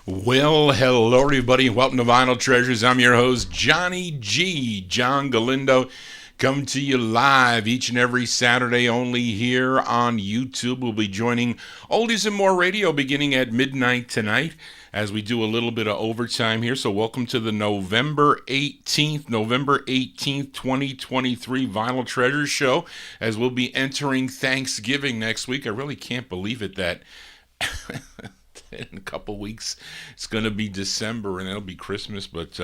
Well, hello everybody, welcome to Vinyl Treasures. I'm your host, Johnny G, John Galindo, coming to you live each and every Saturday only here on YouTube. We'll be joining Oldies and More Radio beginning at midnight tonight as we do a little bit of overtime here. So welcome to the November 18th, 2023 Vinyl Treasures show, as we'll be entering Thanksgiving next week. I really can't believe it that in a couple weeks it's going to be December and it'll be Christmas, but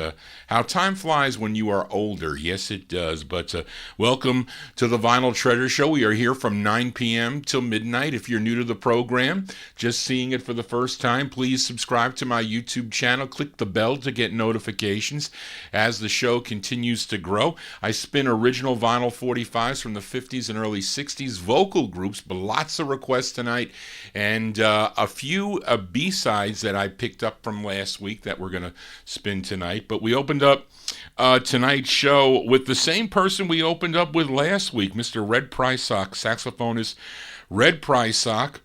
how time flies when you are older. Yes, it does. But welcome to the Vinyl Treasure Show. We are here from 9 p.m. till midnight. If you're new to the program, just seeing it for the first time, please subscribe to my YouTube channel. Click the bell to get notifications as the show continues to grow. I spin original vinyl 45's from the 50s and early 60s vocal groups, but lots of requests tonight, and a few B-sides that I picked up from last week that we're going to spin tonight. But we opened up tonight's show with the same person we opened up with last week, Mr. Red Prysock, saxophonist Red Prysock.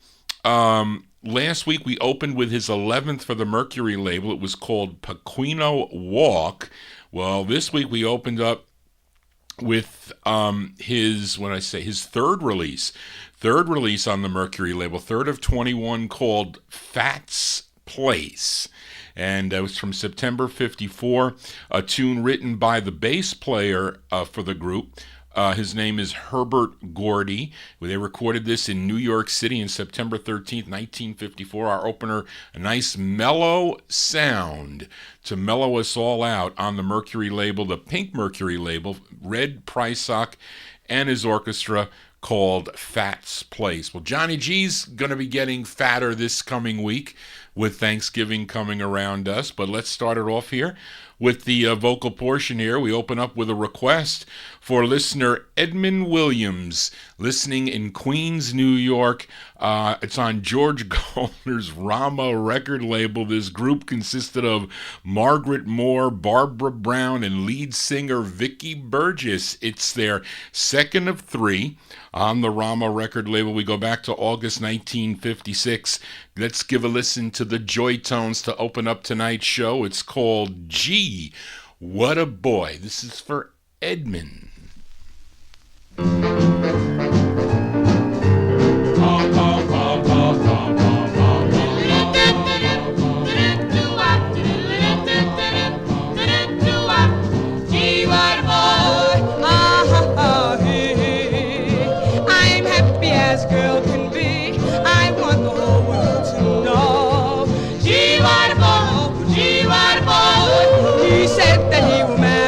Last week we opened with his 11th for the Mercury label. It was called Paquino Walk. Well, this week we opened up with his third release on the Mercury label, third of 21, called Fat's Place. And it was from September 54, a tune written by the bass player for the group. His name is Herbert Gordy. They recorded this in New York City on September 13th, 1954. Our opener, a nice mellow sound to mellow us all out on the Mercury label, the Pink Mercury label, Red Prysock and his orchestra, called Fat's Place. Well, Johnny G's going to be getting fatter this coming week with Thanksgiving coming around us, but let's start it off here with the vocal portion here. We open up with a request for listener Edmund Williams, listening in Queens, New York. It's on George Goldner's Rama record label. This group consisted of Margaret Moore, Barbara Brown, and lead singer Vicky Burgess. It's their second of three on the Rama record label. We go back to August 1956. Let's give a listen to the Joy Tones to open up tonight's show. It's called Gee, What a Boy. This is for Edmund. He said that he would marry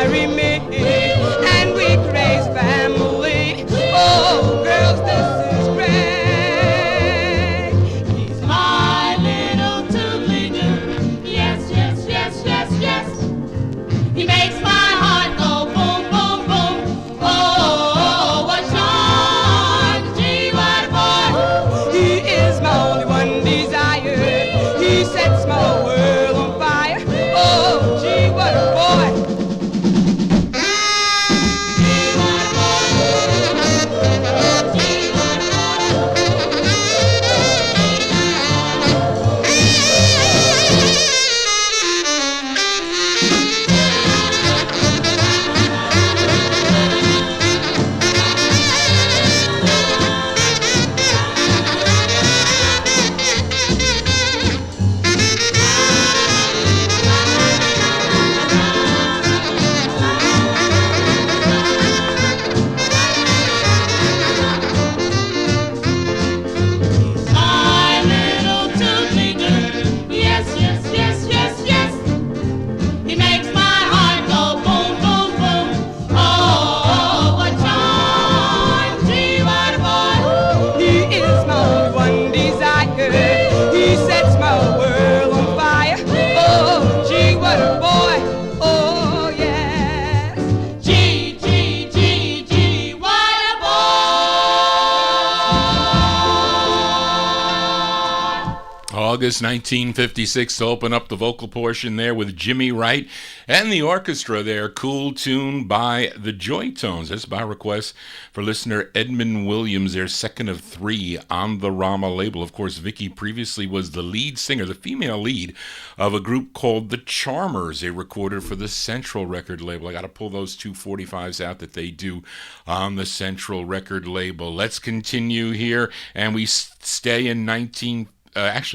August 1956 to open up the vocal portion there with Jimmy Wright and the orchestra there. Cool tune by the Joy Tones. That's by request for listener Edmund Williams, their second of three on the Rama label. Of course, Vicky previously was the lead singer, the female lead of a group called the Charmers. They recorded for the Central record label. I got to pull those 245s out that they do on the Central record label. Let's continue here, and we stay in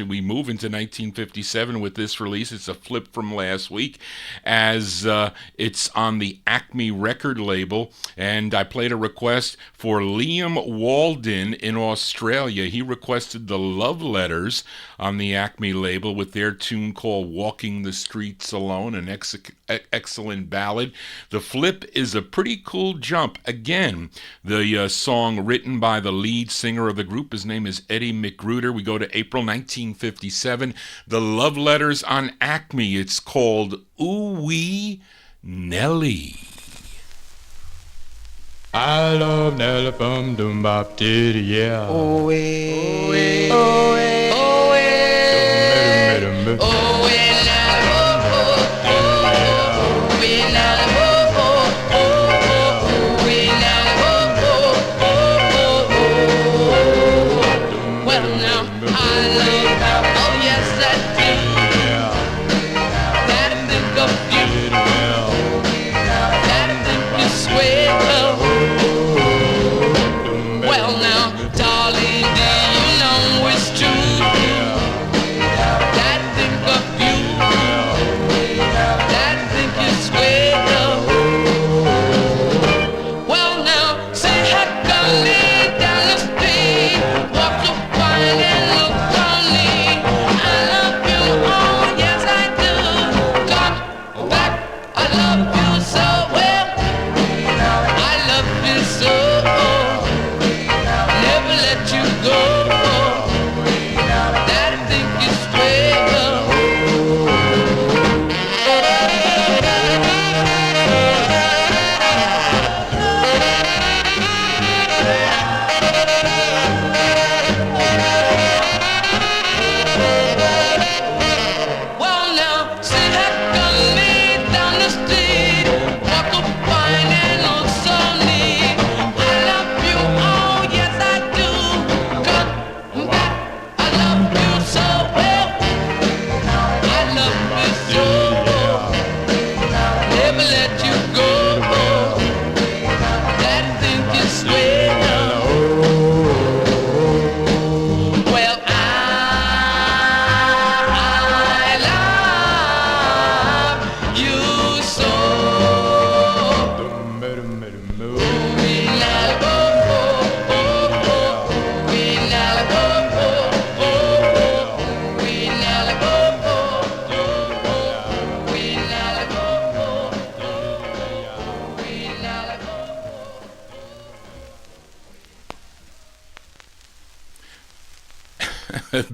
we move into 1957 with this release. It's a flip from last week, as it's on the Acme record label, and I played a request for Liam Walden in Australia. He requested the Love Letters on the Acme label with their tune called Walking the Streets Alone, an excellent ballad. The flip is a pretty cool jump. Again, the song written by the lead singer of the group. His name is Eddie McGruder. We go to April 1957. The Love Letters on Acme. It's called Ooh Wee Nellie. I love Nellie from Doom Bop Diddy, yeah. Oh, wee, oh, wee, oh, wee, oh, wee.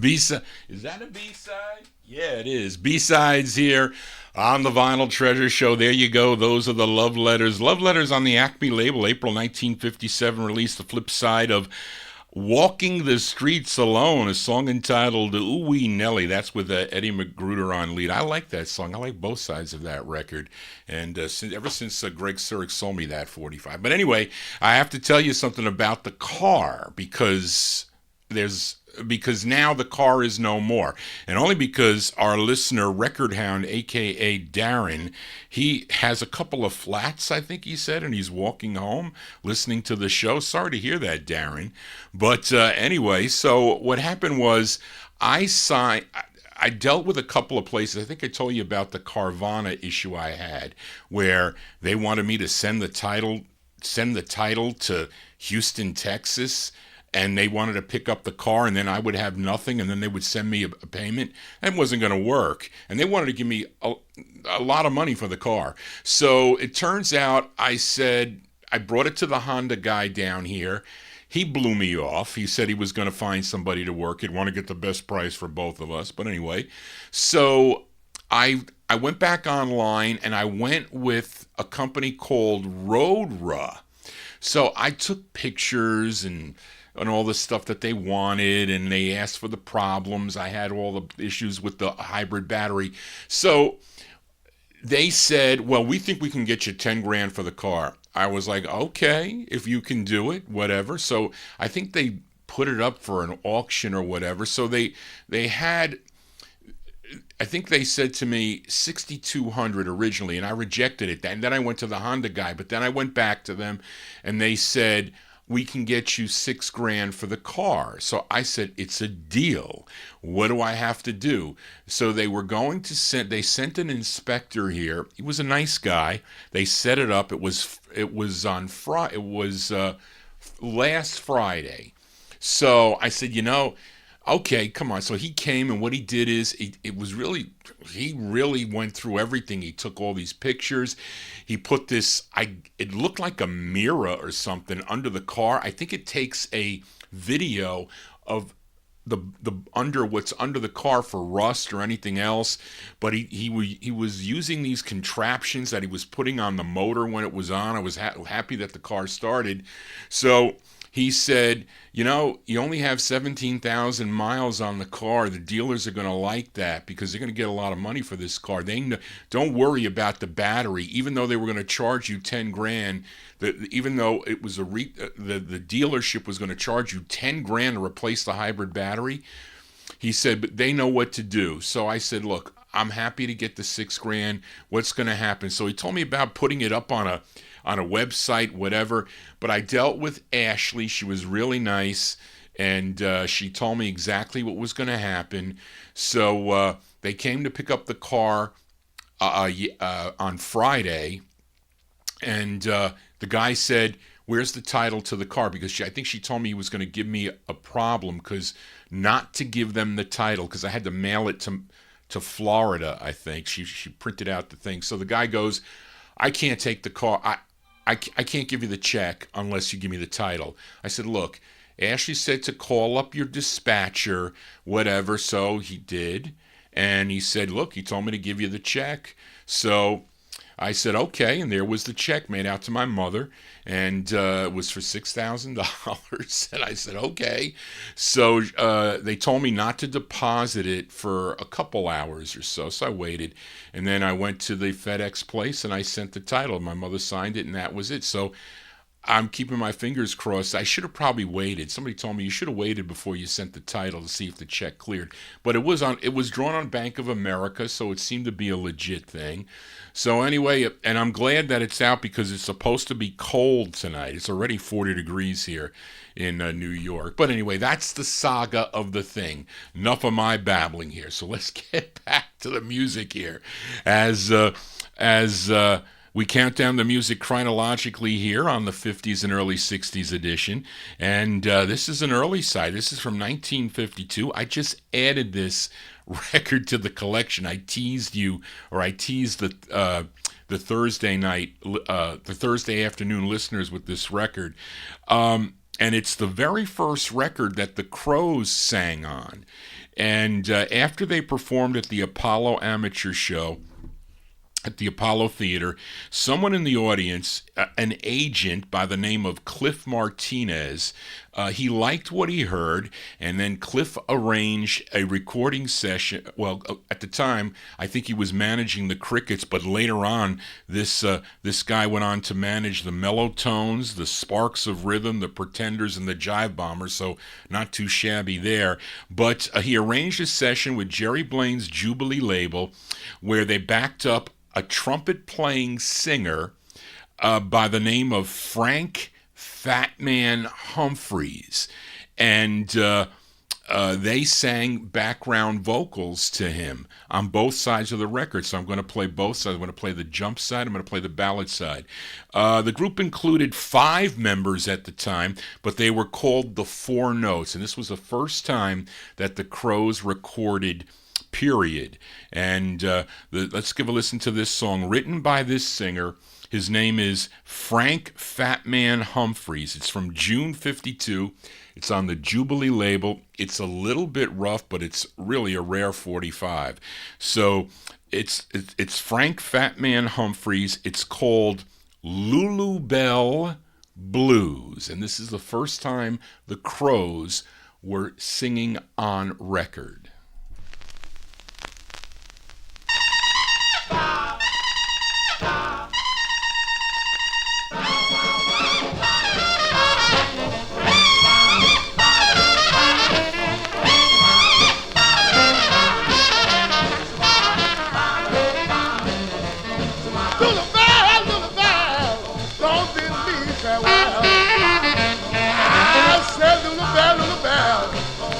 B-side. Is that a B-side? Yeah, it is. B-sides here on the Vinyltreasure Show. There you go. Those are the Love Letters. Love Letters on the Acme label, April 1957, released the flip side of Walking the Streets Alone, a song entitled Ooh Wee Nellie. That's with Eddie McGruder on lead. I like that song. I like both sides of that record. And ever since Greg Surik sold me that 45. But anyway, I have to tell you something about the car, because now the car is no more. And only because our listener, Record Hound, a.k.a. Darren, he has a couple of flats, I think he said, and he's walking home listening to the show. Sorry to hear that, Darren. But anyway, so what happened was I dealt with a couple of places. I think I told you about the Carvana issue I had, where they wanted me to send the title to Houston, Texas, and they wanted to pick up the car, and then I would have nothing, and then they would send me a payment. That wasn't going to work. And they wanted to give me a lot of money for the car. So it turns out I brought it to the Honda guy down here. He blew me off. He said he was going to find somebody to work it, want to get the best price for both of us. But anyway, so I went back online, and I went with a company called Roadra. So I took pictures and and all the stuff that they wanted, and they asked for the problems. I had all the issues with the hybrid battery. So they said, well, we think we can get you 10 grand for the car. I was like, okay, if you can do it, whatever. So I think they put it up for an auction or whatever. So they had, I think they said to me 6,200 originally, and I rejected it. And then I went to the Honda guy, but then I went back to them, and they said, we can get you 6 grand for the car. So I said, it's a deal. What do I have to do? So they were going to they sent an inspector here. He was a nice guy. They set it up. It was on Friday. It was last Friday. So I said, okay, come on. So he came, and what he did is he really went through everything. He took all these pictures. He put it looked like a mirror or something under the car. I think it takes a video of the what's under the car for rust or anything else. But he was using these contraptions that he was putting on the motor when it was on. I was happy that the car started. So he said, you only have 17,000 miles on the car. The dealers are going to like that because they're going to get a lot of money for this car. Don't worry about the battery, even though they were going to charge you 10 grand. Even though it was the dealership was going to charge you 10 grand to replace the hybrid battery, he said, but they know what to do. So I said, look, I'm happy to get the 6 grand. What's going to happen? So he told me about putting it up on a website, whatever. But I dealt with Ashley. She was really nice, and she told me exactly what was going to happen. So they came to pick up the car on Friday, and the guy said, where's the title to the car? Because I think she told me he was going to give me a problem because not to give them the title because I had to mail it to Florida, I think. She printed out the thing. So the guy goes, I can't take the car. I can't give you the check unless you give me the title. I said, look, Ashley said to call up your dispatcher, whatever. So he did. And he said, look, he told me to give you the check. So I said, okay. And there was the check made out to my mother. And it was for $6,000. And I said, okay. So they told me not to deposit it for a couple hours or so. So I waited. And then I went to the FedEx place and I sent the title. My mother signed it, and that was it. So I'm keeping my fingers crossed. I should have probably waited. Somebody told me you should have waited before you sent the title to see if the check cleared. But it was drawn on Bank of America, so it seemed to be a legit thing. So anyway, and I'm glad that it's out because it's supposed to be cold tonight. It's already 40 degrees here in New York. But anyway, that's the saga of the thing. Enough of my babbling here. So let's get back to the music here. As we count down the music chronologically here on the 50s and early 60s edition. And this is an early side. This is from 1952. I just added this record to the collection. I teased the Thursday night, the Thursday afternoon listeners with this record. And it's the very first record that the Crows sang on. And after they performed at the Apollo Amateur Show, at the Apollo Theater, someone in the audience, an agent by the name of Cliff Martinez, he liked what he heard, and then Cliff arranged a recording session. Well, at the time, I think he was managing the Crickets, but later on, this guy went on to manage the Mellowtones, the Sparks of Rhythm, the Pretenders, and the Jive Bombers, so not too shabby there. But he arranged a session with Jerry Blaine's Jubilee label where they backed up a trumpet-playing singer by the name of Frank Fatman Humphries. And they sang background vocals to him on both sides of the record. So I'm going to play both sides. I'm going to play the jump side. I'm going to play the ballad side. The group included 5 members at the time, but they were called the Four Notes. And this was the first time that the Crows recorded, period. And let's give a listen to this song written by this singer. His name is Frank Fatman Humphries. It's from June 52. It's on the Jubilee label. It's a little bit rough, but it's really a rare 45. So it's Frank Fatman Humphries. It's called Lulu Bell Blues. And this is the first time the Crows were singing on record.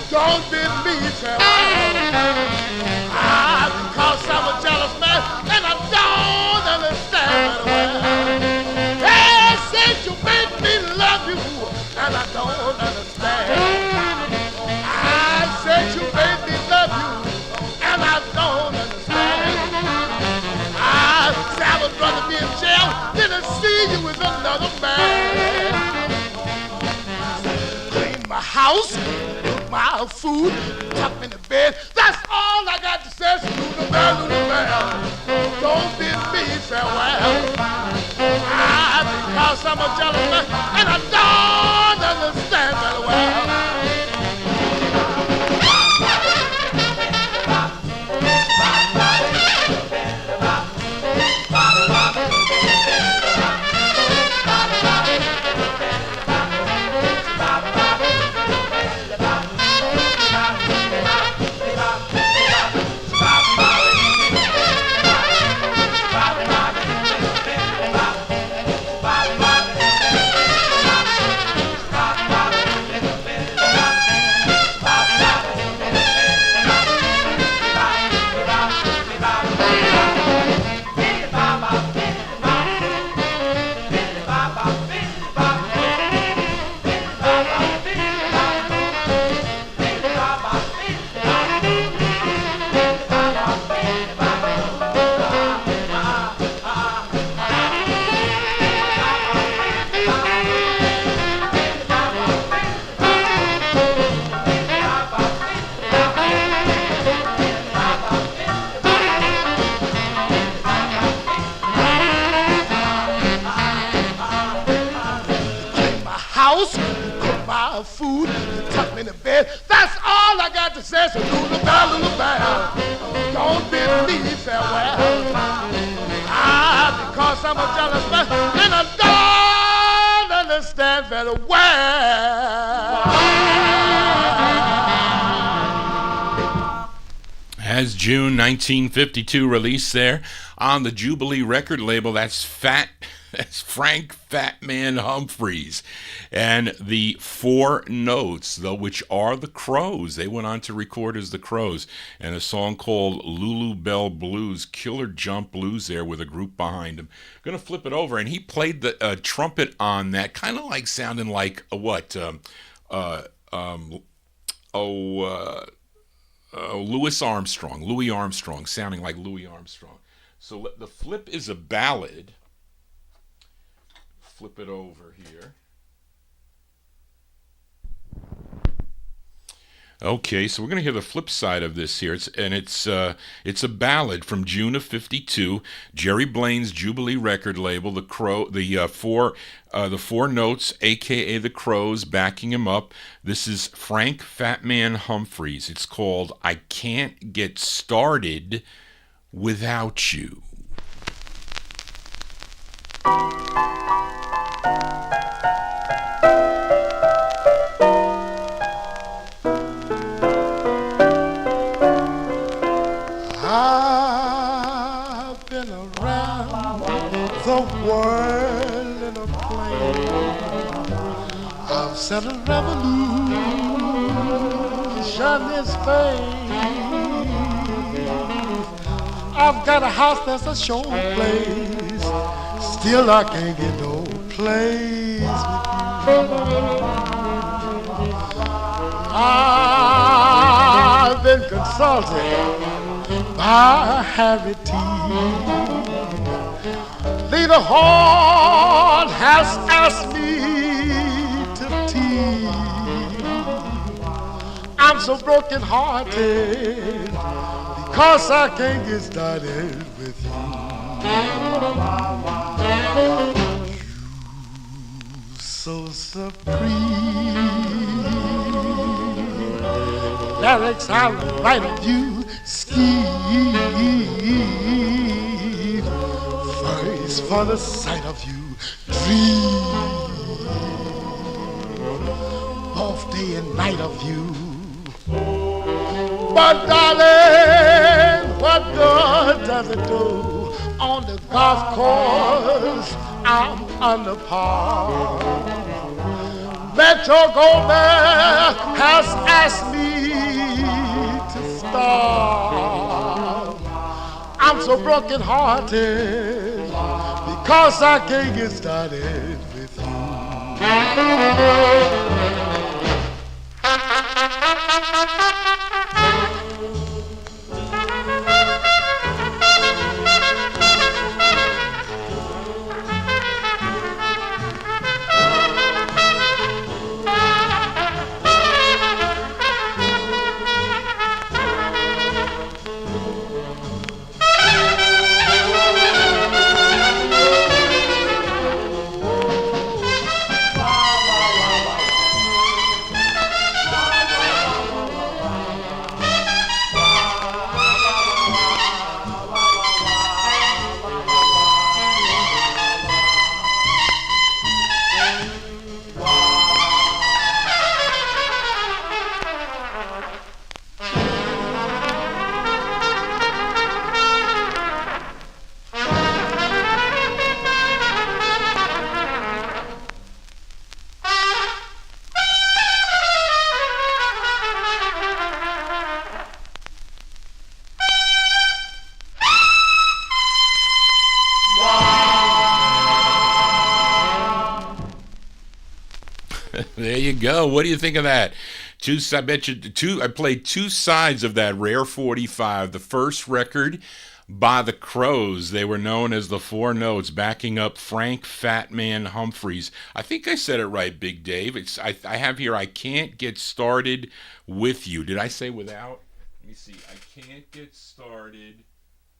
Don't bid me farewell. Because I'm a jealous man and I don't understand well. Hey, since you made me love you and I don't understand. I said you made me love you and I don't understand. I said I would rather be in jail than to see you with another man. Clean my house, my food, tuck me in the bed. That's all I got to say. So Lulu Bell, don't bid me farewell. Because I'm a jealous man and I don't understand very well. Food, tuck me in the bed. That's all I got to say. So Lulu Bell, don't bid me farewell. Because I'm a jealous man and I don't understand very well. Has June 1952 released there on the Jubilee record label. That's Frank Fatman Humphries. And the Four Notes, though, which are the Crows. They went on to record as the Crows. And a song called Lulu Bell Blues, killer jump blues there with a group behind him. Going to flip it over. And he played the trumpet on that, kind of like sounding like Louis Armstrong, sounding like Louis Armstrong. So the flip is a ballad. Flip it over here. Okay, so we're going to hear the flip side of this here. It's a ballad from June of '52. Jerry Blaine's Jubilee record label. The Four Notes, aka the Crows, backing him up. This is Frank Fatman Humphries. It's called "I Can't Get Started Without You." I've been around the world in a plane. I've set a revolution in Spain. I've got a house that's a show place. Still I can't get no place with you. I've been consulted by Harry T. Later on has asked me to tea. I'm so broken hearted because I can't get started with you. so supreme. Lyrics I write of you, Steve. First for the sight of you, dream. Both day and night of you. But darling, what good does it do? On the golf course, I'm under par. Metro Goldberg has asked me to start. I'm so broken hearted because I can't get started with you. There you go. What do you think of that? I bet you I played two sides of that rare 45. The first record by the Crows. They were known as the Four Notes, backing up Frank Fatman Humphries. I think I said it right, Big Dave. I have here, I can't get started with you. Did I say without? Let me see. I can't get started.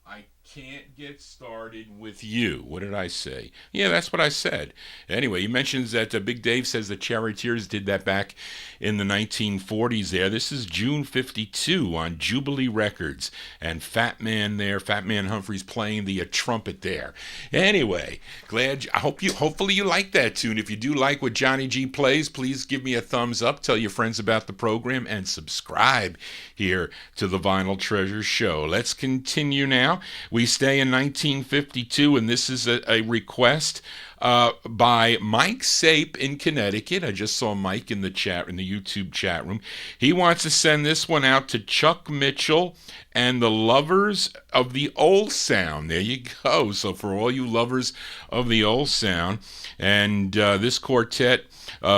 I can't get started with you. What did I say? Yeah, that's what I said. Anyway, he mentions that Big Dave says the Charioteers did that back in the 1940s there. This is June 52 on Jubilee Records. And Fatman Humphries playing the trumpet there. Anyway, hopefully you like that tune. If you do like what Johnny G plays, please give me a thumbs up, tell your friends about the program, and subscribe here to the Vinyl Treasure Show. Let's continue now. We stay in 1952, and this is a request by Mike Sape in Connecticut. I just saw Mike in the YouTube chat room. He wants to send this one out to Chuck Mitchell and the lovers of the old sound. There you go. So for all you lovers of the old sound, and this quartet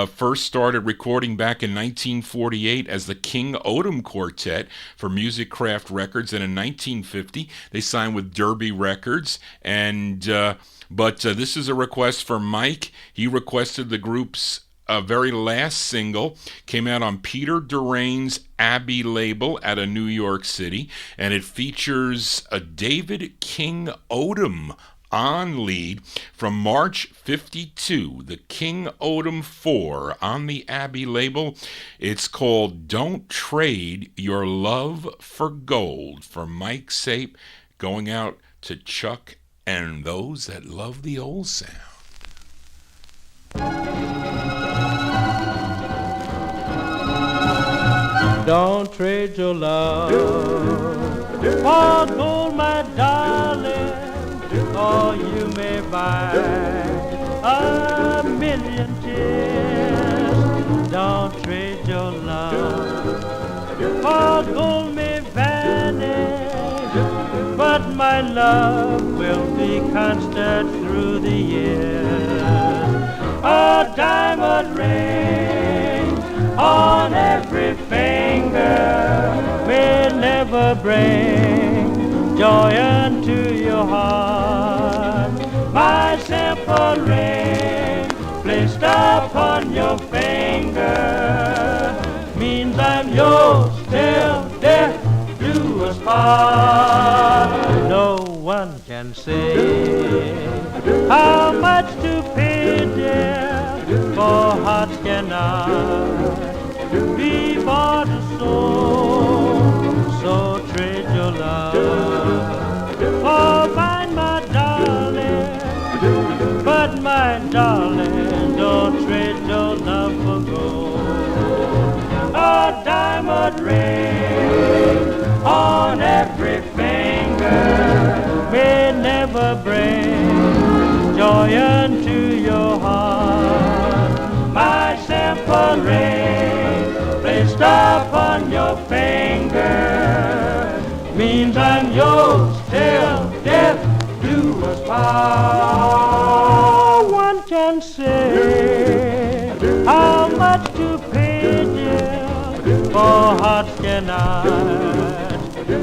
first started recording back in 1948 as the King Odum Quartet for Music Craft Records, and in 1950 they signed with Derby Records. And but this is a request for Mike. He requested the group's very last single, came out on Peter Durain's Abbey label out of New York City, and it features a David King Odum on lead from March 52, the King Odum 4 on the Abbey label. It's called Don't Trade Your Love for Gold, for Mike Sape, going out to Chuck and those that love the old sound. Don't trade your love for gold, my darling, or you may buy a million tears. Don't trade your love for gold may vanish, but my love will be constant through the years. A diamond ring on every finger will never bring joy unto your heart. My simple ring placed upon your finger means I'm yours till death do us part. No one can say how much to pay, dear, for cannot be bought or sold. So trade your love for mine, my darling. But my darling, don't trade your love for gold. A diamond ring on every finger may never bring joy unto your heart. My simple ring placed upon your finger means I'm yours till death do us part. One can say how much to pay, dear, for hearts cannot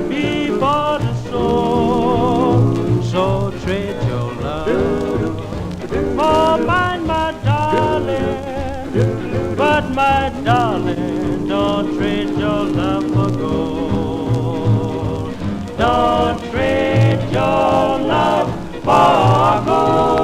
be bought or sold. So trade your love for mine, my darling. But my darling, don't trade your love for gold. Don't trade your love for gold.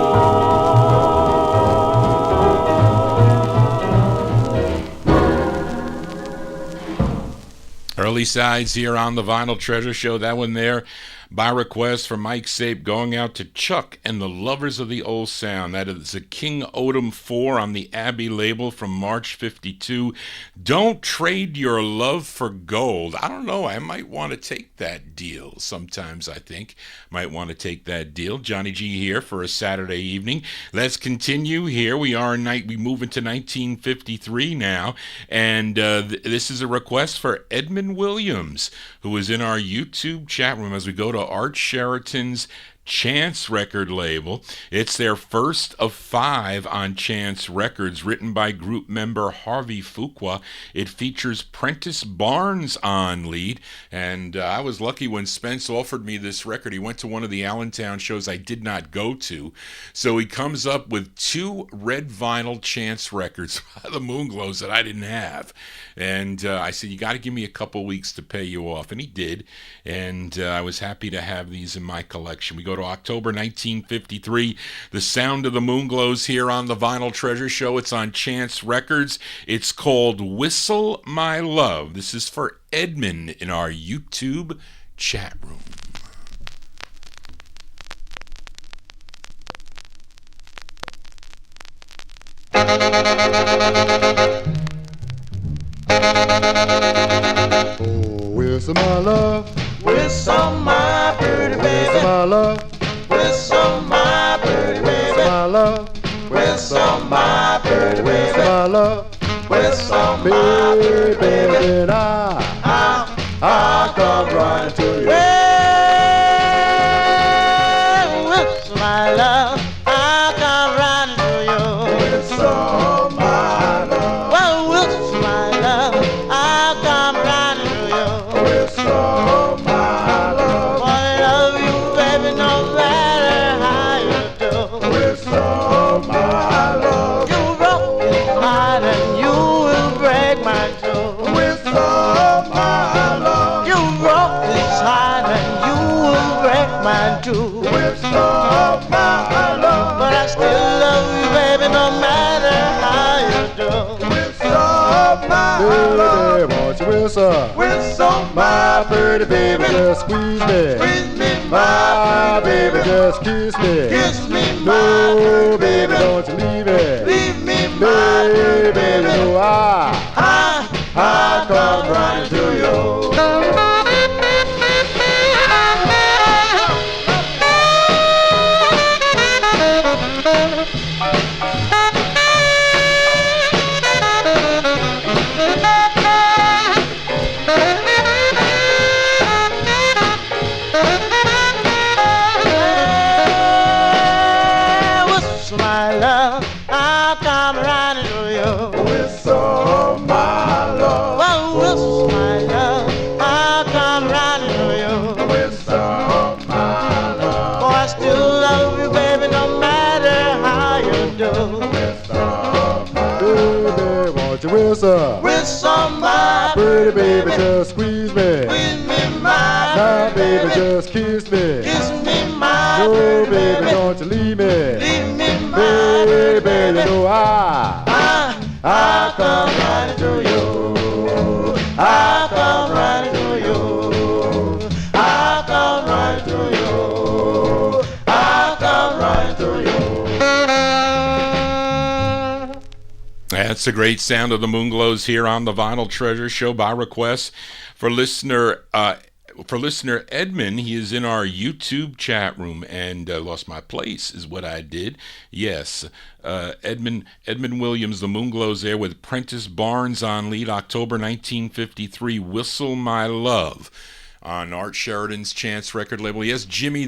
Early sides here on the Vinyl Treasure Show. That one there, by request from Mike Sape, going out to Chuck and the lovers of the old sound. That is a King Odum 4 on the Abbey label from March 52. Don't trade your love for gold. I don't know. I might want to take that deal. Sometimes I think might want to take that deal. Johnny G here for a Saturday evening. Let's continue. Here we are. We move into 1953 now, and this is a request for Edmund Williams, who is in our YouTube chat room as we go to Art Sheraton's Chance record label. It's their first of 5 on Chance Records, written by group member Harvey Fuqua. It features Prentice Barnes on lead, and I was lucky when Spence offered me this record. He went to one of the Allentown shows I did not go to, so he comes up with 2 red vinyl Chance records by the Moonglows that I didn't have, and I said, you got to give me a couple weeks to pay you off, and he did, and I was happy to have these in my collection. We go to October 1953. The sound of the Moonglows here on the Vinyl Treasure Show. It's on Chance Records. It's called Whistle My Love. This is for Edmund in our YouTube chat room. Oh, whistle my love, Whistle my pretty baby, whistle my love, whistle my pretty whistle baby, my love, whistle my pretty whistle baby, my love, whistle my baby, pretty baby. then I come running to you. Well, whistle my love, I come running to you. Whistle my love, Well, whistle my love, I come running to you. whistle my love, Boy, I love you, baby, no matter how you do. whistle my love, You broke his heart and you will break mine too. whistle my love, You broke his heart and you will break mine too. whistle my love, But I still love you, baby, no matter how you do. whistle my love, Baby, won't you whistle? whistle My pretty baby, just squeeze me. Squeeze me, My baby, just kiss me. kiss me, No, baby, don't you leave it. leave me, Baby, you know I come running to you. Whistle my love, I'll come running to you. Whistle my love, Well, whistle my love, I'll come running to you. whistle my love, Boy, I still love you, baby, no matter how you do. Baby, won't you whistle? Whistle my Pretty baby, just squeeze me. squeeze me, my My baby, just kiss me. kiss me, my No, pretty baby, don't you leave me. leave me, my Baby, you know I That's the great sound of the Moonglows here on the Vinyl Treasure Show by request for listener Edmund. He is in our YouTube chat room, and lost my place is what I did. Yes, Edmund Williams, the Moonglows there with Prentice Barnes on lead, October 1953, Whistle My Love on Art Sheridan's Chance record label. Yes, Jimmy,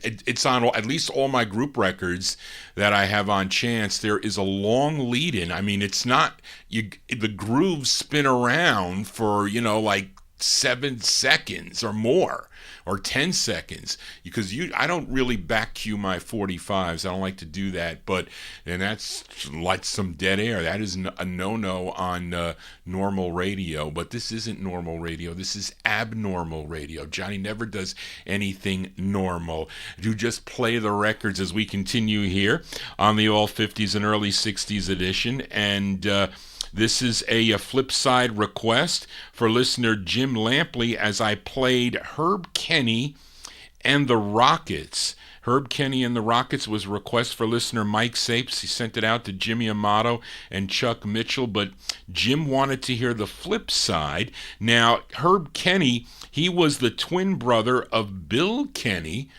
it's on at least all my group records that I have on Chance. There is a long lead-in. I mean, it's not the grooves spin around for like 7 seconds or more, or 10 seconds, because I don't really back cue my 45's. I don't like to do that, and that's like some dead air. That is a no-no on normal radio, but this isn't normal radio. This is abnormal radio. Johnny never does anything normal. You just play the records as we continue here on the All 50s and Early 60s edition, and this is a flip side request for listener Jim Lampley as I played Herb Kenny and the Rockets. Herb Kenny and the Rockets was a request for listener Mike Sapes. He sent it out to Jimmy Amato and Chuck Mitchell, but Jim wanted to hear the flip side. Now, Herb Kenny, he was the twin brother of Bill Kenny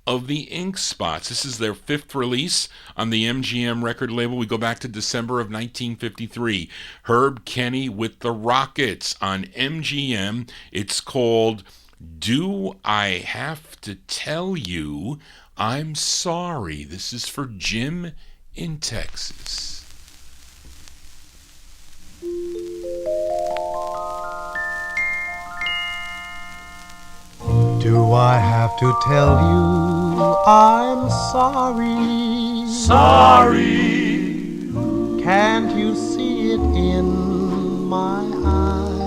of the Ink Spots. This is their 5th release on the MGM record label. We go back to December of 1953. Herb Kenny with the Rockets on MGM. It's called Do I Have to Tell You I'm Sorry? This is for Jim in Texas. Do I have to tell you I'm sorry? Sorry. Can't you see it in my eyes?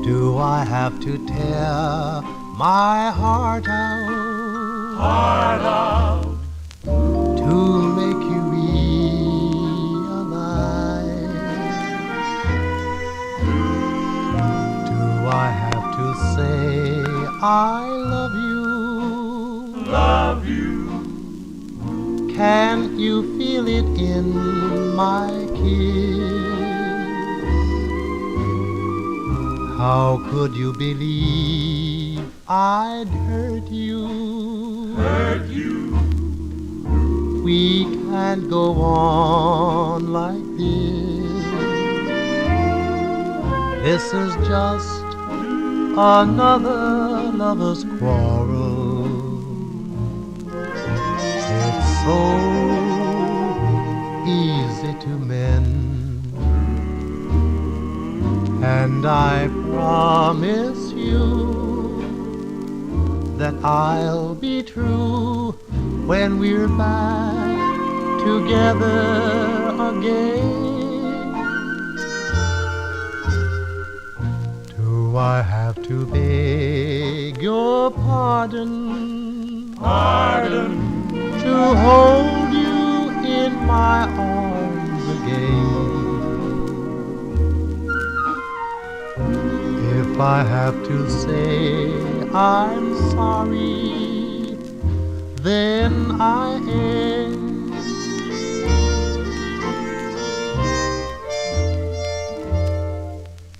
Do I have to tear my heart out? Heart out. To make you I have to say I love you. Love you. Can you feel it in my kiss? How could you believe I'd hurt you? Hurt you. We can't go on like this. This is just another lover's quarrel. It's so easy to mend, and I promise you that I'll be true when we're back together again. I have to beg your pardon, pardon, to hold you in my arms again. If I have to say I'm sorry, then I am.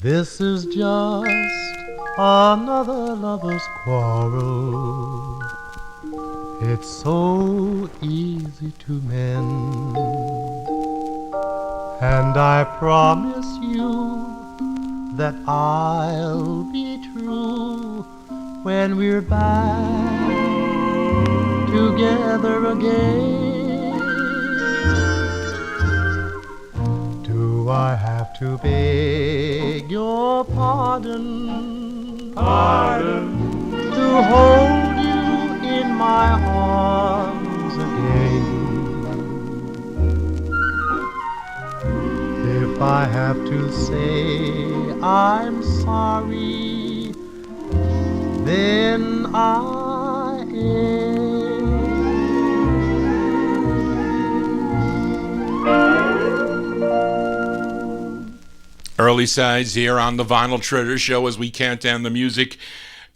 This is just another lover's quarrel. It's so easy to mend, and I promise you that I'll be true when we're back together again. Do I have to beg your pardon, pardon, to hold you in my arms again? If I have to say I'm sorry, then I am. Early sides here on the Vinyl Treasure Show as we count down the music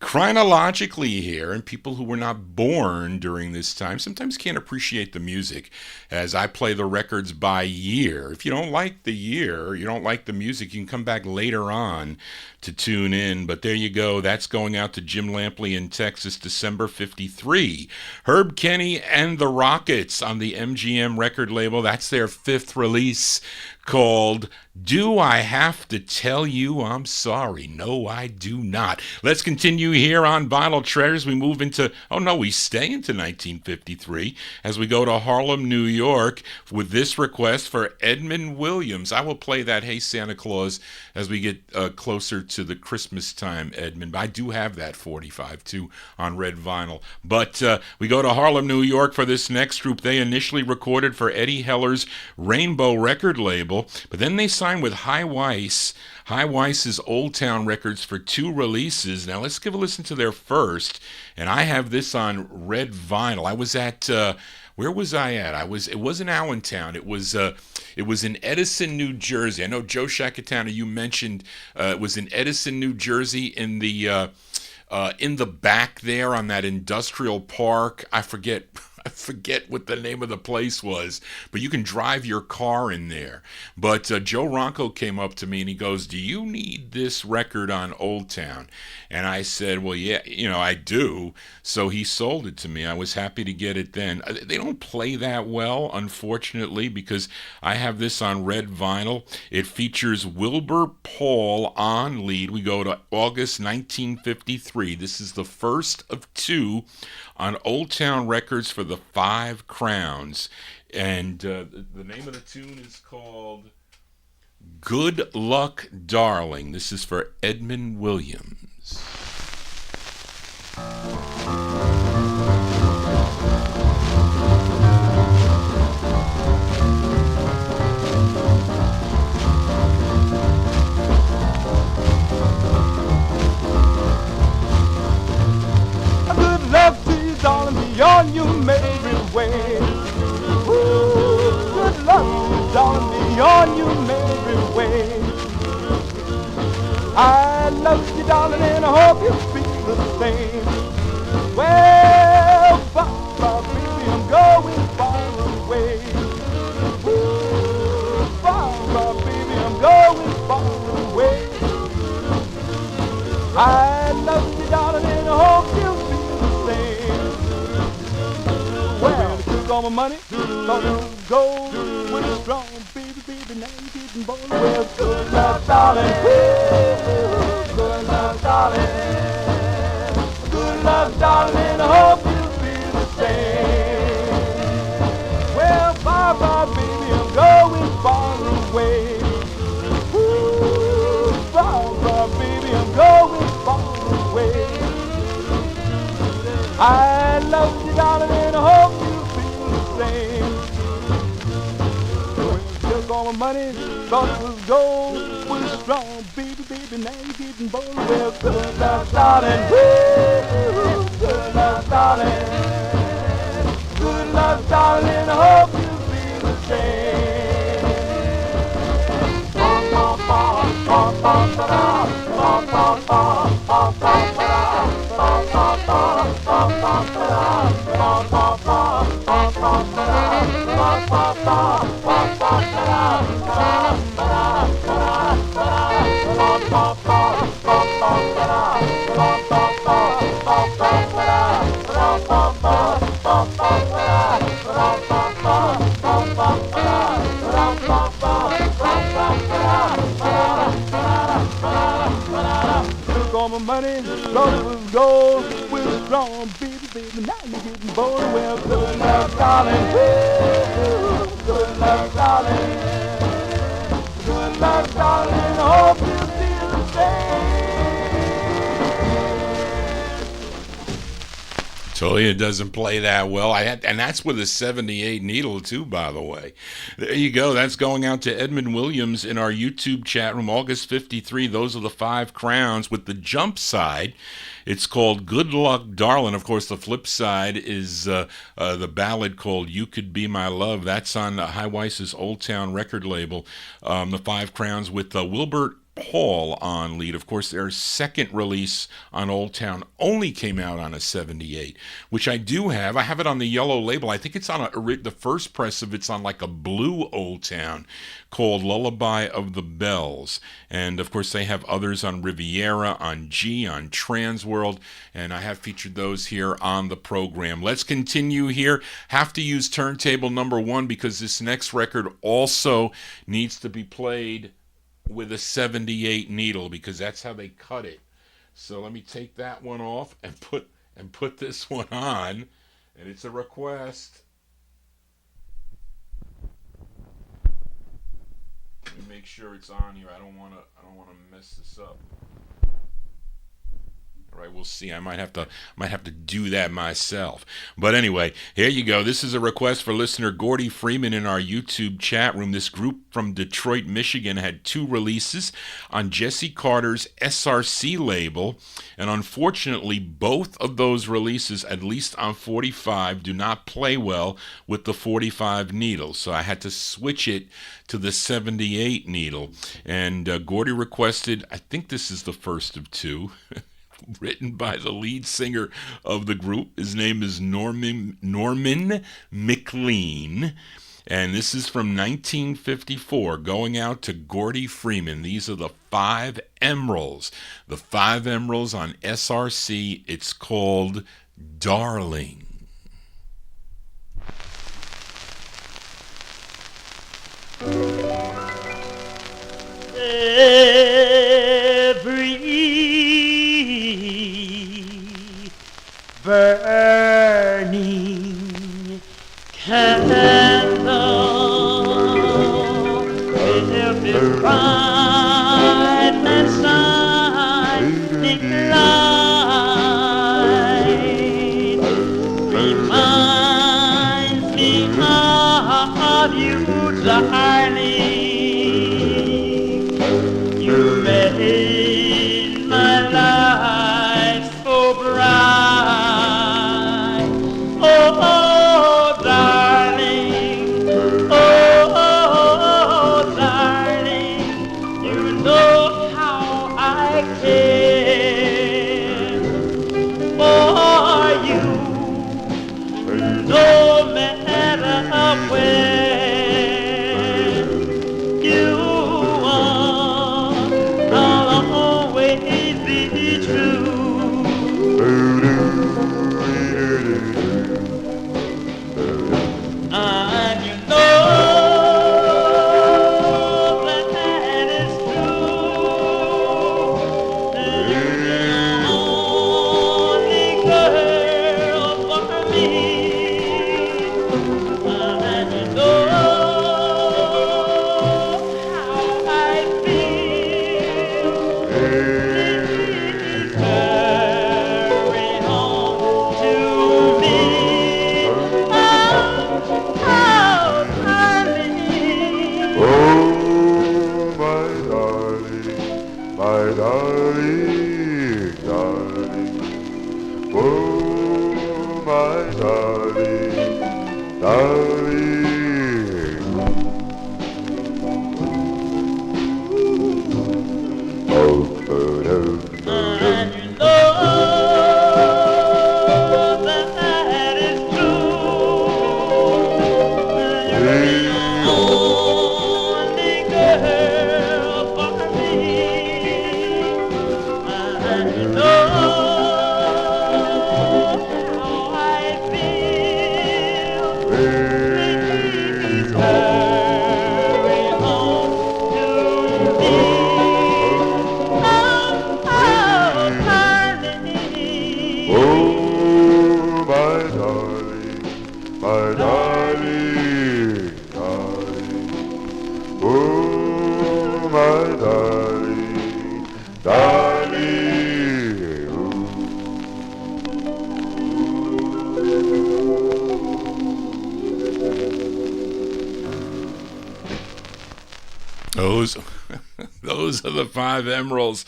chronologically here, and people who were not born during this time sometimes can't appreciate the music, as I play the records by year. If you don't like the year, you don't like the music, you can come back later on to tune in. But there you go. That's going out to Jim Lampley in Texas, December 53. Herb Kenny and the Rockets on the MGM record label. That's their fifth release, called Do I Have to Tell You I'm Sorry? No, I do not. Let's continue here on Vinyl Treasures. We move into, we stay into 1953 as we go to Harlem, New York with this request for Edmund Williams. I will play that Hey Santa Claus as we get closer to the Christmas time, Edmund. I do have that 45 too on red vinyl. But we go to Harlem, New York for this next group. They initially recorded for Eddie Heller's Rainbow record label, but then they signed with High Weiss's Old Town Records for 2 releases. Now let's give a listen to their first, and I have this on red vinyl. I was at where was I at? It wasn't Allentown. It was in Edison, New Jersey. I know Joe Shakatana, you mentioned it was in Edison, New Jersey, in the back there on that industrial park. I forget what the name of the place was, but you can drive your car in there. But Joe Ronco came up to me and he goes, "Do you need this record on Old Town?" And I said, "Well, yeah, I do." So he sold it to me. I was happy to get it then. They don't play that well, unfortunately, because I have this on red vinyl. It features Wilbur Paul on lead. We go to August 1953. This is the first of 2 on Old Town Records for the 5 Crowns. And the name of the tune is called Good Luck, Darling. This is for Edmund Williams. Good luck to you, darling, beyond your merry way. Ooh, good luck to you, darling, beyond your merry way. I love you, darling, and I hope you feel the same. Well, far, baby, I'm going far away. Ooh, far, baby, I'm going far away. I love you, darling, and I hope you feel the same. Well, I took all my money, thought it was gold, with a strong baby, now you're getting bold. Well, good luck, darling. Good luck, darling. Good luck, darling. I hope you feel the same. Well, bye, baby, I'm going far away. Ooh, bye, baby, I'm going far away. I love you, darling, and I hope you feel the same. Took all my money, thought it was gold, was strong, baby, now you're getting bold. Well, good luck, darling. Woo, good luck, darling. Good luck, darling. I hope you feel the same. Bum, bum, bum, bum, bum, ba-da. Bum, bum, bum, bum, bum, ba-da. Bum, bum, bum, bum, bum, ba-da. Bum, bum, bum, bum, bum, ba-da. Bum, bum, bum, bum, bum, ba-da. Bum, ba-da, ba-da, ba-da. Bum, bum, bum, bum, bum, ba-da. Bum, bum, bum, bum, bum, ba-da. Bum, bum, bum, bum, bum, ba-da. Bum, bum, bum, bum, bum, ba-da. Bum, bum, bum, bum, bum, ba-da. Ba-da, ba-da, ba-da, ba-da. Took all my money, thought it was gold, with strong, baby, now you're getting bold. Well, good luck, darling. Woo, good luck, darling. Good luck, darling. I hope you feel the same. Told you it doesn't play that well. And that's with a 78 needle too, by the way. There you go. That's going out to Edmund Williams in our YouTube chat room. August 53. Those are the 5 Crowns. With the jump side, it's called Good Luck, Darling. Of course, the flip side is the ballad called You Could Be My Love. That's on High Weiss's Old Town record label. The 5 Crowns with Wilbur Paul on lead. Of course, their second release on Old Town only came out on a 78, which I do have. I have it on the yellow label. I think it's on the first press of it's on like a blue Old Town called Lullaby of the Bells. And of course, they have others on Riviera, on G, on Transworld, and I have featured those here on the program. Let's continue here. Have to use turntable number 1 because this next record also needs to be played with a 78 needle because that's how they cut it. So let me take that one off and put this one on, and it's a request. Let me make sure it's on here. I don't want to mess this up. All right, we'll see. I might have to do that myself. But anyway, here you go. This is a request for listener Gordy Freeman in our YouTube chat room. This group from Detroit, Michigan had 2 releases on Jesse Carter's SRC label, and unfortunately, both of those releases, at least on 45, do not play well with the 45 needle. So I had to switch it to the 78 needle. And Gordy requested, I think this is the first of 2. Written by the lead singer of the group. His name is Norman McLean, and this is from 1954, going out to Gordy Freeman. These are the 5 Emeralds. The 5 Emeralds on SRC. It's called Darling. Burning candle, every bright and shining light reminds me of you, darling. You made my life so bright. Those are the 5 Emeralds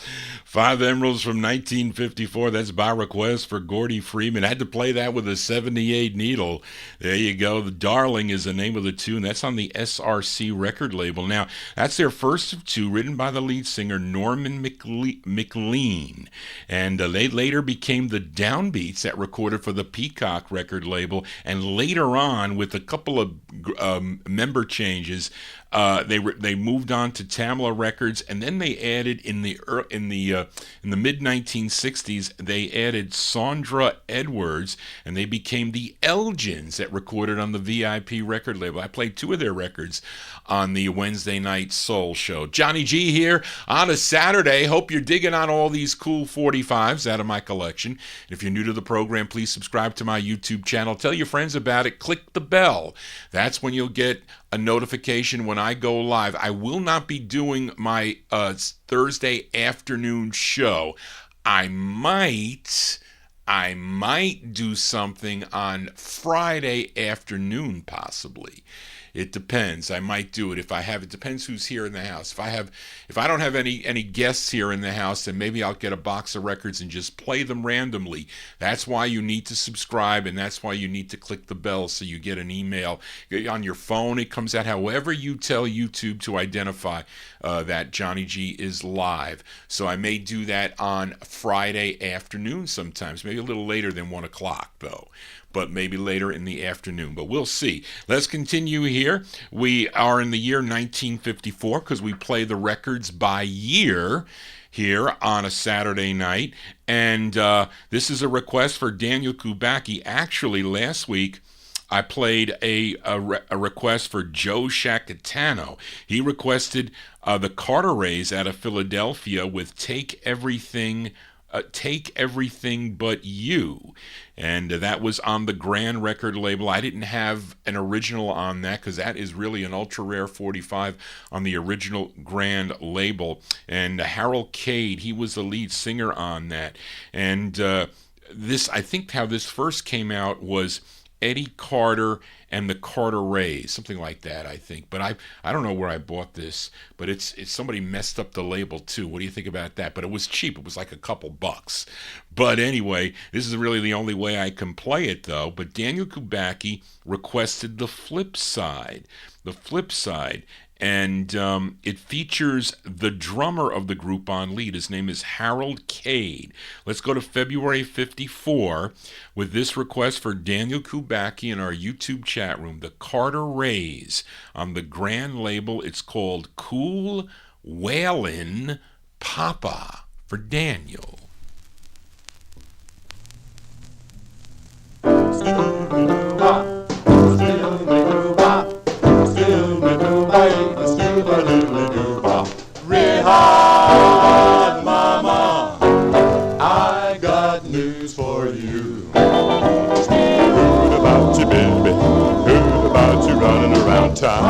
Five Emeralds from 1954. That's by request for Gordy Freeman. I had to play that with a 78 needle. There you go. The Darling is the name of the tune. That's on the SRC record label. Now, that's their first of two, written by the lead singer Norman McLean. And they later became the Downbeats that recorded for the Peacock record label. And later on, with a couple of member changes, they moved on to Tamla Records, and then they added in the mid 1960s they added Sandra Edwards, and they became the Elgins that recorded on the VIP record label. I played two of their records on the Wednesday Night Soul Show. Johnny G here on a Saturday. Hope you're digging on all these cool 45s out of my collection. If you're new to the program, please subscribe to my YouTube channel. Tell your friends about it. Click the bell. That's when you'll get a notification when I go live. I will not be doing my Thursday afternoon show. I might do something on Friday afternoon, possibly. It depends. I might do it if I have. It depends who's here in the house. If I don't have any guests here in the house, then maybe I'll get a box of records and just play them randomly. That's why you need to subscribe, and that's why you need to click the bell so you get an email on your phone. It comes out however you tell YouTube to identify that Johnny G is live. So I may do that on Friday afternoon sometimes, maybe a little later than 1 o'clock though. But maybe later in the afternoon. But we'll see. Let's continue here. We are in the year 1954 because we play the records by year here on a Saturday night. And this is a request for Daniel Kubacki. Actually, last week, I played a request for Joe Shacatano. He requested the Carterets out of Philadelphia with Take Everything But You. And that was on the Grand record label. I didn't have an original on that because that is really an ultra rare 45 on the original Grand label. And Harold Cade, he was the lead singer on that. And I think how this first came out was Eddie Carter and the Carterets, something like that, I think. But I don't know where I bought this, but it's somebody messed up the label too. What do you think about that? But it was cheap. It was like a couple bucks. But anyway, this is really the only way I can play it though. But Daniel Kubacki requested the flip side. And it features the drummer of the group on lead. His name is Harold Cade. Let's go to February 54 with this request for Daniel Kubacki in our YouTube chat room. The Carterets on the Grand label. It's called Cool Whalin' Papa for Daniel. Rehan, mama, I got news for you. Heard about you, baby. Heard about you running around town.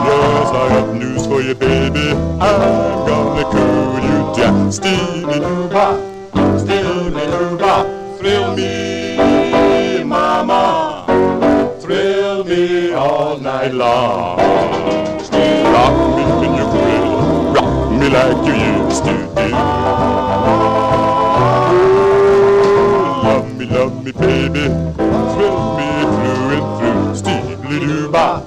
Yes, I got news for you, baby. I'm gonna cool you down. Steely-doo-bop, steely-doo-bop. Thrill me, mama. Thrill me all night long. Rock me when you're ready. Rock me like you used to do. Love me, baby. Thrill me through and through. Steely-doo-bop,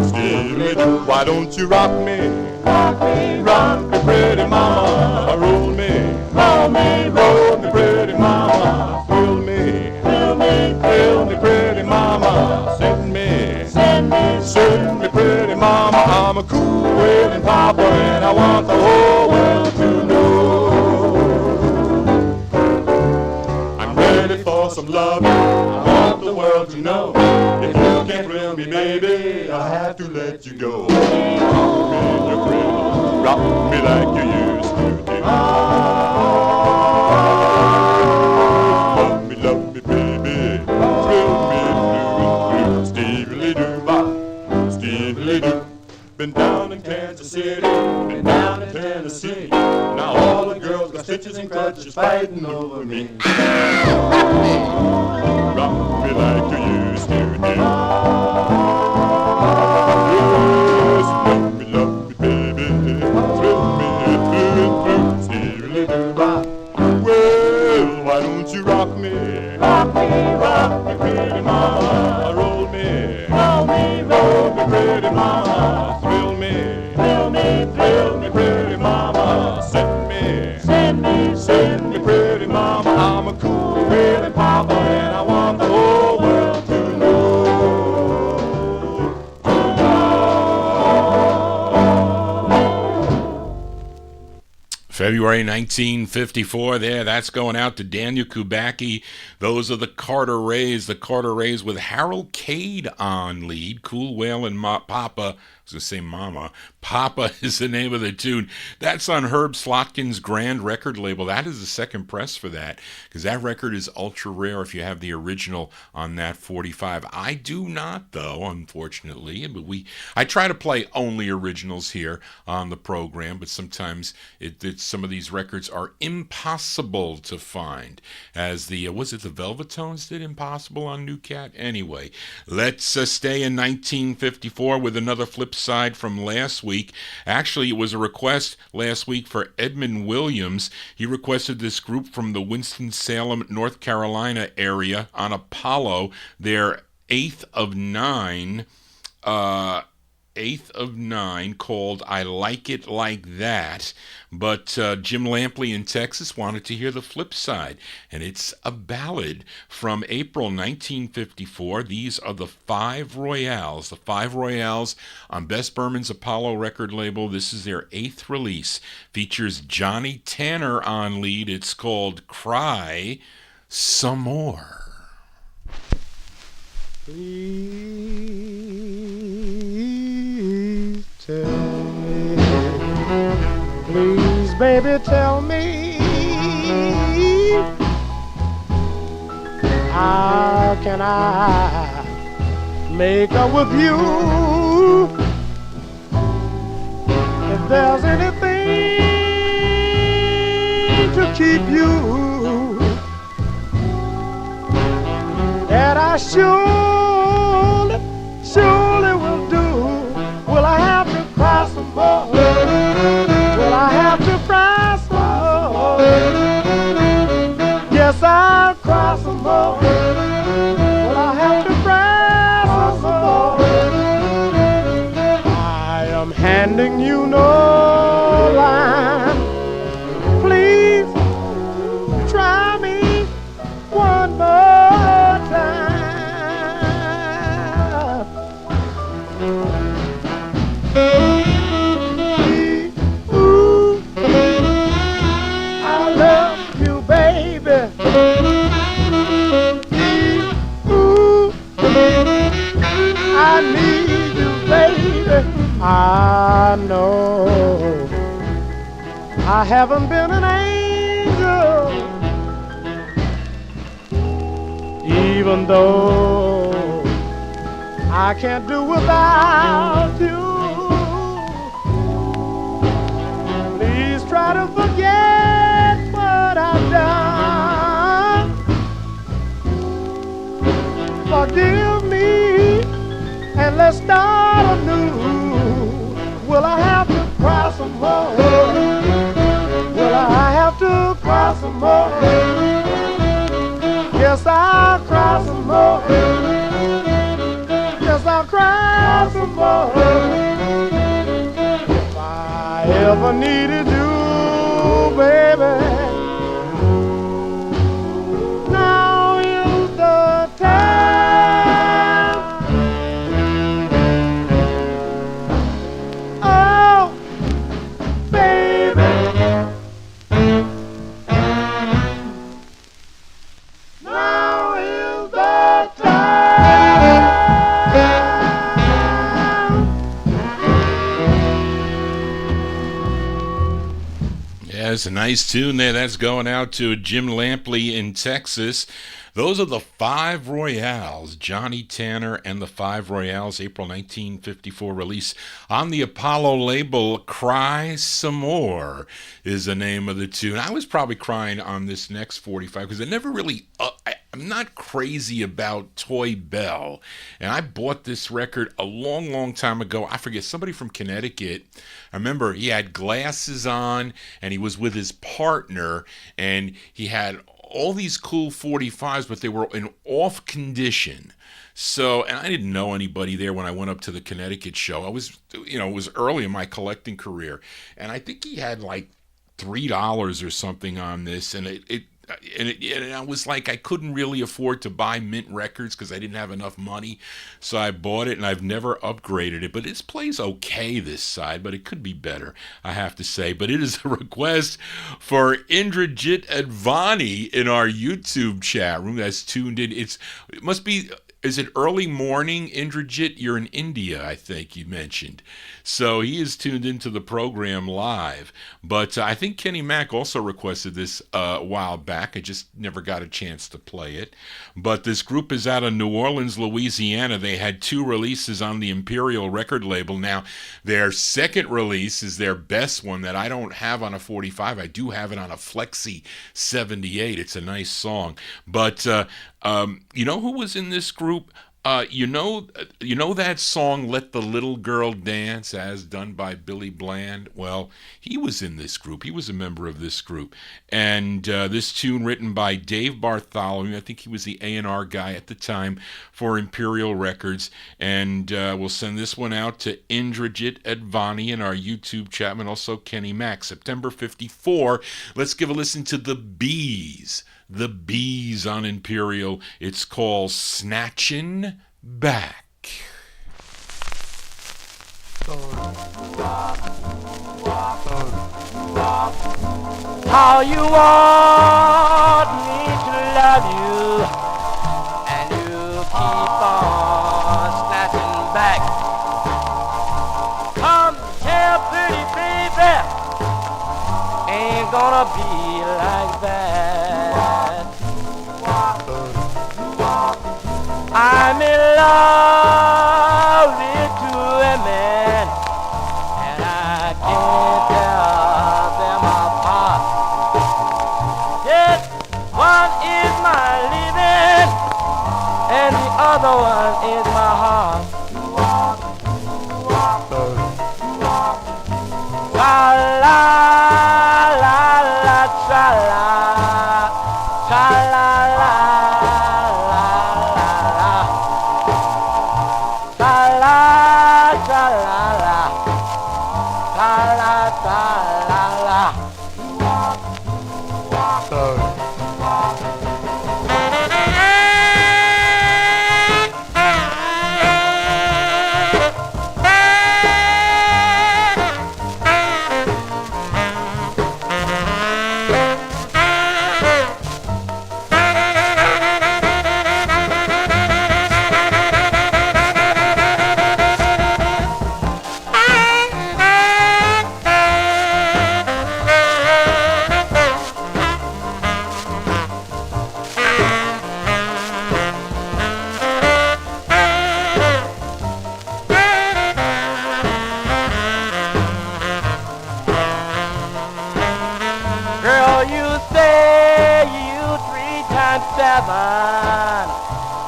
steely-doo. Why don't you rock me? Rock me, pretty mama. Roll me, pretty mama. Thrill me, pretty mama. Send me, pretty mama. I'm a cool wailing papa, and I want the whole world to know. I'm ready for some loving. I want the world to know. If you can't thrill me, baby, I have to let you go. Rock me in your cradle, rock me like you used to do. Love me, baby, thrill me through and through. Steely-doo-bop, steely-doo. Been down in Kansas City, been down in Tennessee. Now all the girls got stitches and crutches fighting over me. Rock me like you used to do. Yes, love me, baby. Thrill me me pretty mama, roll me, roll me, roll me pretty mama, thrill me, thrill me, thrill me pretty mama, send me, send me, send me pretty mama. I'm a cool wheeling papa and I want the whole world to know. February 1954 there. That's going out to Daniel Kubacki. Those are the Carter Rays. The Carter Rays with Harold Cade on lead. Cool Whale and Papa. I was going to say Mama. Papa is the name of the tune. That's on Herb Slotkin's Grand record label. That is the second press for that, because that record is ultra rare if you have the original on that 45. I do not, though, unfortunately. But I try to play only originals here on the program, but sometimes some of these records are impossible to find. As was it the Velvetones did Impossible on New Cat? Anyway, let's stay in 1954 with another flip side from last week. Actually, it was a request last week for Edmund Williams. He requested this group from the Winston-Salem, North Carolina area on Apollo, their eighth of nine, called I Like It Like That. But Jim Lampley in Texas wanted to hear the flip side, and it's a ballad from April 1954. These are the Five Royales. The Five Royales on Bess Berman's Apollo record label. This is their eighth release. Features Johnny Tanner on lead. It's called Cry Some More. Please tell me, please, baby, tell me, how can I make up with you? If there's anything to keep you, that I surely will do. Will I have to cry some more? Will I have to cry some more? Yes, I'll cry some more. Will I have to cry some more? I am handing you no line. Please try me one more time. Ooh, I love you, baby. Ooh, I need you, baby. I know I haven't been an angel, even though I can't do without you. Please try to forget what I've done. Forgive me and let's start anew. Will I have to cry some more? Will I have to cry some more? Yes, I'll cry some more. Yes, I'll cry some more. If I ever needed you, baby, now is the time. Oh, baby, now is the time. Yeah, it's a nice tune there. That's going out to Jim Lampley in Texas. Those are the Five Royales, Johnny Tanner and the Five Royales, April 1954 release on the Apollo label. Cry Some More is the name of the tune. I was probably crying on this next 45 because I never really, I'm not crazy about Toy Bell. And I bought this record a long, long time ago. I forget, somebody from Connecticut. I remember he had glasses on and he was with his partner and he had all these cool 45s, but they were in off condition. So, and I didn't know anybody there when I went up to the Connecticut show. It was early in my collecting career, and I think he had like $3 or something on this, and and I was like, I couldn't really afford to buy mint records because I didn't have enough money, so I bought it, and I've never upgraded it. But it plays okay this side, but it could be better, I have to say. But it is a request for Indrajit Advani in our YouTube chat room that's tuned in. It must be. Is it early morning, Indrajit? You're in India, I think you mentioned. So he is tuned into the program live. But I think Kenny Mack also requested this a while back. I just never got a chance to play it. But this group is out of New Orleans, Louisiana. They had 2 releases on the Imperial record label. Now, their second release is their best one that I don't have on a 45. I do have it on a Flexi 78. It's a nice song. But you know who was in this group? You know that song "Let the Little Girl Dance" as done by Billy Bland? Well, he was in this group. He was a member of this group. And this tune written by Dave Bartholomew. I think he was the A&R guy at the time for Imperial Records. And we'll send this one out to Indrajit Advani in our YouTube chat, and also Kenny Mack. September 54. Let's give a listen to The Bees. The Bees on Imperial. It's called Snatchin' Back. How you want me to love you, and you keep on snatching back. Come here, pretty baby, ain't gonna be like that. I'm in love with 2 women, and I can't tell them apart. Yes, one is my living, and the other one is my heart. Tra-la, la-la, tra-la, tra-la-la.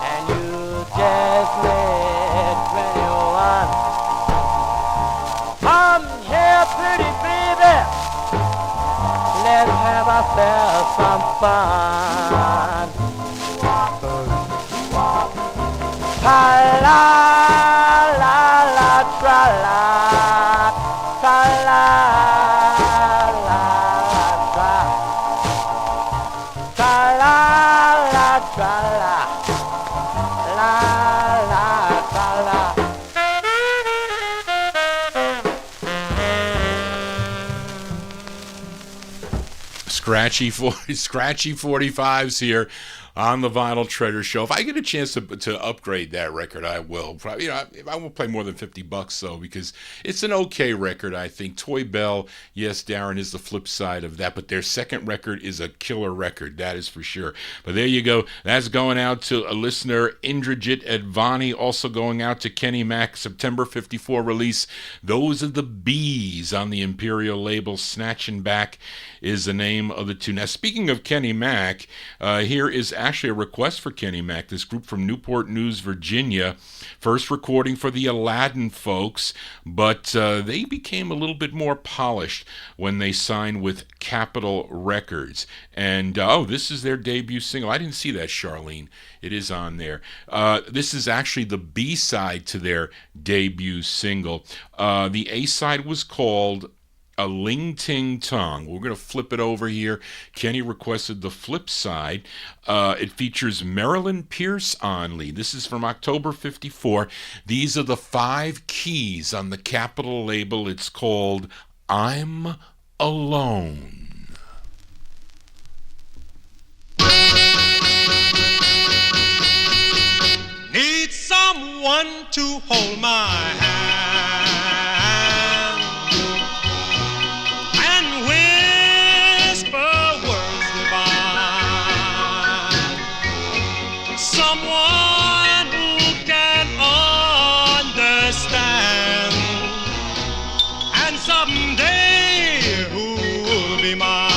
And you just made 21. Come here, pretty baby, let's have ourselves some fun. Tra-la, la-la, tra-la, tra-la. Scratchy 45s here on the Vinyl Treasure Show. If I get a chance to upgrade that record, I will. Probably, I won't pay more than $50 though, because it's an okay record, I think. Toy Bell, yes, Darren, is the flip side of that, but their second record is a killer record, that is for sure. But there you go. That's going out to a listener, Indrajit Advani. Also going out to Kenny Mack, September 54 release. Those are the Bees on the Imperial label. Snatchin' Back is the name of the tune. Now, speaking of Kenny Mack, here is actually a request for Kenny Mack, this group from Newport News, Virginia. First recording for the Aladdin folks, but they became a little bit more polished when they signed with Capitol Records. And, this is their debut single. I didn't see that, Charlene. It is on there. This is actually the B-side to their debut single. The A-side was called A Ling Ting Tong. We're going to flip it over here. Kenny requested the flip side. It features Marilyn Pierce on lead. This is from October 54. These are the 5 keys on the Capitol label. It's called I'm Alone. Need someone to hold my hand and whisper words divine. Someone who can understand, and someday who'll be mine.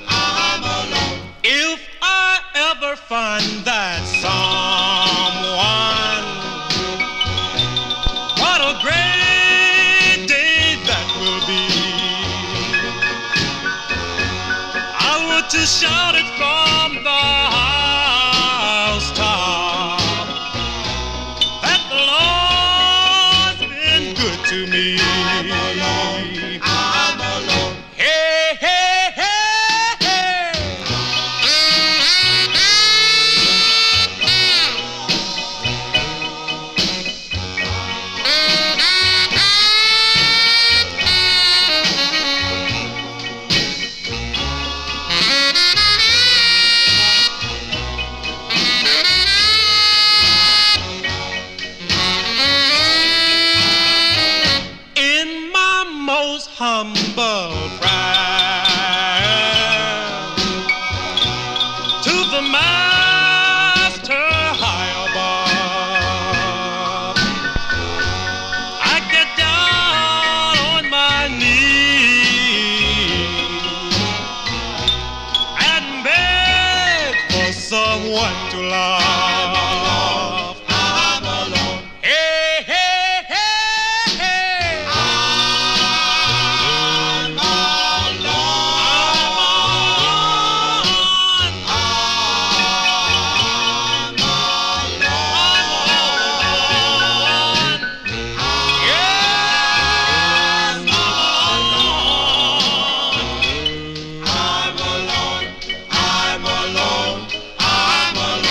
I'm alone. If I ever find that someone, what a great day that will be. I want to shout it from the housetop that the Lord's been good to me. I'm alone. Hey, hey, hey, hey. In my most humble prayer to the Master high above, I get down on my knees and beg for someone to love. I'm alone. Hey, hey, hey, hey. I'm alone. I'm alone. Yes, I'm alone. I'm alone. I'm alone.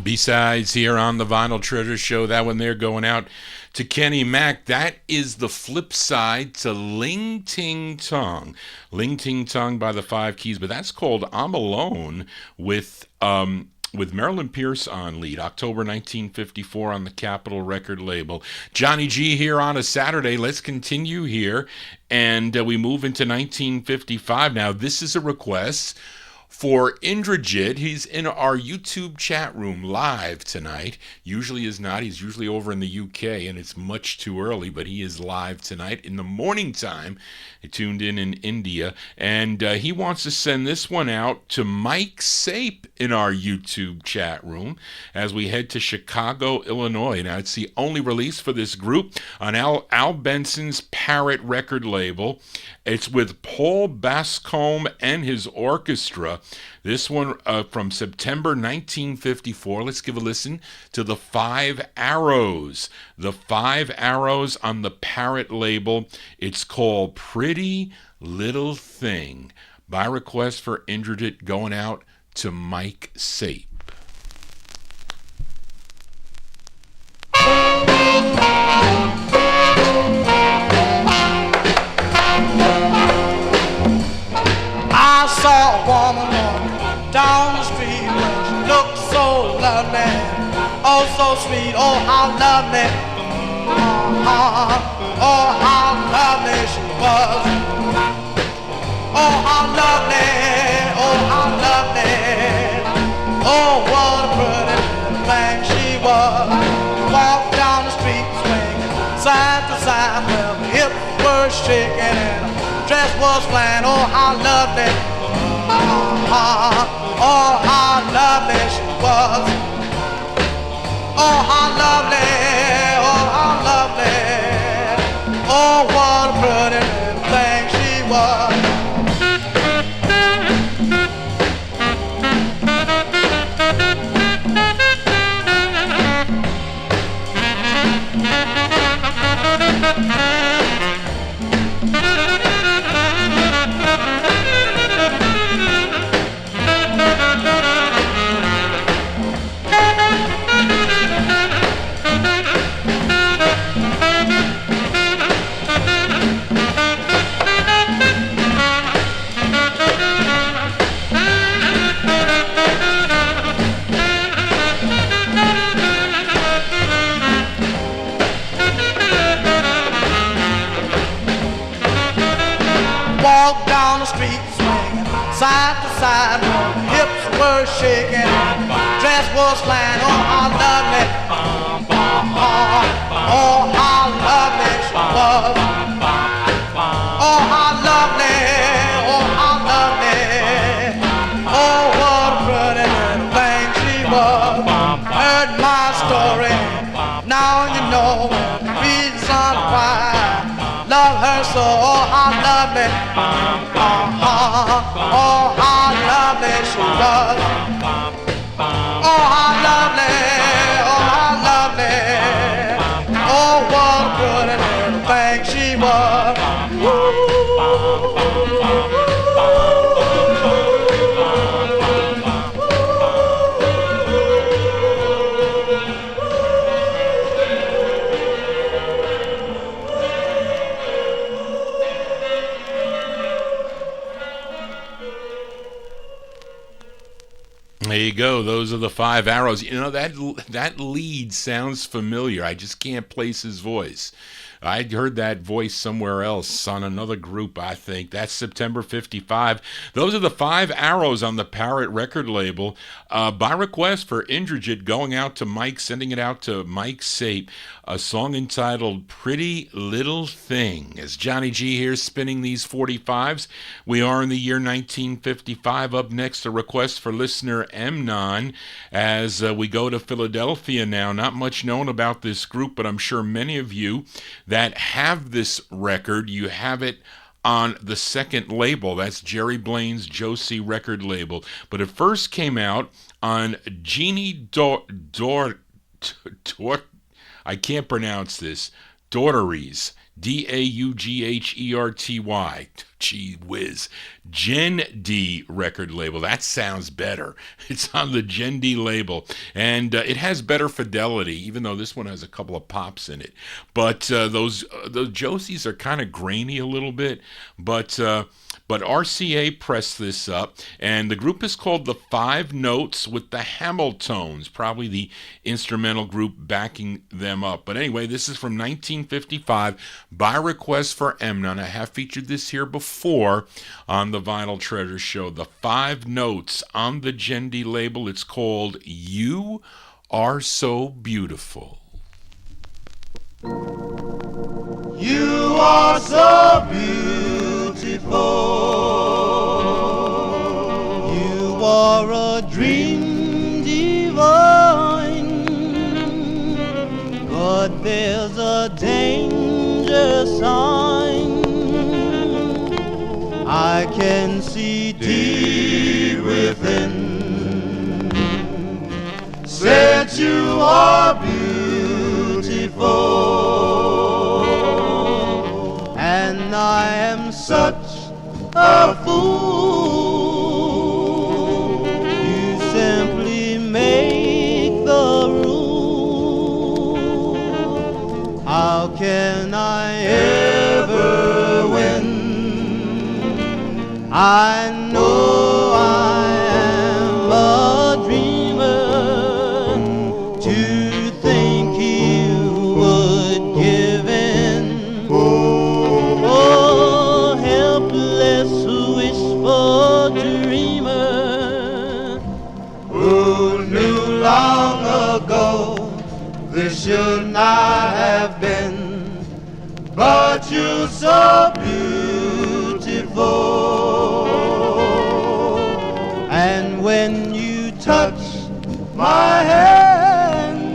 B-sides here on the Vinyl Treasure Show. That one there going out to Kenny Mack. That is the flip side to Ling Ting Tong. Ling Ting Tong by the 5 Keys, but that's called I'm Alone with Marilyn Pierce on lead. October 1954 on the Capitol record label. Johnny G here on a Saturday. Let's continue here, and we move into 1955. Now, this is a request for Indrajit. He's in our YouTube chat room live tonight. Usually is not. He's usually over in the UK, and it's much too early, but he is live tonight in the morning time. He tuned in India, and he wants to send this one out to Mike Sape in our YouTube chat room as we head to Chicago, Illinois. Now, it's the only release for this group on Al Benson's Parrot record label. It's with Paul Bascombe and his orchestra. This one from September 1954. Let's give a listen to the 5 Arrows. The 5 Arrows on the Parrot label. It's called Pretty Little Thing. By request for Indrajit, going out to Mike Sape. I saw a woman walking down the street when she looked so lovely, oh so sweet, oh how lovely, oh how lovely she was, oh how lovely, oh how lovely, oh what a pretty little thing she was. Walked down the street swinging side to side, well her hips were shaking and her dress was fine, oh how lovely, oh how lovely she was, oh how lovely, oh how lovely, oh what a pretty little thing she was. Walked down the street swinging side to side, hips were shaking, dress was flying, oh how lovely, oh how lovely she was, oh how lovely, oh how lovely, oh what a pretty little thing she was. Heard my story, now you know the reason why. Love her so, oh how lovely, oh how lovely she was, oh how lovely, oh how lovely, oh what a pretty little thing she was. There you go. Those are the Five Arrows. You know, that lead sounds familiar. I just can't place his voice. I'd heard that voice somewhere else on another group, I think. That's September 55. Those are the Five Arrows on the Parrot record label. By request for Indrajit, going out to Mike, sending it out to Mike Sape, a song entitled Pretty Little Thing. As Johnny G here spinning these 45s, we are in the year 1955. Up next, a request for listener Mnon as we go to Philadelphia now. Not much known about this group, but I'm sure many of you that have this record, you have it on the second label. That's Jerry Blaine's Josie record label. But it first came out on I can't pronounce this, Daughteries, Daugherty. Gee whiz. Gen D record label. That sounds better. It's on the Gen D label. And it has better fidelity, even though this one has a couple of pops in it. But those Josies are kind of grainy a little bit. But RCA pressed this up, and the group is called the Five Notes with the Hamiltones, probably the instrumental group backing them up. But anyway, this is from 1955 by request for Mnon. I have featured this here before on the Vinyl Treasure Show. The Five Notes on the Gen D label. It's called You Are So Beautiful. You are so beautiful. You are a dream divine, but there's a danger sign. I can see deep within, said you are beautiful, and I am such a fool. You simply make the rule. How can I ever win? I know I am a dreamer to think you would give in. Oh, helpless wishful dreamer who knew long ago this should not have been. But you're so beautiful. And when you touch my hand,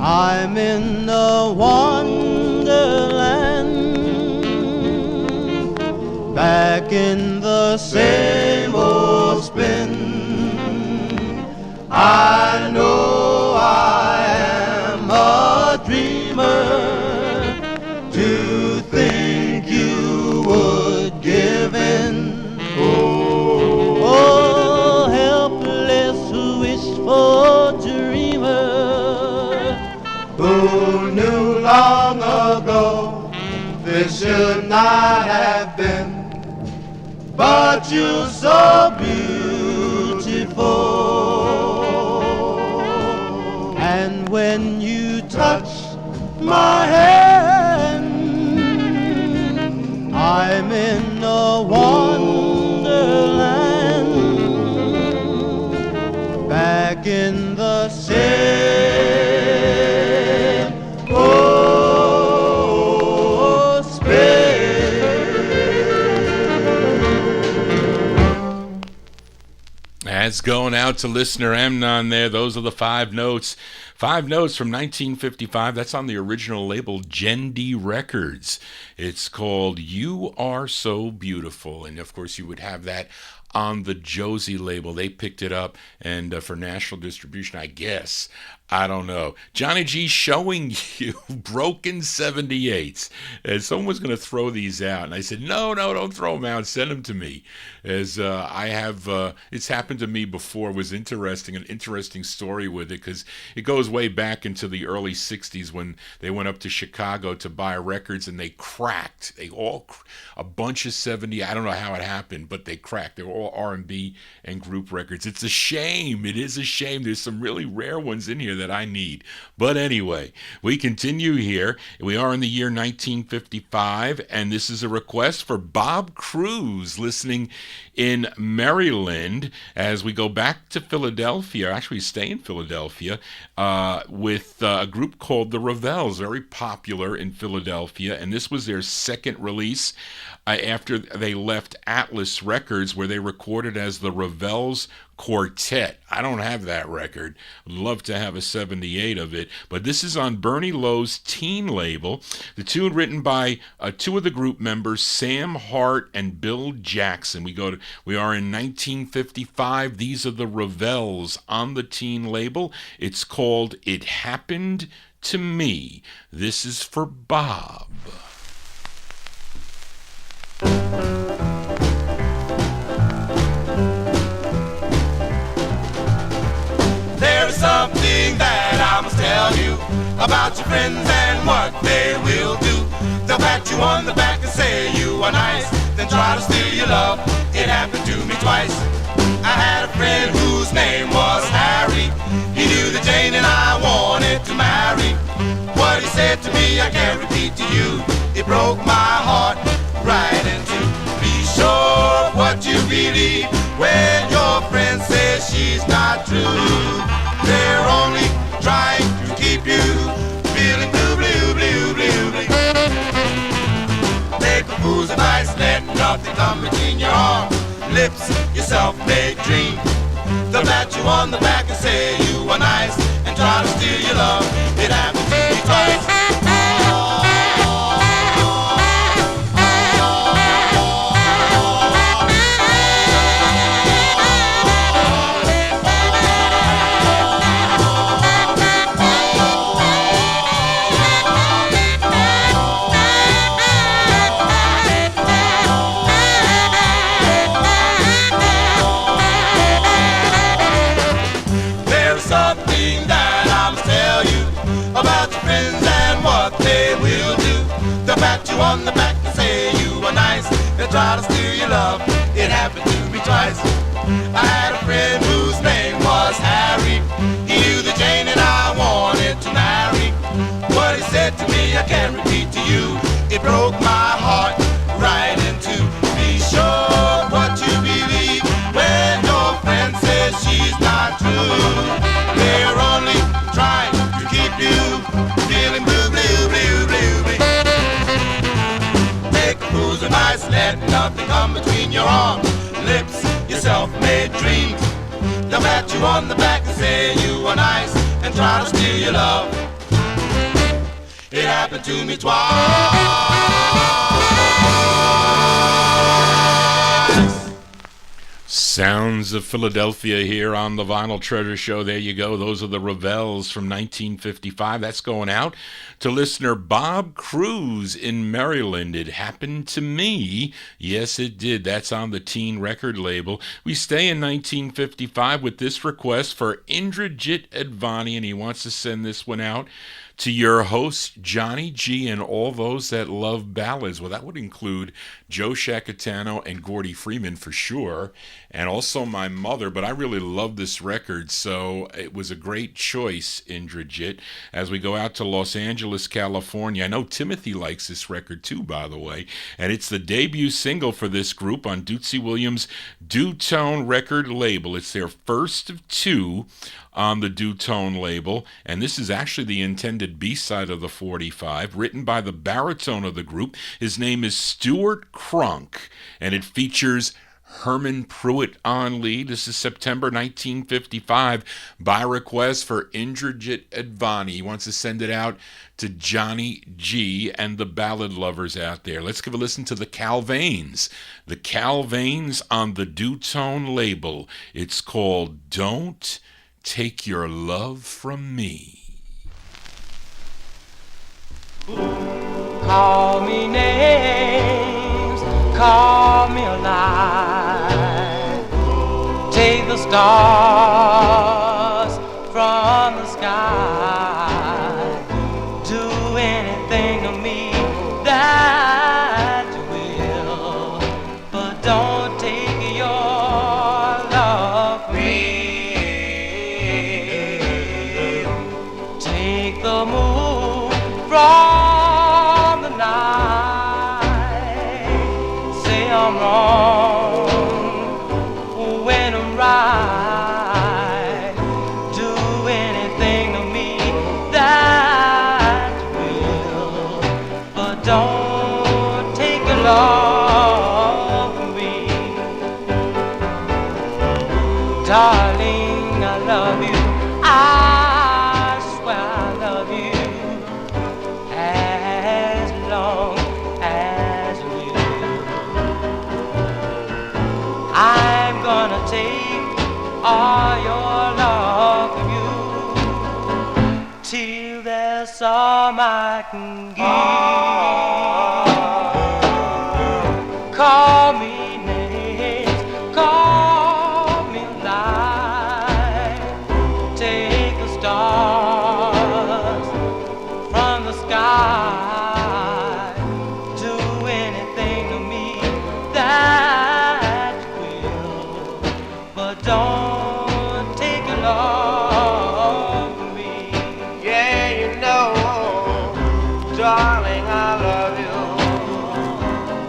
I'm in the wonderland, back in the same old spin. I know I am a dreamer, to think you would give in. Oh, helpless, wishful dreamer, who knew long ago this should not have been. But you're so beautiful, and when you touch my hand, I'm in a wonderland, back in the same old space. That's going out to listener Amnon there. Those are the 5 notes. 5 notes from 1955. That's on the original label, Gendi Records. It's called You Are So Beautiful. And, of course, you would have that on the Josie label. They picked it up, and for national distribution, I guess. I don't know. Johnny G showing you broken 78s. And someone was going to throw these out. And I said, no, don't throw them out. Send them to me. As I have, it's happened to me before. It was interesting, an interesting story with it, because it goes way back into the early 60s when they went up to Chicago to buy records and they cracked. A bunch of 70, I don't know how it happened, but they cracked. They were all R&B and group records. It's a shame. It is a shame. There's some really rare ones in here that I need. But anyway, we continue here. We are in the year 1955, and this is a request for Bob Cruz, listening in Maryland, as we go back to Philadelphia. Actually, stay in Philadelphia with a group called the Revels, very popular in Philadelphia, and this was their second release after they left Atlas Records, where they recorded as the Revels Quartet. I don't have that record. Would love to have a 78 of it, but this is on Bernie Lowe's Teen label. The tune written by 2 of the group members, Sam Hart and Bill Jackson. We are in 1955. These are the Revels on the Teen label. It's called It Happened to Me. This is for Bob. There's something that I must tell you about your friends and what they will do. They'll pat you on the back and say you are nice, then try to steal your love. It happened to me twice. I had a friend whose name was Harry. He knew that Jane and I wanted to marry. What he said to me I can't repeat to you. It broke my heart right in two. Be sure what you believe when your friend says she's not true. They're only trying to keep you feeling blue, blue, blue, blue, blue. Take a fool's advice, let nothing come between your arms, lips, your self-made dream. They'll pat you on the back and say you are nice, and try to steal your love. It happened to me twice. On the back and say you were nice, they'll try to steal your love. It happened to me twice. I had a friend whose name was Harry. He knew that Jane and I wanted to marry. What he said to me I can't repeat to you. It broke my heart right in two. Be sure what you believe when your friend says she's not true. They're only trying to keep you feeling blue, blue, blue, blue, blue. Who's a nice, your arms, lips, your self-made dreams. They'll pat you on the back and say you are nice and try to steal your love. It happened to me twice. Sounds of Philadelphia here on the Vinyl Treasure Show. There you go. Those are the Revels from 1955. That's going out to listener Bob Cruz in Maryland. It happened to me. Yes, it did. That's on the Teen record label. We stay in 1955 with this request for Indrajit Advani, and he wants to send this one out to your host, Johnny G, and all those that love ballads. Well, that would include Joe Shacatano and Gordy Freeman for sure, and also my mother, but I really love this record, so it was a great choice, Indrajit. As we go out to Los Angeles, California, I know Timothy likes this record too, by the way, and it's the debut single for this group on Dootsy Williams' Dutone record label. It's their first of two on the Dutone label, and this is actually the intended B-side of the 45, written by the baritone of the group. His name is Stuart Crunk, and it features Herman Pruitt on lead. This is September 1955 by request for Indrajit Advani. He wants to send it out to Johnny G and the ballad lovers out there. Let's give a listen to the Calvains. The Calvains on the Dutone label. It's called Don't Take Your Love From Me. Call me names, call me a lie. Take the stars from the sky. Do anything to me that you will, but don't take your love from me. Take the moon from the night. Say I'm wrong when I'm right. Do anything to me that will, but don't take your love from me. Darling, I love you. I swear I love you as long as you live. I'm gonna take all your love from you till there's some I can give. Call me names, call me lies. Take the stars from the sky. Do anything to me that will, but don't take your love from me. Yeah, you know, darling, I love you.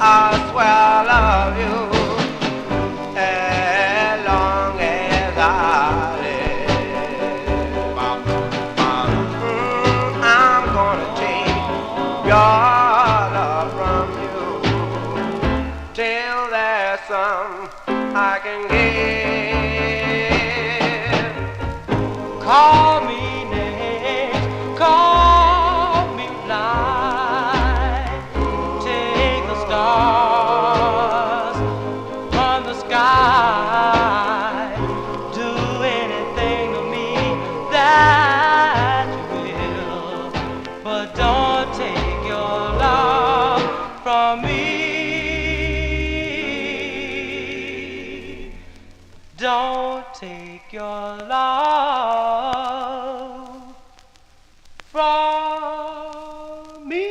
I swear I love you as long as I live. I'm gonna take your love from you till there's some I can give. Call me names, call me lies. Take the stars from the sky. Do anything to me that you will, but don't take your love from me. Don't take your love from me.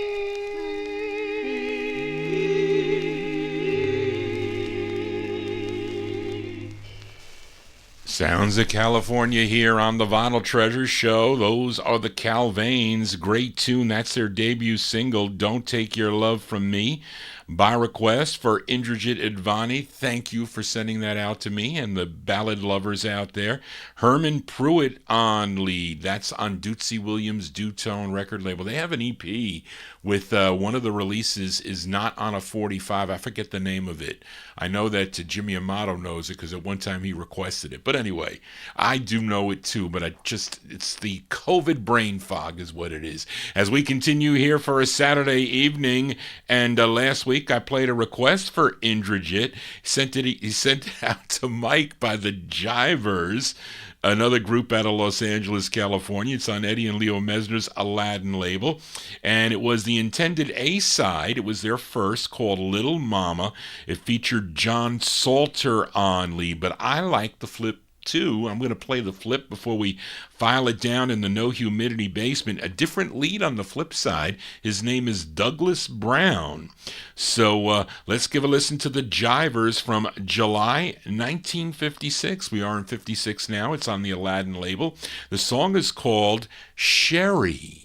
Sounds of California here on the Vinyl Treasure Show. Those are the Calvains. Great tune. That's their debut single, Don't Take Your Love From Me, by request for Indrajit Advani. Thank you for sending that out to me and the ballad lovers out there. Herman Pruitt on lead. That's on Dootsy Williams' Dutone record label. They have an EP with one of the releases is not on a 45. I forget the name of it. I know that Jimmy Amato knows it because at one time he requested it. But anyway, I do know it too, but it's the COVID brain fog is what it is. As we continue here for a Saturday evening, and last week I played a request for Indrajit. He sent it out to Mike by the Jivers, another group out of Los Angeles, California. It's on Eddie and Leo Mesner's Aladdin label, and it was the intended A-side. It was their first, called Little Mama. It featured John Salter on lead, but I like the flip too. I'm going to play the flip before we file it down in the No Humidity basement. A different lead on the flip side. His name is Douglas Brown. So let's give a listen to the Jivers from July 1956. We are in 56 now. It's on the Aladdin label. The song is called Sherry.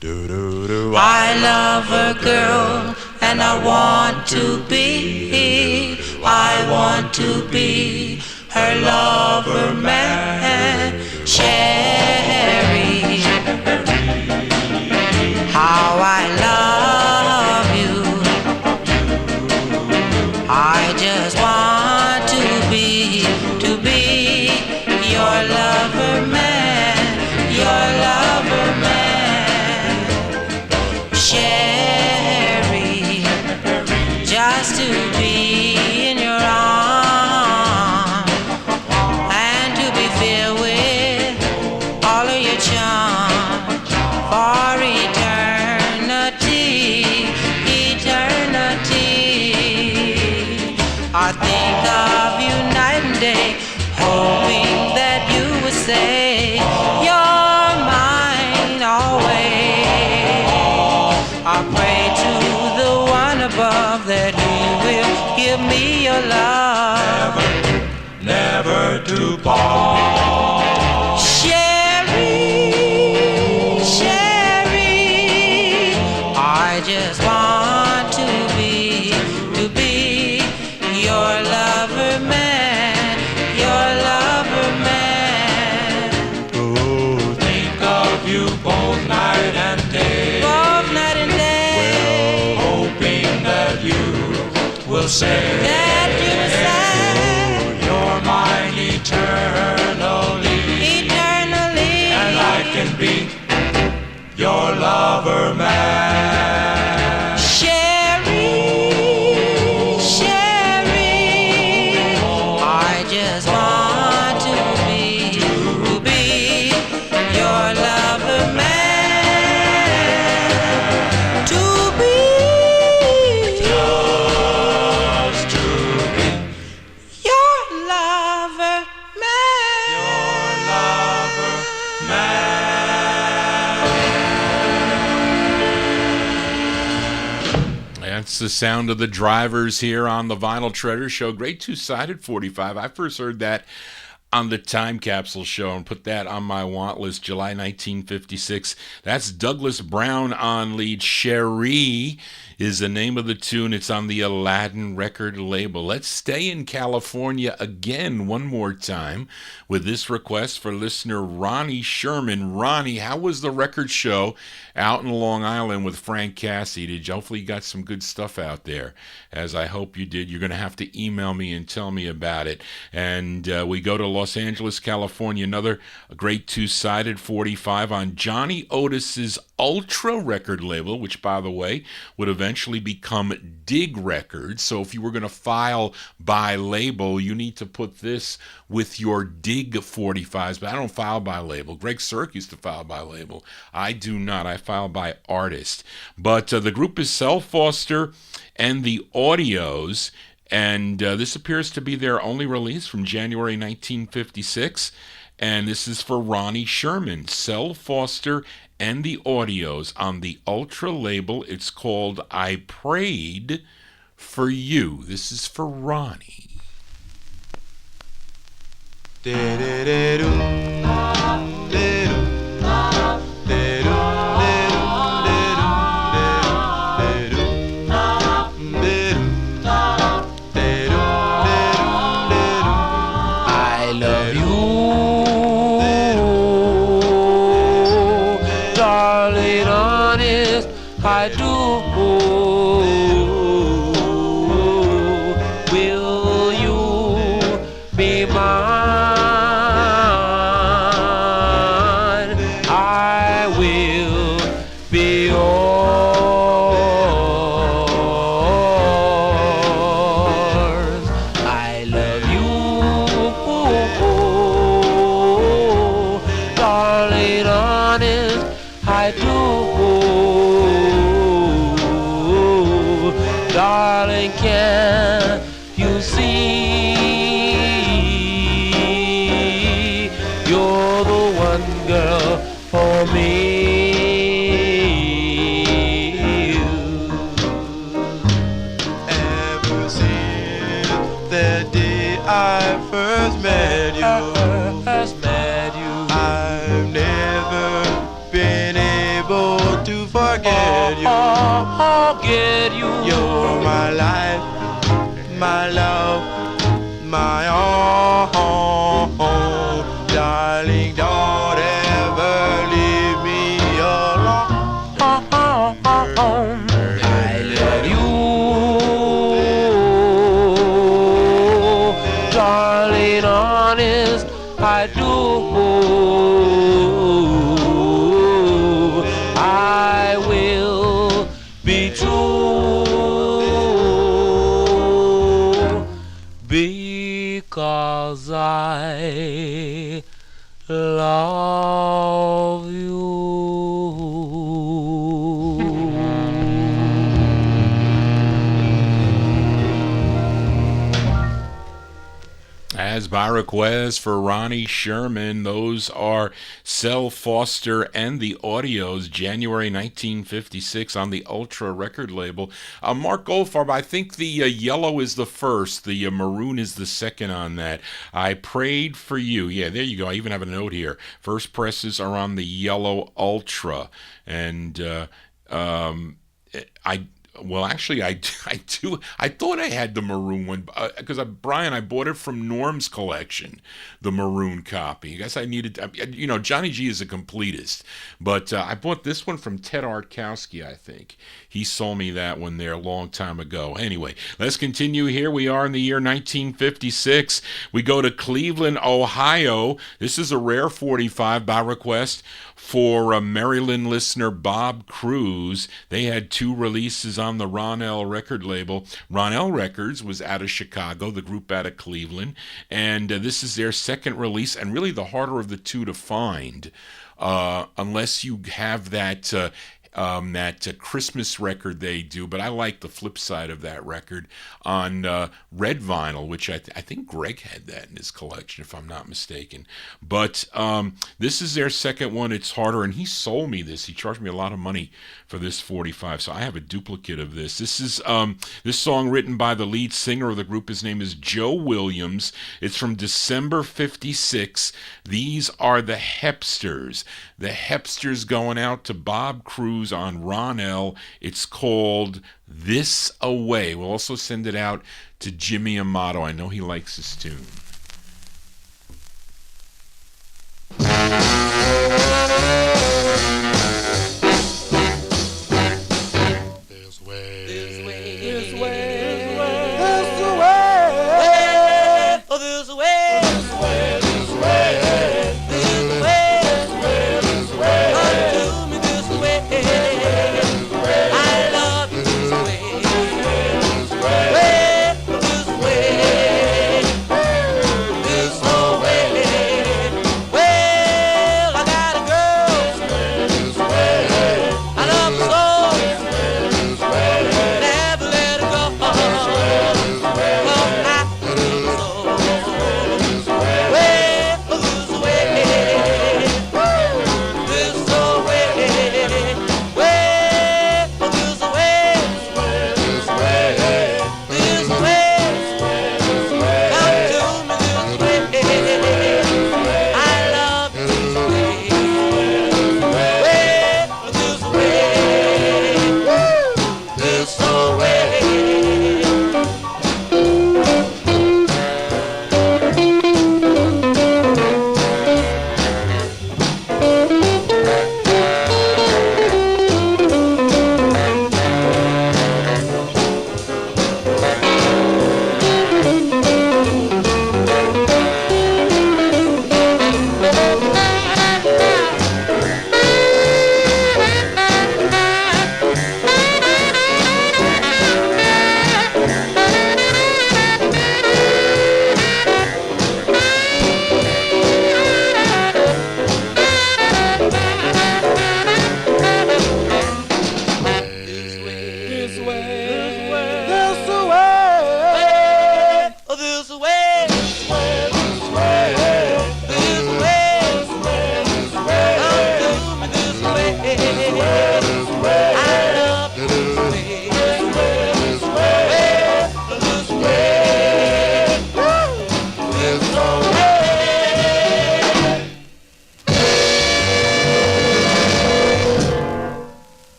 I love a girl and I want to be her lover man, Sherry. How I love you, I just want to be your lover man, your lover man. Sherry, just to be in your arms and to be filled with all of your charm for eternity, eternity. I think of you night and day, hoping that you would say you're mine always. I pray to the one above that he will give me your love, never to part. Sherry, Sherry, I just want to be your lover man, your lover man. Oh, think of you both night and day, both night and day. Will say that you will say, oh, you're mine eternally, eternally, and I can be your lover man. Sherry, Sherry, I just want to be your lover man. That's the sound of the Drivers here on the Vinyltreasure Show. Great two-sided 45. I first heard that on the Time Capsule Show and put that on my want list, July 1956. That's Douglas Brown on lead. Sherry is the name of the tune. It's on the Aladdin record label. Let's stay in California again one more time with this request for listener Ronnie Sherman. Ronnie, how was the record show out in Long Island with Frank Cassie? Hopefully you got some good stuff out there, as I hope you did. You're going to have to email me and tell me about it. And we go to Los Angeles, California, another great two-sided 45 on Johnny Otis's Ultra record label, which, by the way, would eventually become Dig Records. So if you were going to file by label, you need to put this with your Dig 45s. But I don't file by label. Greg Cirque used to file by label. I do not. I file by artist. But the group is Sel Foster and the Audios, and this appears to be their only release from January 1956. And this is for Ronnie Sherman, Sel Foster and the Audios on the Ultra label. It's called I Prayed for You. This is for Ronnie. mine. I will be yours. I love you, darling, honest, I do. Darling, can you see you're the one girl for me? Ever since the day I first met you, I've never been able to forget you. You're my life, my love, my all. Darling, don't ever leave me alone. I love you, darling, honest, I do. I will be true because I love you. As by request for Ronnie Sherman, those are Sel Foster and the Audios, January 1956 on the Ultra record label. Mark Goldfarb, I think the yellow is the first, the maroon is the second on that. I Prayed for You. Yeah, there you go. I even have a note here. First presses are on the yellow Ultra. And I do. I thought I had the maroon one because Brian, I bought it from Norm's collection, the maroon copy. I guess I needed. Johnny G is a completist, but I bought this one from Ted Artkowski. I think he sold me that one there a long time ago. Anyway, let's continue. Here we are in the year 1956. We go to Cleveland, Ohio. This is a rare 45 by request for Maryland listener Bob Cruz. They had two releases on the Ron-L record label. Ron-L Records was out of Chicago, the group out of Cleveland, and this is their second release, and really the harder of the two to find, unless you have that Christmas record they do. But I like the flip side of that record on red vinyl, which I think Greg had that in his collection, if I'm not mistaken. But this is their second one. It's harder, and he sold me this. He charged me a lot of money for this 45, so I have a duplicate of this. This is this song written by the lead singer of the group. His name is Joe Williams. It's from December 56. These are the Hipsters. The Hipsters going out to Bob Cruz on Ron-L. It's called This Away. We'll also send it out to Jimmy Amato. I know he likes this tune. This way. This way. This way. This way. Oh, this way. This way. This way. This way. This way. Undo me this way. I love you this way. This way. This way. This way.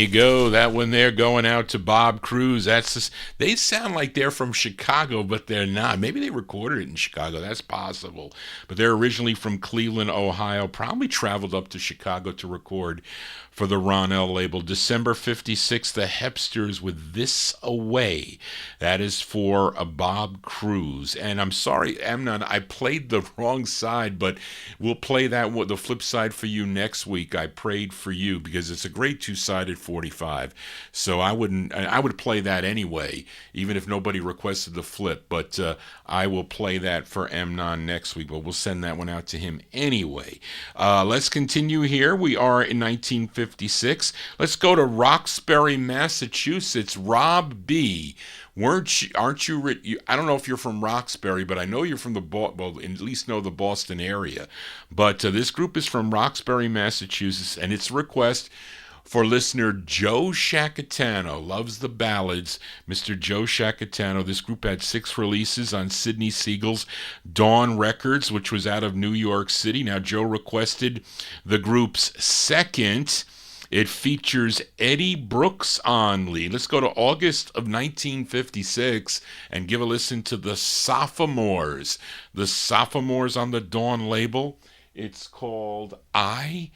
you go. That one there going out to Bob Cruz. That's just, they sound like they're from Chicago, but they're not. Maybe they recorded it in Chicago. That's possible. But they're originally from Cleveland, Ohio. Probably traveled up to Chicago to record for the Ron L label. December 56, the Hipsters with This Away. That is for a Bob Cruz. And I'm sorry, Amnon, I played the wrong side, but we'll play that the flip side for you next week. I prayed for you because it's a great two-sided 45. So I would play that anyway, even if nobody requested the flip. But I will play that for Amnon next week, but we'll send that one out to him anyway. Let's continue here. We are in 1950. Let's go to Roxbury, Massachusetts. Rob B. Aren't you? I don't know if you're from Roxbury, but I know you're from at least know the Boston area. But this group is from Roxbury, Massachusetts, and it's a request for listener Joe Shacatano. Loves the ballads, Mr. Joe Shacatano. This group had 6 releases on Sidney Siegel's Dawn Records, which was out of New York City. Now, Joe requested the group's second. It features Eddie Brooks on lead. Let's go to August of 1956 and give a listen to the Sophomores. The Sophomores on the Dawn label. It's called I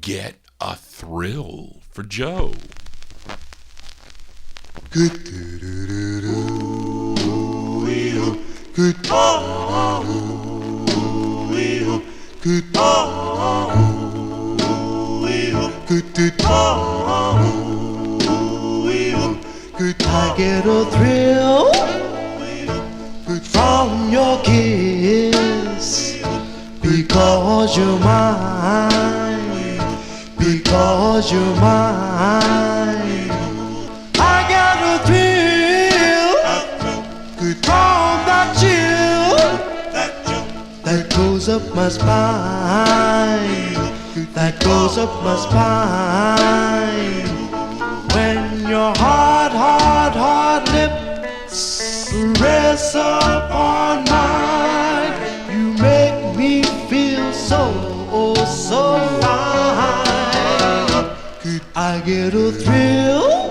Get a Thrill for Joe. Good good good I get a thrill from your kiss because you're mine, because you're mine. I get a thrill from that chill that goes up my spine, that goes up my spine. When your hard lips rest upon mine, you make me feel so fine. I get a thrill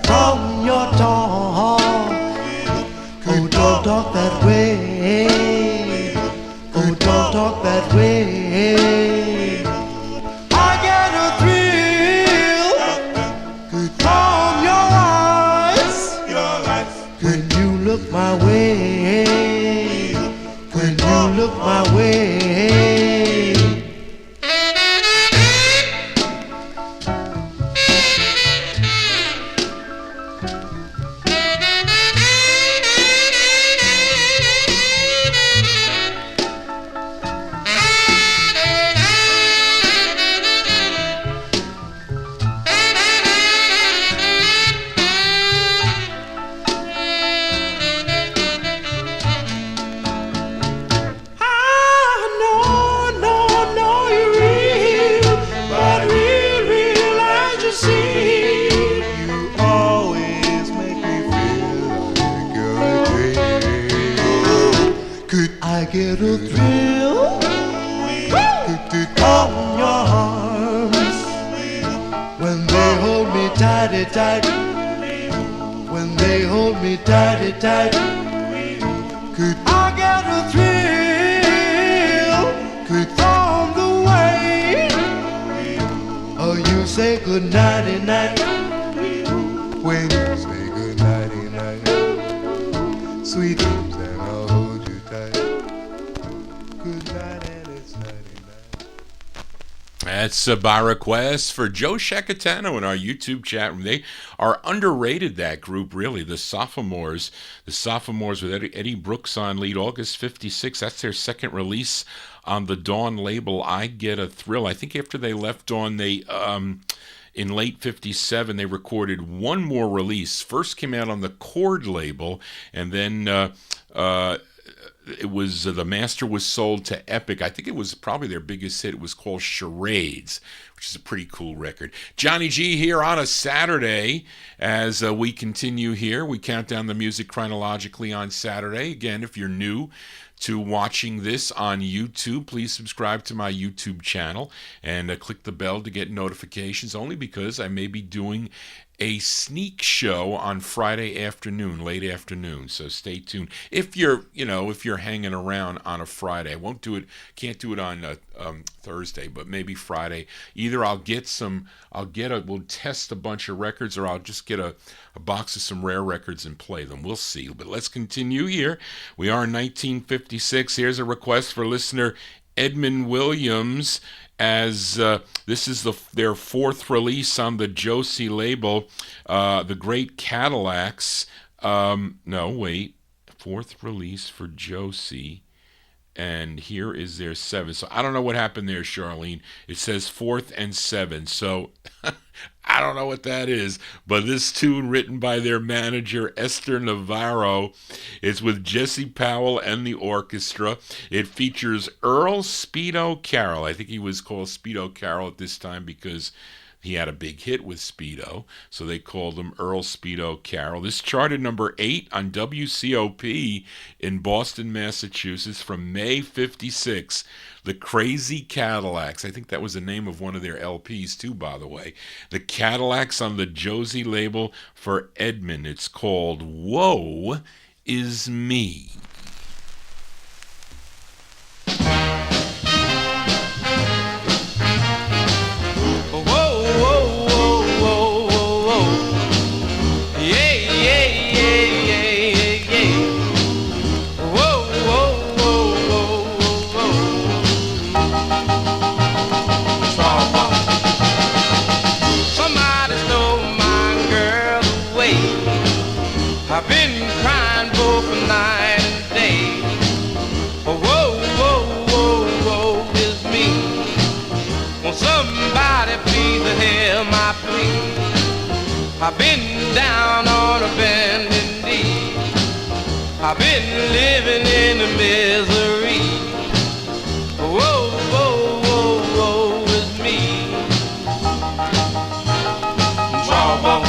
from your talk. Oh, don't talk that way. Oh, don't talk that way. I get a thrill from your eyes when you look my way. When you look my way. Get a thrill from your arms when they hold me tighty tight, when they hold me tighty tight. I get a thrill from the way you say good nighty night. When you say good nighty night, sweet dreams and I'll hold you tight. That's by request for Joe Shacatano in our YouTube chat room. They are underrated, that group, really. The Sophomores with Eddie Brooks on lead, August 56. That's their second release on the Dawn label, I Get a Thrill. I think after they left Dawn, they in late 57, they recorded one more release. First came out on the Chord label, and then it was the master was sold to Epic. I think it was probably their biggest hit. It was called Charades, which is a pretty cool record. Johnny G here on a Saturday as we continue here. We count down the music chronologically on Saturday. Again, if you're new to watching this on YouTube, please subscribe to my YouTube channel and click the bell to get notifications, only because I may be doing a sneak show on Friday afternoon, late afternoon. So stay tuned. If you're hanging around on a Friday, I won't do it. Can't do it on Thursday, but maybe Friday. Either we'll test a bunch of records, or I'll just get a box of some rare records and play them. We'll see. But let's continue here. We are in 1956. Here's a request for listener Edmund Williams, as this is their fourth release on the Josie label, the Great Cadillacs. Fourth release for Josie, and here is their seventh. So I don't know what happened there, Charlene. It says fourth and seven, so I don't know what that is, but this tune, written by their manager Esther Navarro, is with Jesse Powell and the orchestra. It features Earl Speedo Carroll. I think he was called Speedo Carroll at this time because he had a big hit with Speedo, so they called him Earl Speedo Carroll. This charted number 8 on WCOP in Boston, Massachusetts from May 56. The Crazy Cadillacs. I think that was the name of one of their LPs too, by the way. The Cadillacs on the Josie label for Edmund. It's called Woe Is Me. I've been crying both night and day. Oh, whoa, whoa, whoa, whoa is me. Won't somebody please hear my plea? I've been down on a bended knee. I've been living in the misery. Whoa, whoa, whoa, whoa is me. Trouble.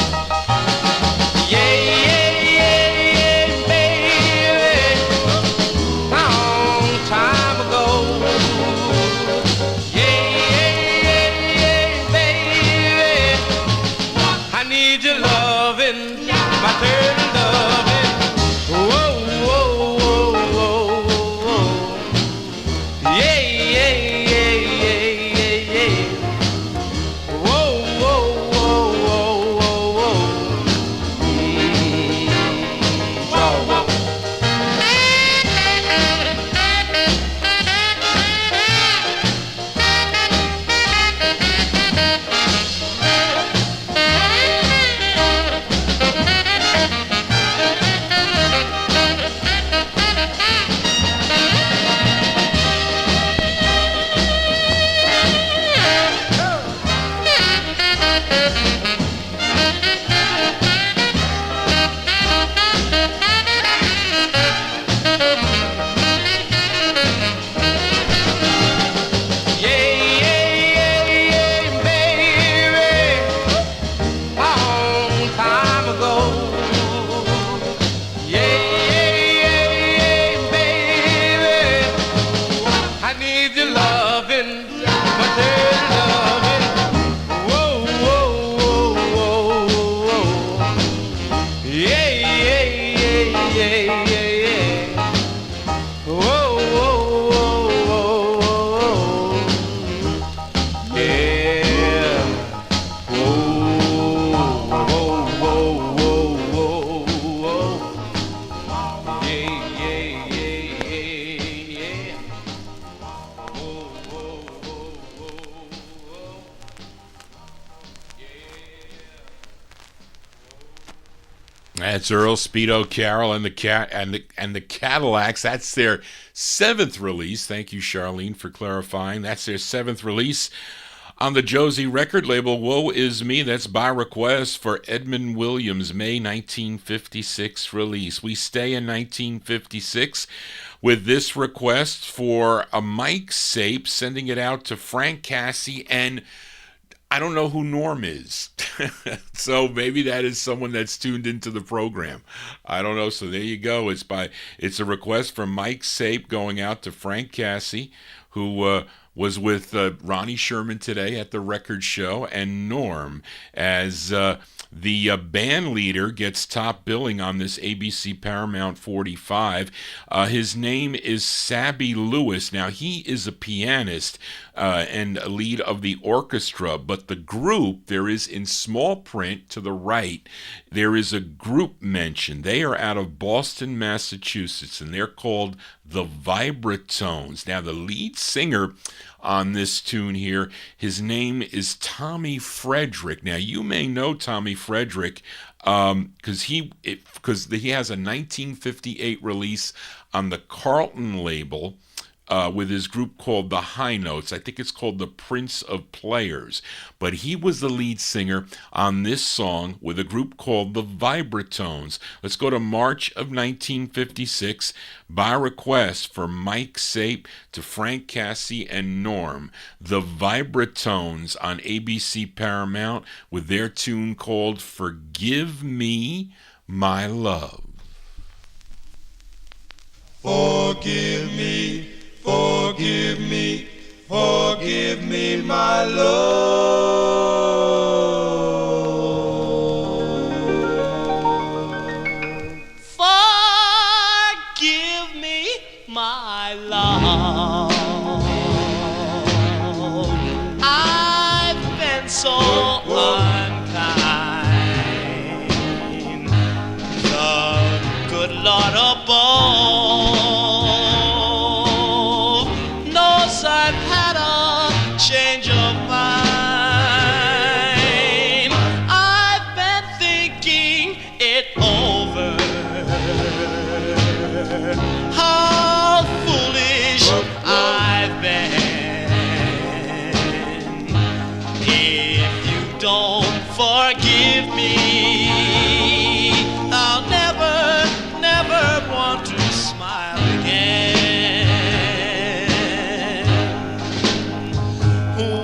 That's Earl Speedo Carroll and the Cadillacs. That's their seventh release. Thank you, Charlene, for clarifying. That's their seventh release On the Josie record label, Woe Is Me, that's by request for Edmund Williams' May 1956 release. We stay in 1956 with this request for a Mike Sape, sending it out to Frank Cassie, and I don't know who Norm is. So maybe that is someone that's tuned into the program. I don't know. So there you go. It's a request from Mike Sape going out to Frank Cassie, who was with Ronnie Sherman today at the record show, and Norm, as the band leader gets top billing on this ABC Paramount 45. His name is Sabby Lewis. Now, he is a pianist and a lead of the orchestra, but the group, there is in small print to the right, there is a group mentioned. They are out of Boston, Massachusetts, and they're called the Vibratones. Now, the lead singer on this tune here, his name is Tommy Frederick. Now, you may know Tommy Frederick because he has a 1958 release on the Carlton label with his group called the High Notes. I think it's called the Prince of Players. But he was the lead singer on this song with a group called the Vibratones. Let's go to March of 1956 by request for Mike Sape to Frank Cassie and Norm. The Vibratones on ABC Paramount with their tune called Forgive Me, My Love. Forgive me, forgive me, forgive me, my love. Forgive me, my love. I've been so unkind. The good Lord above I've had a change of mind. I've been thinking it over. How foolish I've been. If you don't forgive me, I'll never, never want to smile again.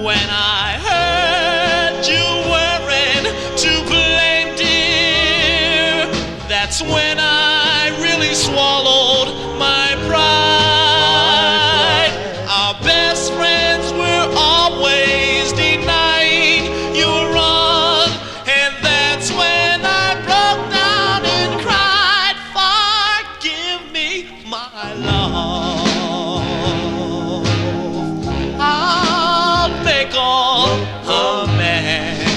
When I heard you wearing to blame, dear, that's when I really swallowed my pride. Our best friends were always denying you were wrong, and that's when I broke down and cried. Forgive me, my love. Make all amends,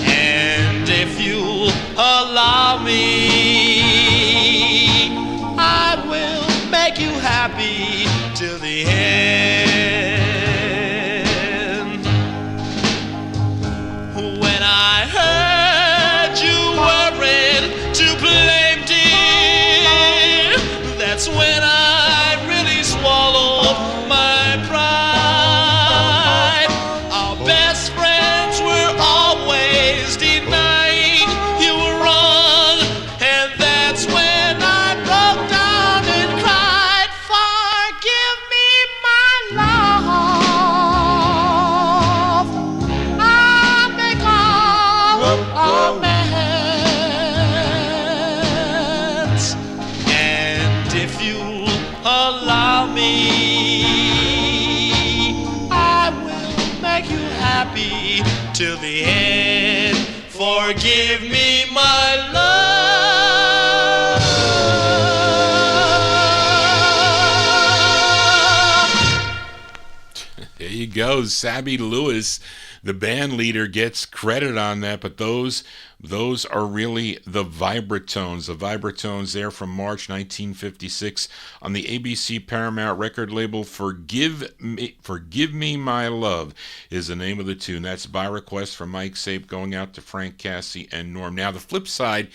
and if you allow me, I will make you happy till the end. When I heard you weren't to blame, dear, that's when I really swallowed my pride. Our best friends were always denying you were wrong, and that's when I broke down and cried. Forgive me, my love. I'll make all amends, and if you allow me, happy till the end. Forgive me, my love. There you go, Sabby Lewis, the band leader, gets credit on that, but those are really the Vibratones. The Vibratones there from March 1956 on the ABC Paramount record label. Forgive Me, My Love is the name of the tune. That's by request from Mike Sape going out to Frank Cassie and Norm. Now, the flip side,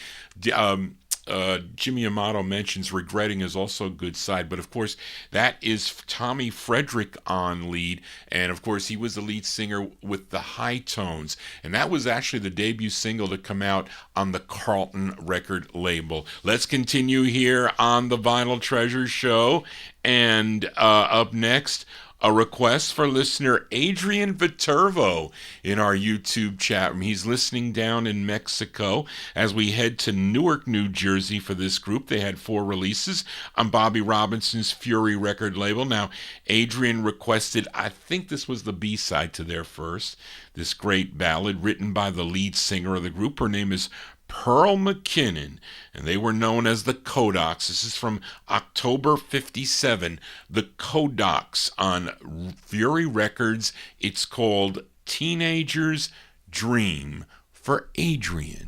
Jimmy Amato mentions regretting is also a good side, but of course that is Tommy Frederick on lead, and of course he was the lead singer with the High Tones, and that was actually the debut single to come out on the Carlton record label. Let's continue here on the Vinyl Treasures show, and up next, a request for listener Adrian Viterbo in our YouTube chat room. He's listening down in Mexico as we head to Newark, New Jersey for this group. They had 4 releases on Bobby Robinson's Fury record label. Now, Adrian requested, I think this was the B-side to their first, this great ballad written by the lead singer of the group. Her name is Pearl McKinnon, and they were known as the Kodoks. This is from October 57, the Kodoks on Fury Records. It's called Teenager's Dream for Adrian.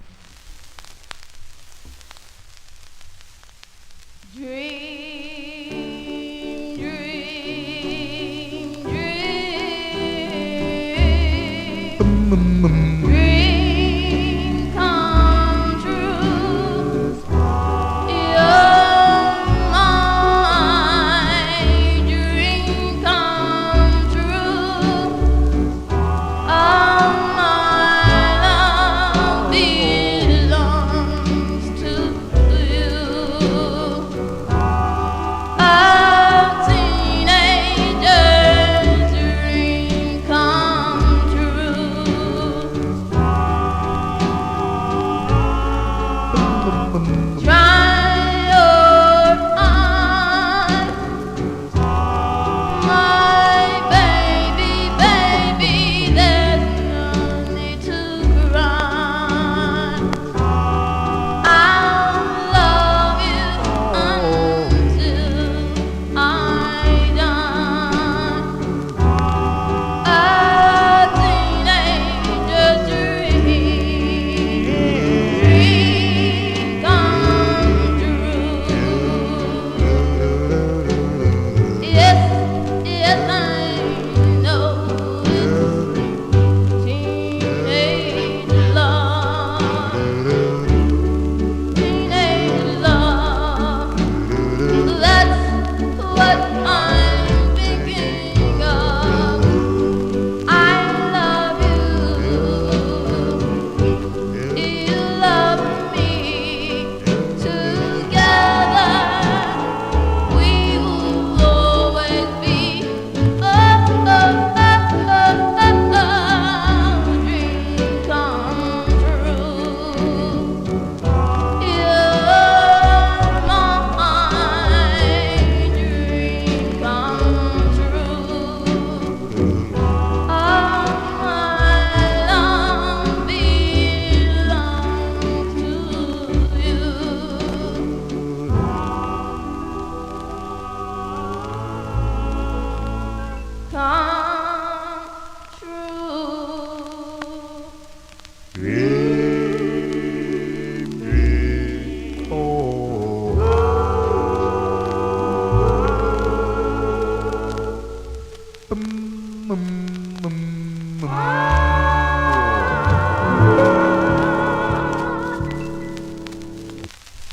Dream, dream, dream.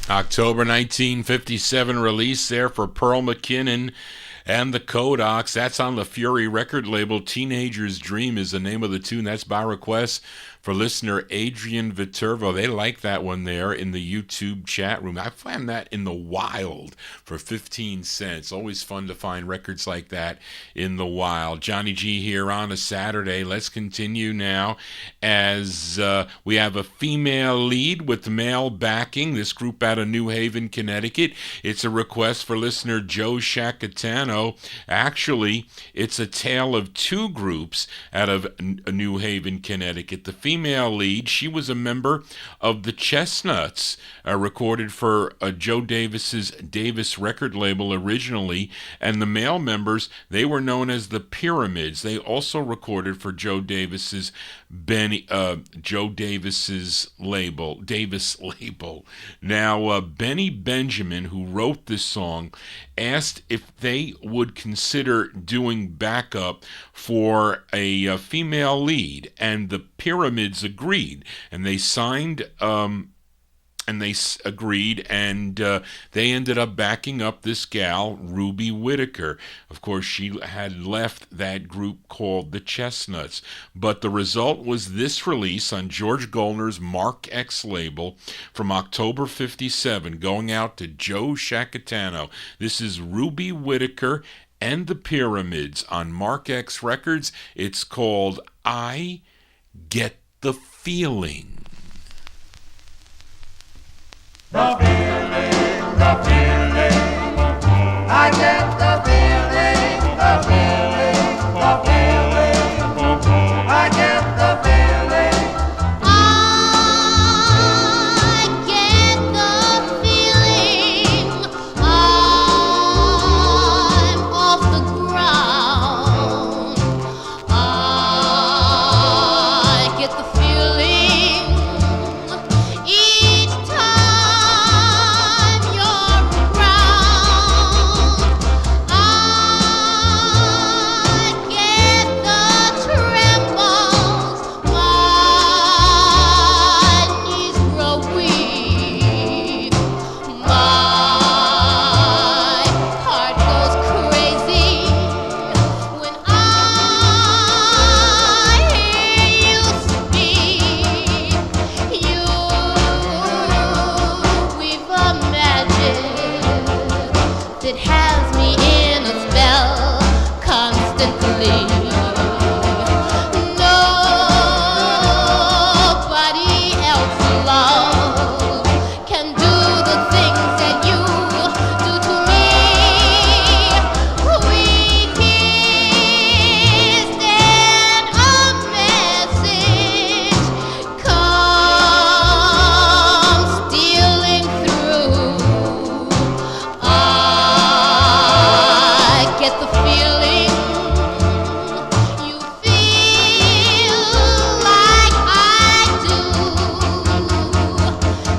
October 1957 release there for Pearl McKinnon and the Kodoks. That's on the Fury record label. Teenager's Dream is the name of the tune. That's by request for listener Adrian Viterbo. They like that one there in the YouTube chat room. I found that in the wild for 15 cents. Always fun to find records like that in the wild. Johnny G here on a Saturday. Let's continue now as we have a female lead with male backing. This group out of New Haven, Connecticut. It's a request for listener Joe Shacatano. Actually, it's a tale of 2 groups out of New Haven, Connecticut. The female lead, she was a member of the Chestnuts, recorded for Joe Davis's Davis record label originally, and the male members, they were known as the Pyramids. They also recorded for Joe Davis's label, Davis label. Now, Benny Benjamin, who wrote this song, asked if they would consider doing backup for a female lead, and the Pyramids agreed, and they signed and they agreed, and they ended up backing up this gal, Ruby Whitaker. Of course, she had left that group called the Chestnuts. But the result was this release on George Goldner's Mark X label from October 57, going out to Joe Shacatano. This is Ruby Whitaker and the Pyramids on Mark X Records. It's called I Get the Feeling. The feeling, I get the feeling, the feeling, the feeling, I get the feeling. I get the feeling I'm off the ground. I get the feeling each time you're around. I get the trembles, my knees grow weak, my heart goes crazy when I hear you speak. You weave a magic that has me in a spell constantly. Nobody else, love, can do the things that you do to me. We kissed and a message comes stealing through. I get the feeling you feel like I do.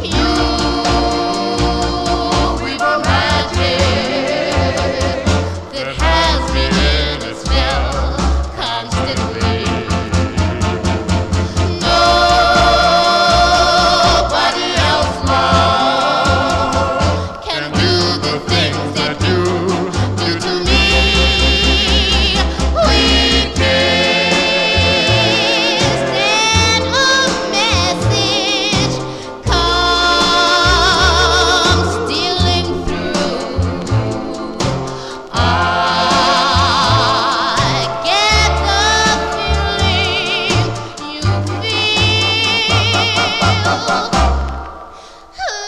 You weave a magic that has me in a spell constantly. Nobody else, love, can do the things that you do to me. We kissed and a message comes stealing through. I get the feeling you feel like I do.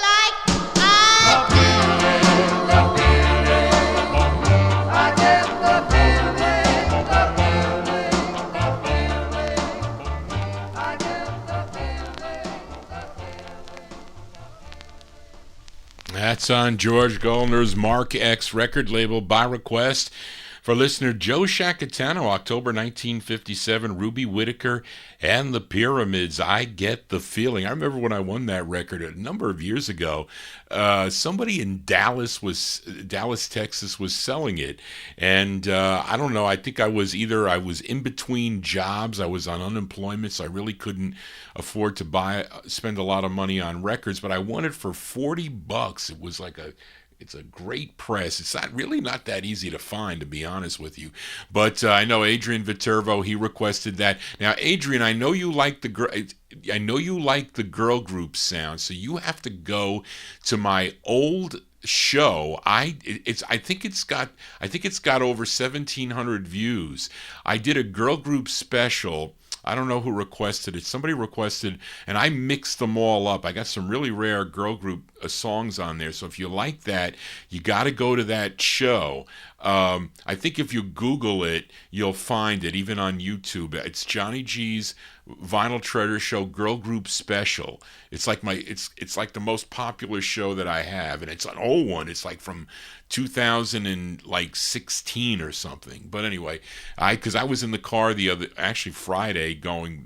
I get the feeling, the feeling, the feeling, I get the feeling, the feeling. That's on George Goldner's Mark X record label by request for listener Joe Shacatano, October 1957, Ruby Whitaker and the Pyramids. I Get the Feeling. I remember when I won that record a number of years ago. Somebody in Dallas, Texas, was selling it, and I don't know. I think I was in between jobs. I was on unemployment, so I really couldn't afford to spend a lot of money on records. But I won it for $40. It was like it's a great press. It's not that easy to find, to be honest with you. But I know Adrian Viterbo, he requested that. Now, Adrian, I know you like the girl group sound, so you have to go to my old show. I think it's got over 1,700 views. I did a girl group special. I don't know who requested it. Somebody requested, and I mixed them all up. I got some really rare girl group songs on there. So if you like that, you got to go to that show. I think if you Google it, you'll find it, even on YouTube. It's Johnny G's Vinyltreasure Show Girl Group Special. It's like it's like the most popular show that I have, and it's an old one. It's like from 2016 or something. But anyway, because I was in the car Friday,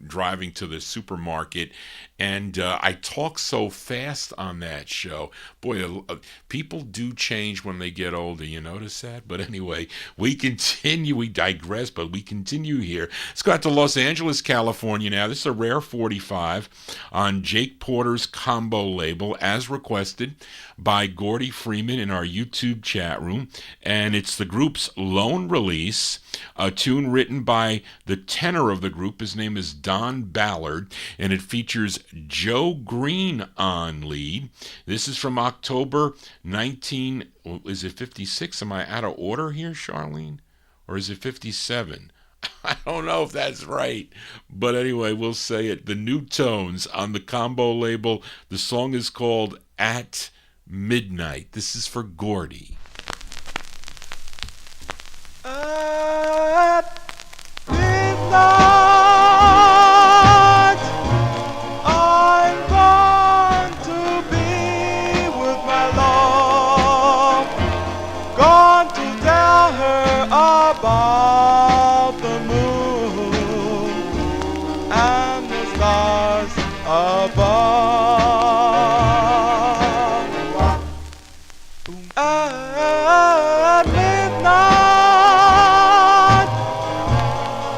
driving to the supermarket, and I talk so fast on that show. Boy, people do change when they get older. You notice that? But anyway, we continue. We digress, but we continue here. Let's go out to Los Angeles, California now. This is a rare 45 on Jake Porter's combo label, as requested by Gordy Freeman in our YouTube chat room. And it's the group's lone release, a tune written by the tenor of the group. His name is Don Ballard, and it features Joe Green on lead. This is from October 19... Is it 56? Am I out of order here, Charlene? Or is it 57? I don't know if that's right. But anyway, we'll say it. The New Tones on the combo label. The song is called At Midnight. This is for Gordy. At midnight, I'm going to be with my love, going to tell her about the moon and the stars above. At midnight,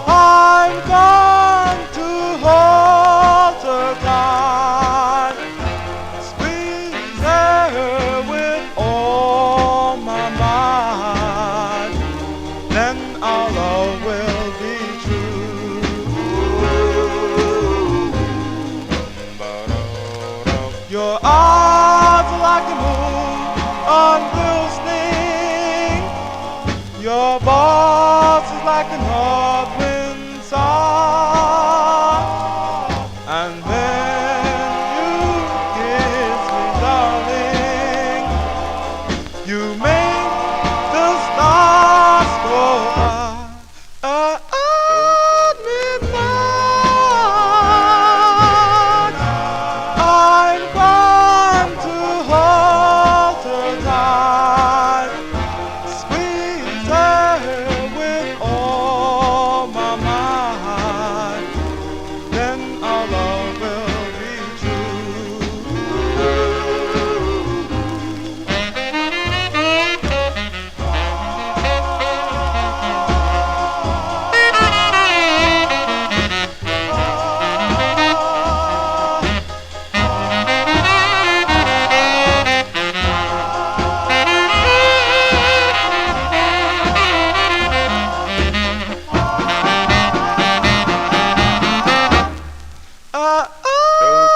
I'm going to hold her tight, squeeze her with all my might, then our love will be true. Your eyes are like the moon on glistening, your voice is like an upwind song, and when you kiss me, darling, you make the stars go by. At midnight, I'm going to hold her tight, squeeze her with all my might, then our love will be true.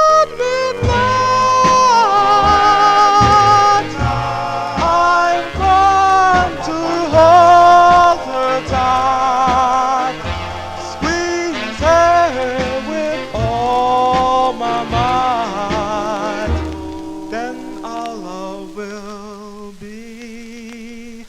At midnight, I'm going to hold her tight, squeeze her with all my might, then our love will be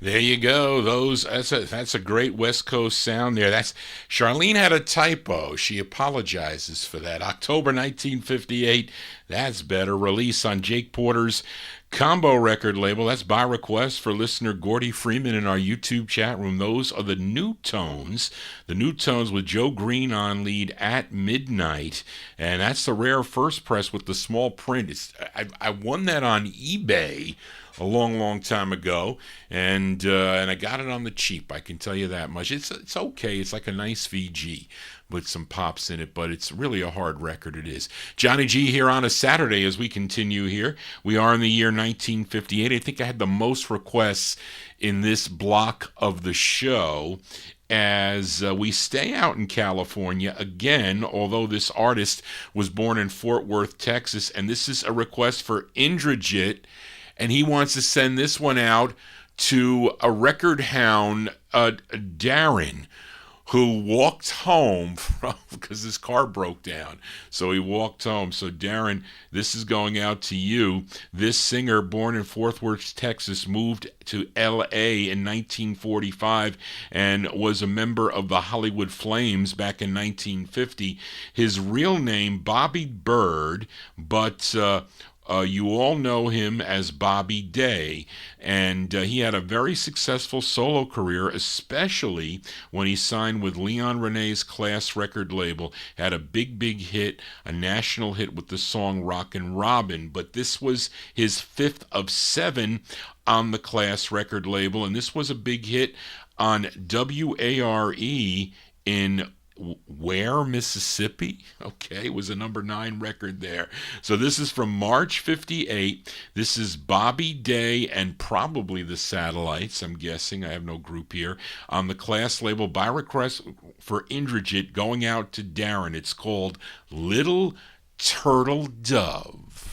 There you go. That's a great West Coast sound there. That's Charlene had a typo. She apologizes for that. October 1958. That's better. Release on Jake Porter's combo record label. That's by request for listener Gordy Freeman in our YouTube chat room. Those are the New Tones. The New Tones with Joe Green on lead, At Midnight. And that's the rare first press with the small print. I won that on eBay a long time ago, and I got it on the cheap. I can tell you that much. It's okay. It's like a nice VG with some pops in it, but it's really a hard record. It is. Johnny G here on a Saturday as we continue here. We are in the year 1958. I think I had the most requests in this block of the show as we stay out in California again, although this artist was born in Fort Worth, Texas, and this is a request for Indrajit, and he wants to send this one out to a record hound, Darren, who walked home because his car broke down. So he walked home. So Darren, this is going out to you. This singer, born in Fort Worth, Texas, moved to L.A. in 1945 and was a member of the Hollywood Flames back in 1950. His real name, Bobby Bird, but You all know him as Bobby Day, and he had a very successful solo career, especially when he signed with Leon Renee's Class record label. Had a big hit, a national hit with the song Rockin' Robin, but this was his 5th of 7 on the Class record label, and this was a big hit on WARE in Ware, Mississippi. Okay, it was a number 9 record there. So this is from March 58. This is Bobby Day and probably the Satellites, I'm guessing. I have no group here. On the Class label by request for Indrajit, going out to Darren. It's called Little Turtle Dove.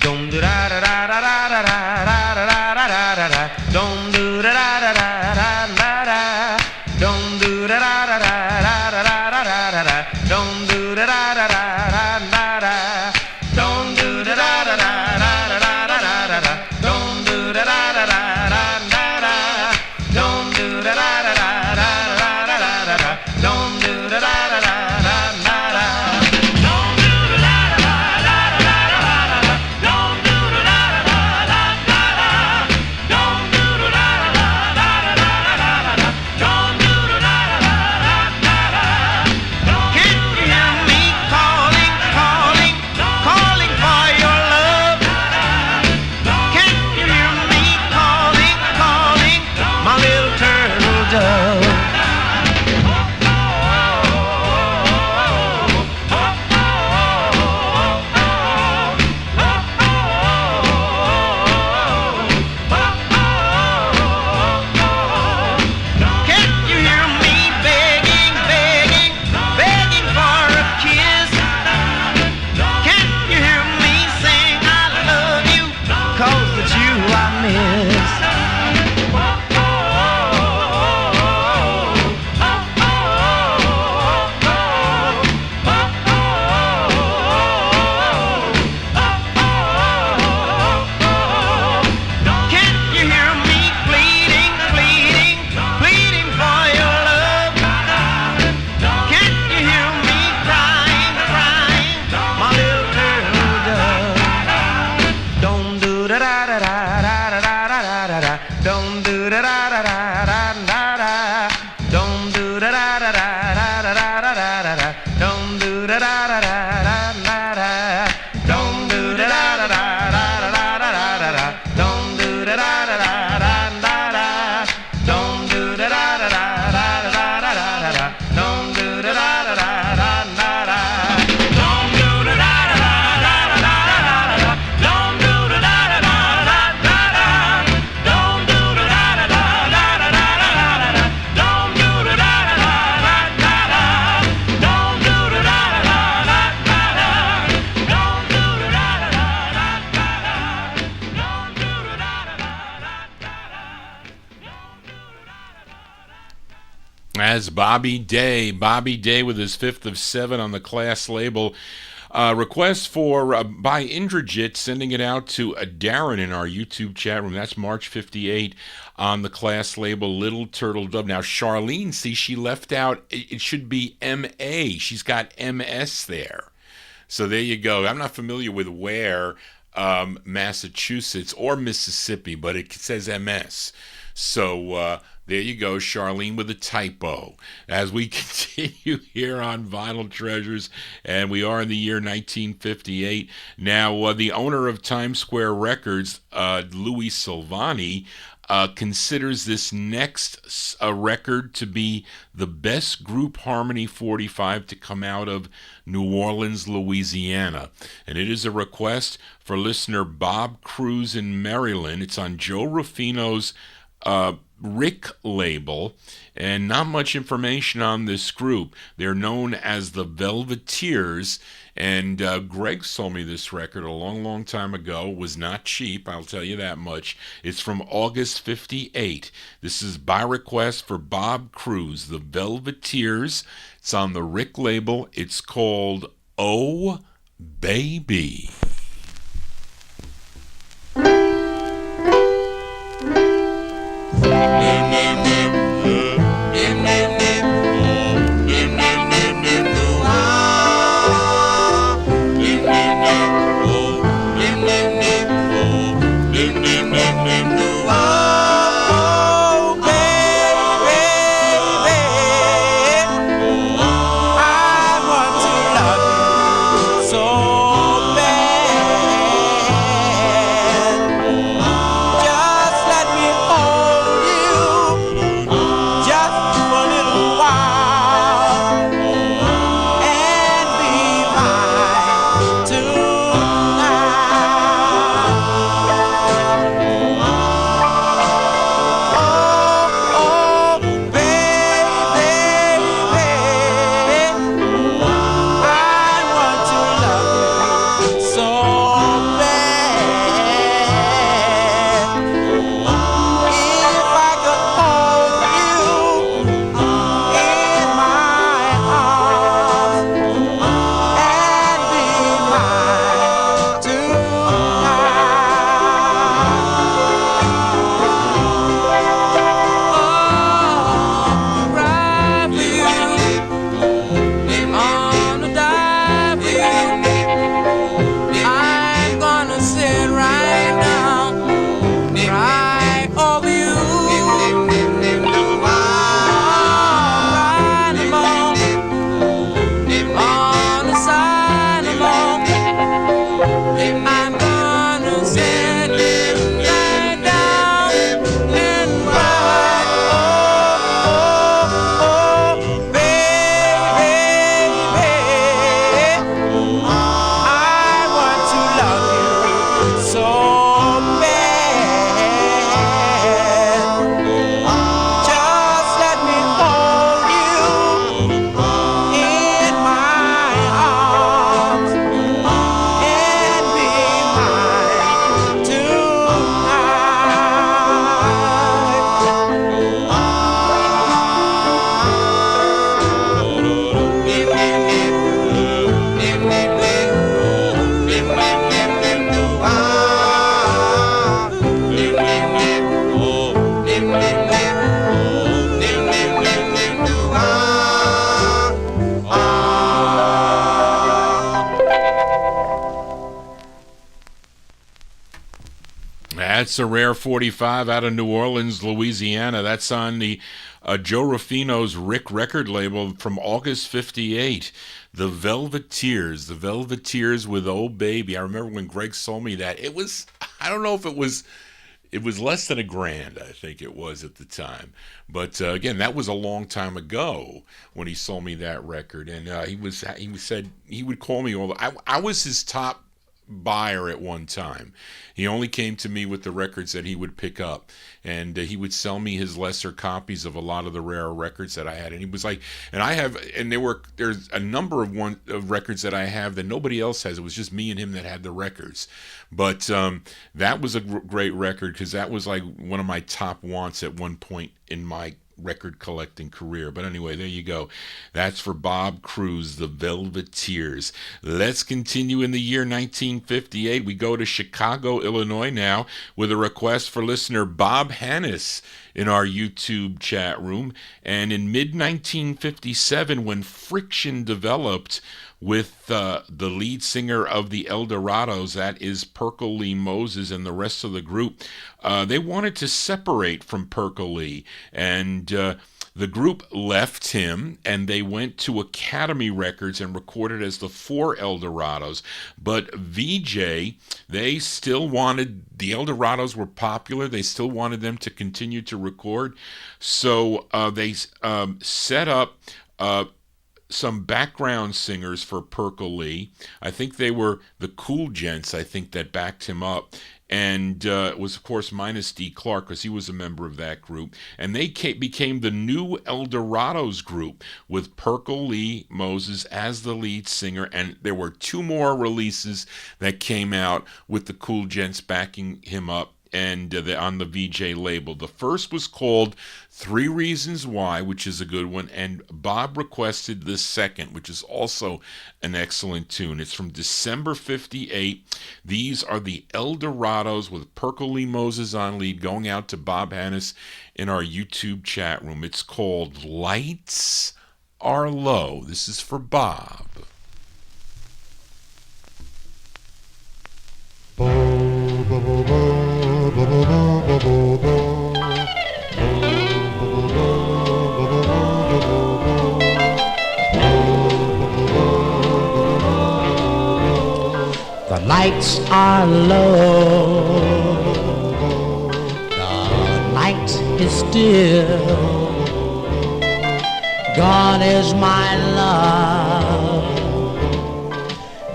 Dum do da da da da da da da da da da da da. Dum do da da da da da da da. Dum do da da da da da da da da da. Dum do da da da da da da. Dum do da da da da da da da. Dum do da da da da da da. Dum do da da da da da da. Dum do da da da da da. As Bobby Day with his 5th of 7 on the Class label. Request for by Indrajit, sending it out to Darren in our YouTube chat room. That's March 58 on the Class label, Little Turtle Dove. Now, Charlene, see, she left out, it should be M.A. She's got M.S. there. So there you go. I'm not familiar with Ware, Massachusetts or Mississippi, but it says M.S. So there you go, Charlene with a typo. As we continue here on Vinyl Treasures, and we are in the year 1958. Now, the owner of Times Square Records, Louis Silvani, considers this next record to be the best group harmony 45 to come out of New Orleans, Louisiana. And it is a request for listener Bob Cruz in Maryland. It's on Joe Rufino's Rick label, and not much information on this group. They're known as the Velveteers, and Greg sold me this record a long time ago. It was not cheap, I'll tell you that much. It's from August 58. This is by request for Bob Cruz, the Velveteers. It's on the Rick label. It's called Oh Baby. Yeah. That's a rare 45 out of New Orleans, Louisiana. That's on the Joe Ruffino's Rick record label from August 58. The Velveteers. The Velveteers with Oh Baby. I remember when Greg sold me that. It was, I don't know if it was less than $1,000, I think it was at the time. But again, that was a long time ago when he sold me that record. And he said he would call me I was his top buyer at one time. He only came to me with the records that he would pick up, and he would sell me his lesser copies of a lot of the rare records that I had. And he was like, there's a number of records that I have that nobody else has. It was just me and him that had the records. But that was a great record, because that was like one of my top wants at one point in my record collecting career. But anyway, there you go. That's for Bob Cruz, the Velveteers. Let's continue in the year 1958. We go to Chicago, Illinois now, with a request for listener Bob Hannis in our YouTube chat room. And in mid-1957, when friction developed with the lead singer of the Dorados, that is Perkle Lee Moses, and the rest of the group, they wanted to separate from Perkle Lee, and the group left him, and they went to Academy Records and recorded as the Four Dorados. But VJ, they still wanted, the Dorados were popular, they still wanted them to continue to record, so they set up some background singers for Perkle Lee. I think they were the Cool Gents, I think, that backed him up. And it was, of course, minus D. Clark, because he was a member of that group. And they became the new Dorados group, with Perkle Lee Moses as the lead singer. And there were 2 more releases that came out with the Cool Gents backing him up, and on the VJ label. The first was called 3 Reasons Why, which is a good one, and Bob requested the second, which is also an excellent tune. It's from December 58. These are the Dorados with Perkle Lee Moses on lead, going out to Bob Hannis in our YouTube chat room. It's called Lights Are Low. This is for Bob. The lights are low, the night is still, gone is my love,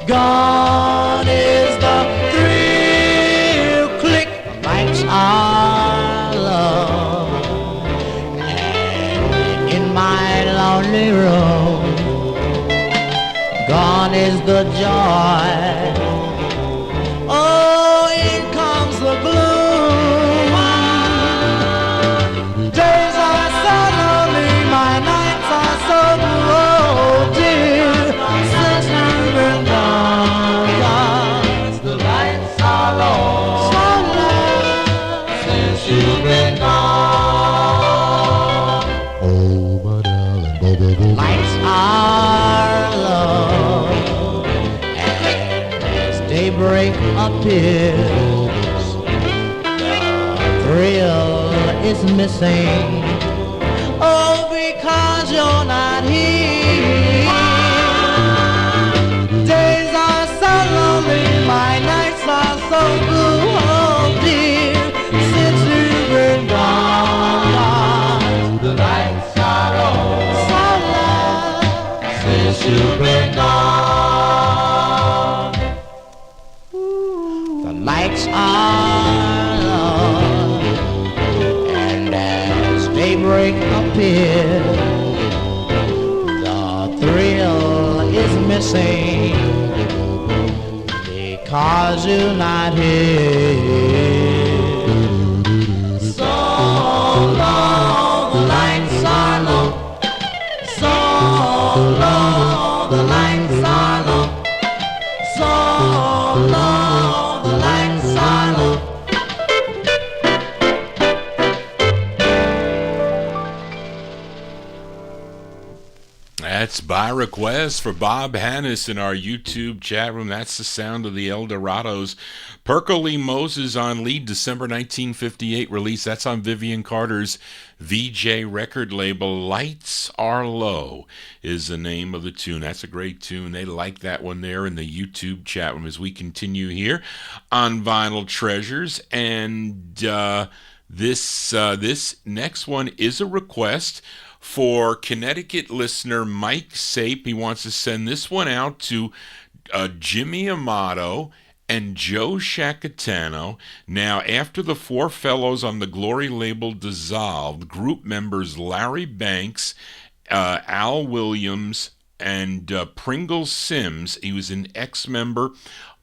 gone is the thrill, click, the lights are low, and in my lonely room, gone is the joy. Oh, in comes the gloom. Days are so lonely, my nights are so blue. Oh dear, since you've been gone, gosh, the lights are low. So low, since you've been gone. Oh, my darling, lights are low, and as daybreak appears, the thrill is missing. Oh, because you're not here. Days are so lonely, my nights are so blue. Oh dear, since you've been gone, the lights are low. So low, since you've been gone. The lights are low, and as daybreak appears, the thrill is missing, because you're not here. So long, the lights are low. So long, the lights are low. So long, the lights are low. That's by request for Bob Hannis in our YouTube chat room. That's the sound of the El Dorados. Perkle Moses on lead, December 1958 release. That's on Vivian Carter's VJ record label. Lights Are Low is the name of the tune. That's a great tune. They like that one there in the YouTube chat room as we continue here on Vinyl Treasures. And this next one is a request for Connecticut listener Mike Sape. He wants to send this one out to Jimmy Amato and Joe Shacatano. Now, after the four fellows on the Glory label dissolved, group members Larry Banks, Al Williams, and Pringle Sims, he was an ex-member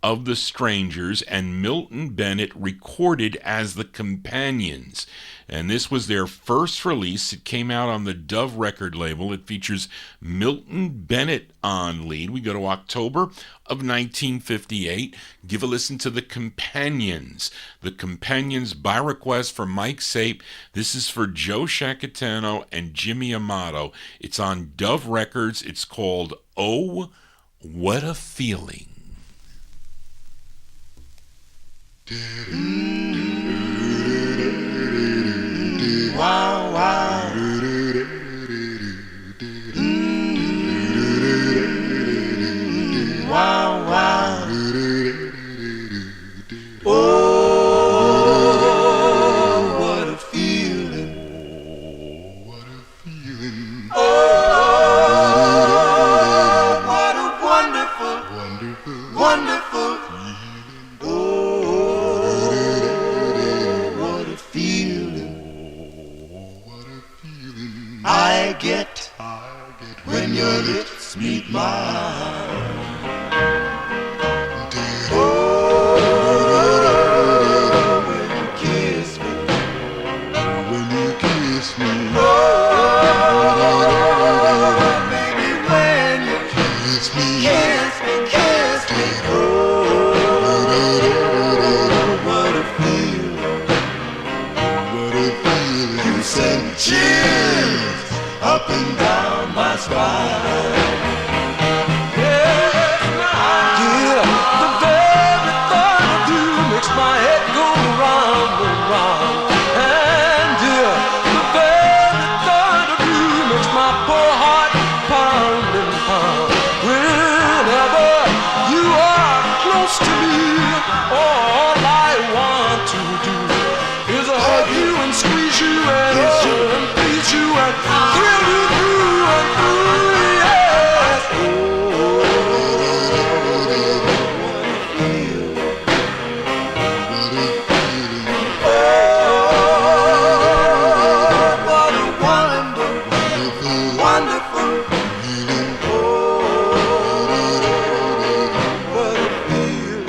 of the Strangers, and Milton Bennett recorded as the Companions. And this was their first release. It came out on the Dove record label. It features Milton Bennett on lead. We go to October of 1958. Give a listen to the Companions. The Companions by request for Mike Sape. This is for Joe Shacatano and Jimmy Amato. It's on Dove Records. It's called Oh, What a Feeling. Wow, wow. Wow, wow. Oh, what a feeling. What a feeling. Oh, what a wonderful, wonderful, wonderful feeling. Oh, what a feeling. I get when your lips meet mine. Oh, when you kiss me, when you kiss me. Oh, baby, when you kiss me, kiss me, kiss me. Oh, what a feeling, what a feeling. You send chills up and down my spine. Yeah, the very thought of you makes my head go round and round. And yeah, the very thought of you makes my poor heart pound and pound. Whenever you are close to me, all I want to do is hug you and squeeze you and kiss you and please you and thrill you through and through, yes. Oh, what a wonderful, wonderful feeling. Oh, what a feeling,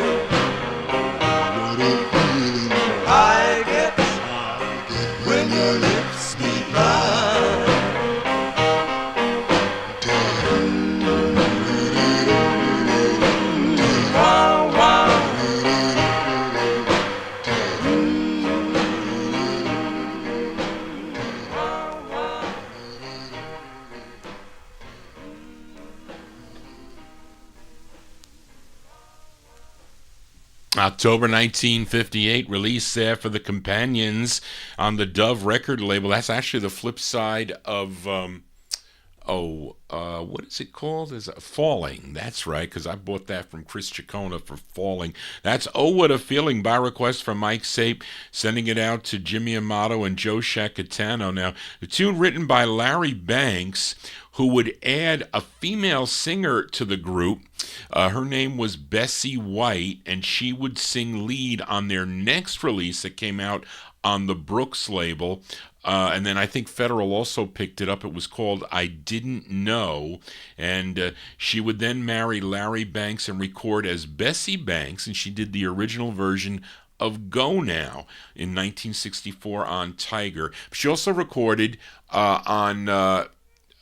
what a feeling I get when your lips meet mine. Wow, wow. October 1958, release there for the Companions on the Dove record label. That's actually the flip side of, what is it called? Is it Falling? That's right, because I bought that from Chris Ciccone for Falling. That's Oh, What a Feeling by request from Mike Sape, sending it out to Jimmy Amato and Joe Shacatano. Now, the tune written by Larry Banks, who would add a female singer to the group. Her name was Bessie White, and she would sing lead on their next release that came out on the Brooks label. And then I think Federal also picked it up. It was called I Didn't Know. And she would then marry Larry Banks and record as Bessie Banks, and she did the original version of Go Now in 1964 on Tiger. She also recorded on...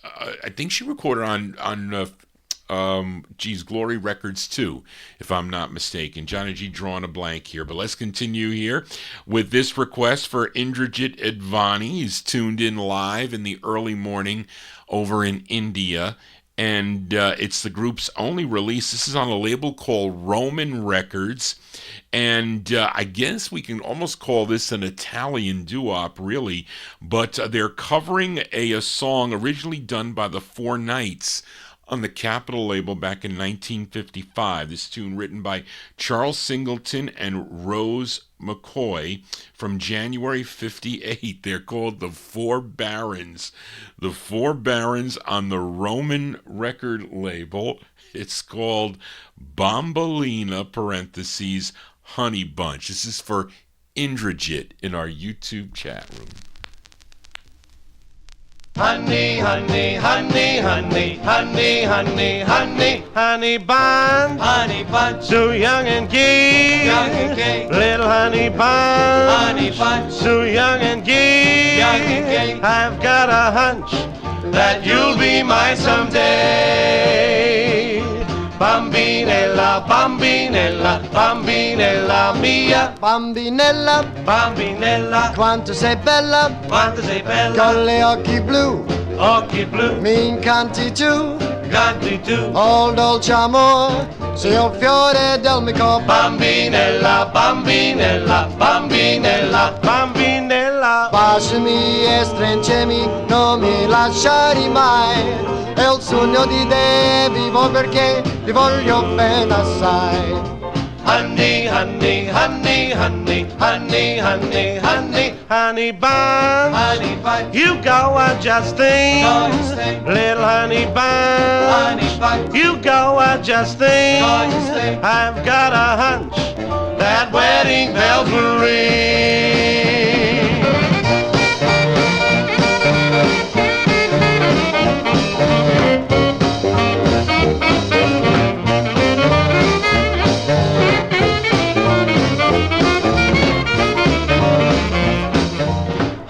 I think she recorded on Glory Records too, if I'm not mistaken. Johnny G drawing a blank here, but let's continue here with this request for Indrajit Advani. He's tuned in live in the early morning over in India, and it's the group's only release. This is on a label called Roman Records, and I guess we can almost call this an Italian doo-wop, really, but they're covering a song originally done by the Four Knights on the Capitol label back in 1955. This tune written by Charles Singleton and Rose McCoy from January 58. They're called the Four Barons. The Four Barons on the Roman record label. It's called Bombolina, parentheses, Honey Bunch. This is for Indrajit in our YouTube chat room. Honey, honey, honey, honey, honey, honey, honey, honey bunch, so young and gay, little honey bunch, so young and gay, I've got a hunch that you'll be mine someday. Bambinella, bambinella, bambinella mia. Bambinella, bambinella, quanto sei bella, con le occhi blu, mi incanti tu, oh dolce amor, sei un fiore del mio corpo. Bambinella, bambinella, bambinella, bambinella, baciami e stringimi, non mi lasciare mai. È il sogno di te, vivo perché ti voglio bene assai. Honey, honey, honey, honey, honey, honey, honey, honey bun, you go adjusting, little honey bun, you go adjusting, I've got a hunch that wedding bells will ring.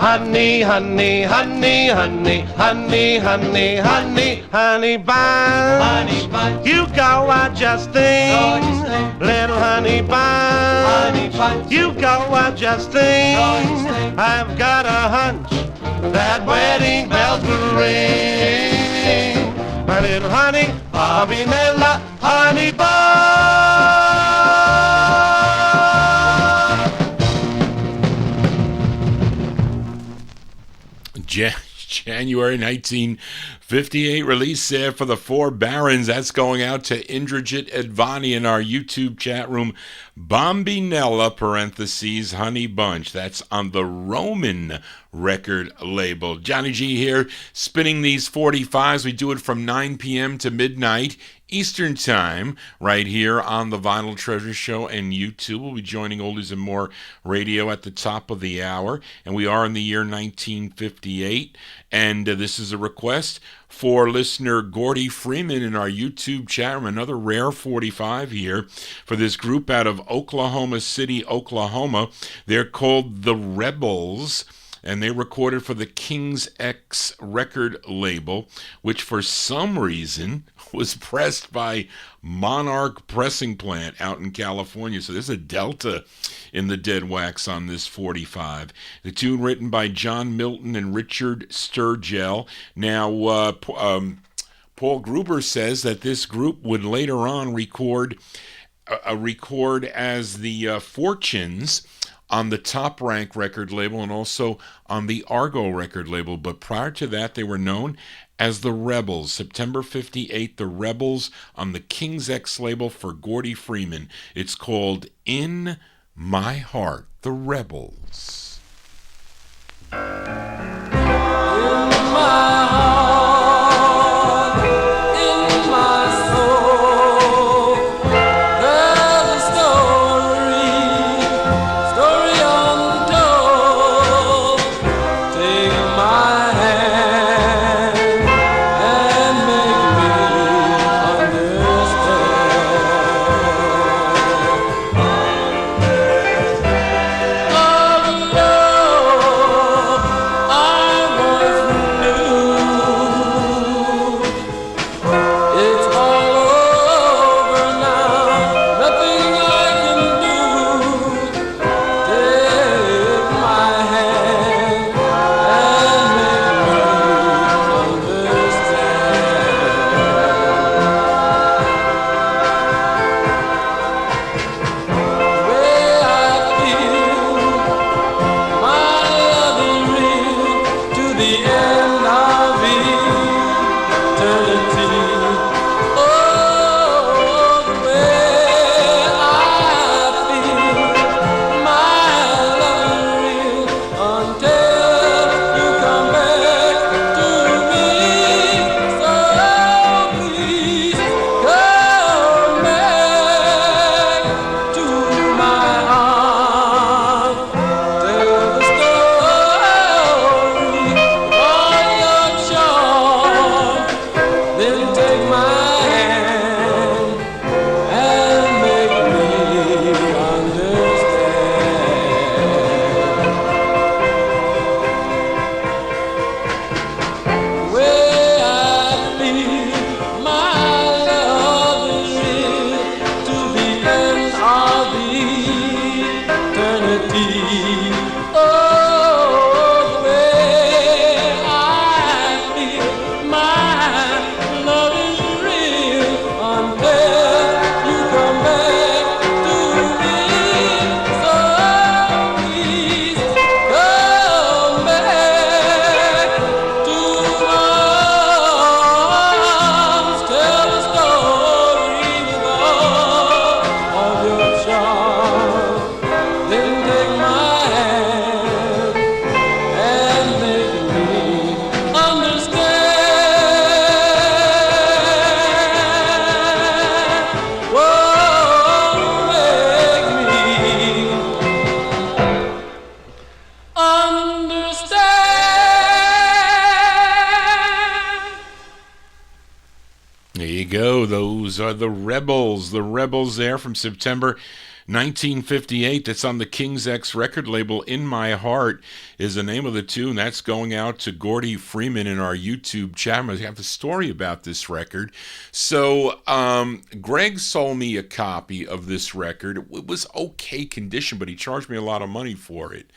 Honey, honey, honey, honey, honey, honey, honey, honey bun, you go adjusting, little honey bun, you go adjusting, I've got a hunch that wedding bells will ring. My little honey, Bobinella, honey bun. January 1958 release there for the Four Barons. That's going out to Indrajit Advani in our YouTube chat room. Bambinella, parentheses, Honey Bunch. That's on the Roman record label. Johnny G here, spinning these 45s. We do it from 9 p.m. to midnight Eastern Time, right here on the Vinyltreasure Show and YouTube. We'll be joining Oldies and More Radio at the top of the hour, and we are in the year 1958, and this is a request for listener Gordy Freeman in our YouTube chat room, another rare 45 here for this group out of Oklahoma City, Oklahoma. They're called the Revels, and they recorded for the King's X record label, which for some reason was pressed by Monarch Pressing Plant out in California. So there's a delta in the dead wax on this 45. The tune written by John Milton and Richard Sturgill. Now, Paul Gruber says that this group would later on record as the Fortunes on the Top Rank record label and also on the Argo record label. But prior to that, they were known as the Rebels. September 58, the Rebels on the King's X label for Gordy Freeman. It's called In My Heart, the Rebels. In my heart, in my soul, there's a story untold. Take my hand and make me understand. There you go. Those are the Rebels. The Rebels there from September 1958. That's on the King's X record label. In My Heart is the name of the tune. That's going out to Gordy Freeman in our YouTube chat. I have a story about this record. So Greg sold me a copy of this record. It was okay condition, but he charged me a lot of money for it.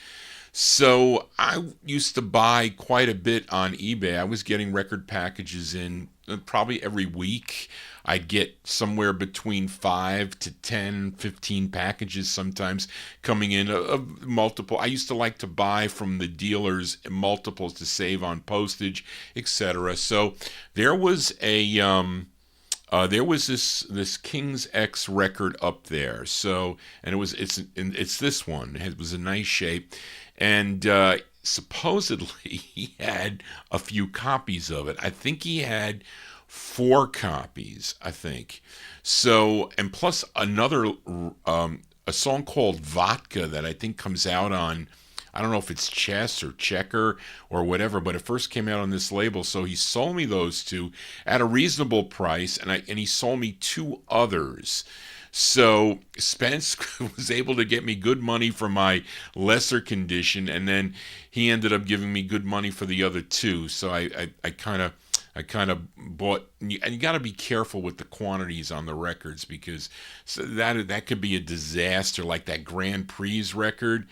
So I used to buy quite a bit on eBay. I was getting record packages in probably every week. I'd get somewhere between 5 to 10, 15 packages sometimes coming in of multiple. I used to like to buy from the dealers multiples to save on postage, etc. So there was this King's X record up there. So, and it's this one. It was a nice shape. And supposedly he had a few copies of it. I think he had 4 copies, I think. So, and plus another, a song called Vodka that I think comes out on, I don't know if it's Chess or Checker or whatever, but it first came out on this label. So he sold me those 2 at a reasonable price, and he sold me 2 others. So Spence was able to get me good money for my lesser condition, and then he ended up giving me good money for the other 2. So I kind of bought, and you got to be careful with the quantities on the records, because that could be a disaster. Like that Grand Prix record,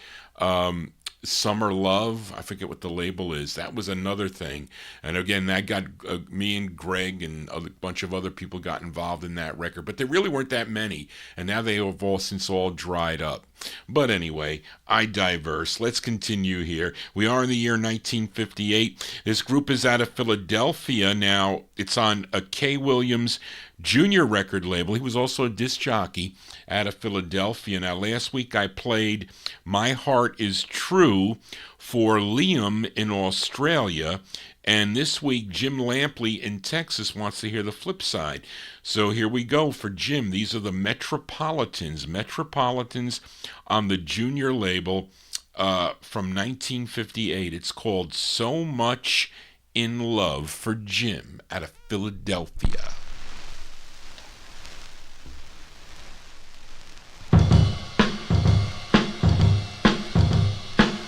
Summer Love, I forget what the label is. That was another thing. And again, that got me and Greg and a bunch of other people got involved in that record. But there really weren't that many. And now they have since all dried up. But anyway, I diverse. Let's continue here. We are in the year 1958. This group is out of Philadelphia. Now, it's on a K. Williams Jr. record label. He was also a disc jockey out of Philadelphia. Now, last week I played My Heart Is True for Liam in Australia. And this week, Jim Lampley in Texas wants to hear the flip side. So here we go for Jim. These are the Metropolitans. Metropolitans on the Junior label from 1958. It's called So Much in Love for Jim out of Philadelphia.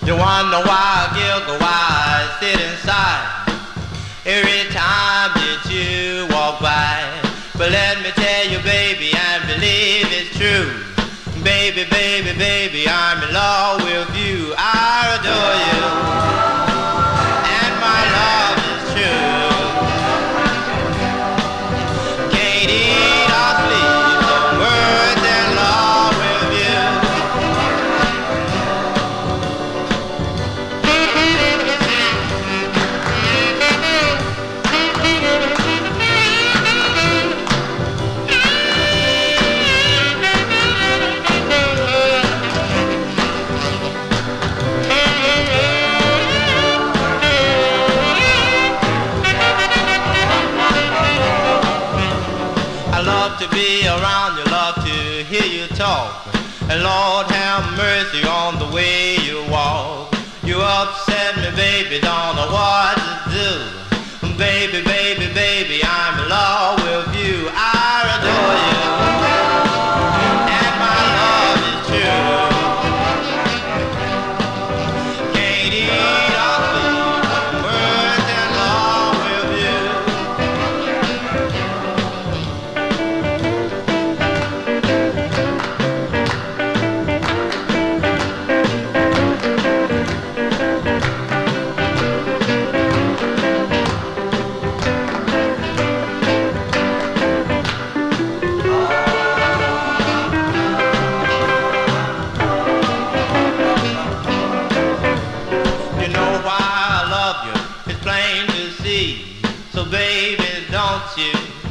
You wonder why I giggle, why I sit inside every time that you walk by. But let me tell you, baby, I believe it's true. Baby, baby, baby, I'm in love with you. I adore you, and my love is true. Can't eat or sleep, no words in love with you. To be around you, love to hear you talk, and Lord have mercy on the way you walk. You upset me, baby, don't know what to do. Baby, baby, baby, I'm in love with you. I adore you, and my love is true. Can't eat or sleep, words in love with you.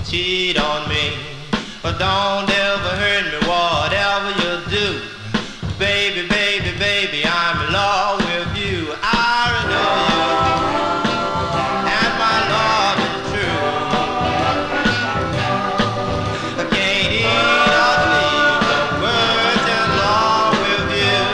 Cheat on me, but don't ever hurt me, whatever you do. Baby, baby, baby, I'm in love with you. I adore you, and my love is true. I can't eat or sleep, the words in love with you.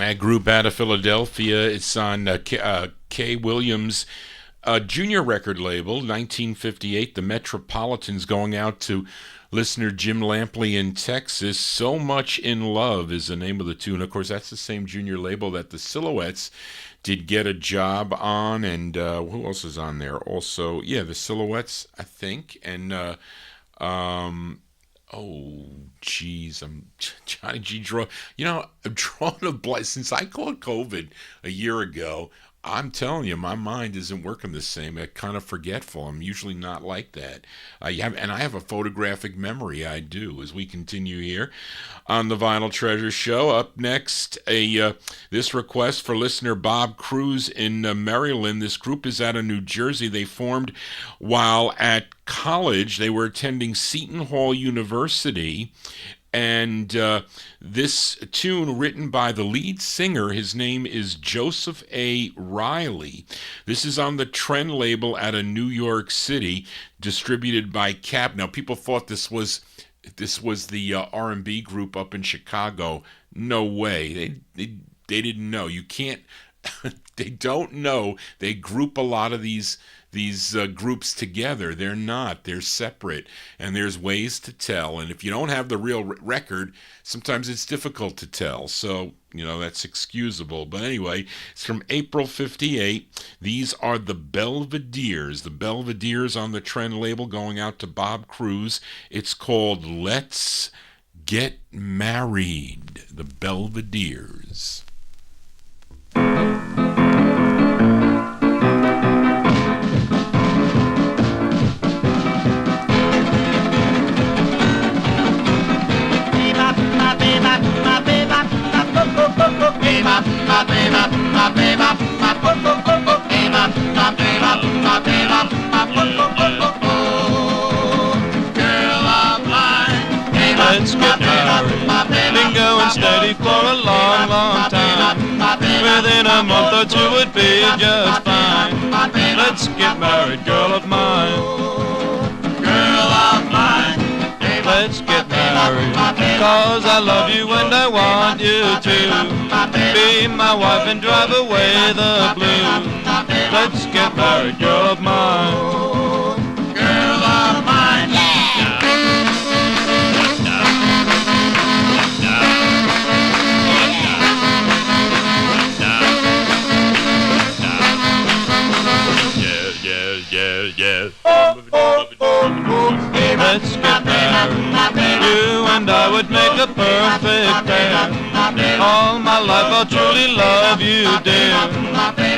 That group out of Philadelphia. It's on K. Williams' junior record label, 1958. The Metropolitans, going out to listener Jim Lampley in Texas. So Much in Love is the name of the tune. Of course, that's the same junior label that the Silhouettes did get a job on. And who else is on there? Also, yeah, the Silhouettes, I think. And oh, geez, I'm Johnny G. I'm drawing a blank. Since I caught COVID a year ago, I'm telling you, my mind isn't working the same. I'm kind of forgetful. I'm usually not like that. I have a photographic memory. I do. As we continue here on the Vinyl Treasure Show, up next, this request for listener Bob Cruz in Maryland. This group is out of New Jersey. They formed while at college. They were attending Seton Hall University. And this tune, written by the lead singer, his name is Joseph A. Riley. This is on the Trend label out of New York City, distributed by Cap. Now, people thought this was the R&B group up in Chicago. No way. They didn't know. You can't. They don't know. They group a lot of these groups together. They're not. They're separate, and there's ways to tell. And if you don't have the real record, sometimes it's difficult to tell. So, that's excusable. But anyway, it's from April 58. These are the Velveteers. The Velveteers on the Trend label, going out to Bob Cruz. It's called Let's Get Married. The Velveteers. Let's get married. Been going steady for a long, long time. Within a month or two would be just fine. Let's get married, girl of mine. Girl of mine. Let's get married. Cause I love you and I want you to be my wife and drive away the blues. Let's get married, girl of mine. Girl of mine. Yeah. Let's get married. You and I would make a perfect pair. All my life I'll truly love you, dear.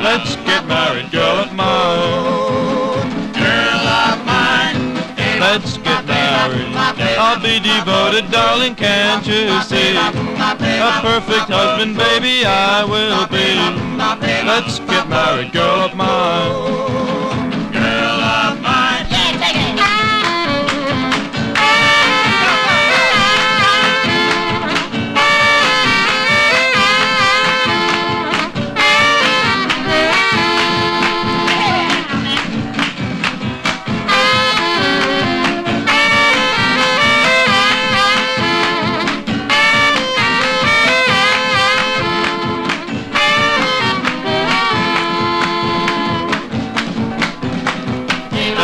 Let's get married, girl of mine. Girl of mine. Let's get married. I'll be devoted, darling, can't you see? A perfect husband, baby, I will be. Let's get married, girl of mine.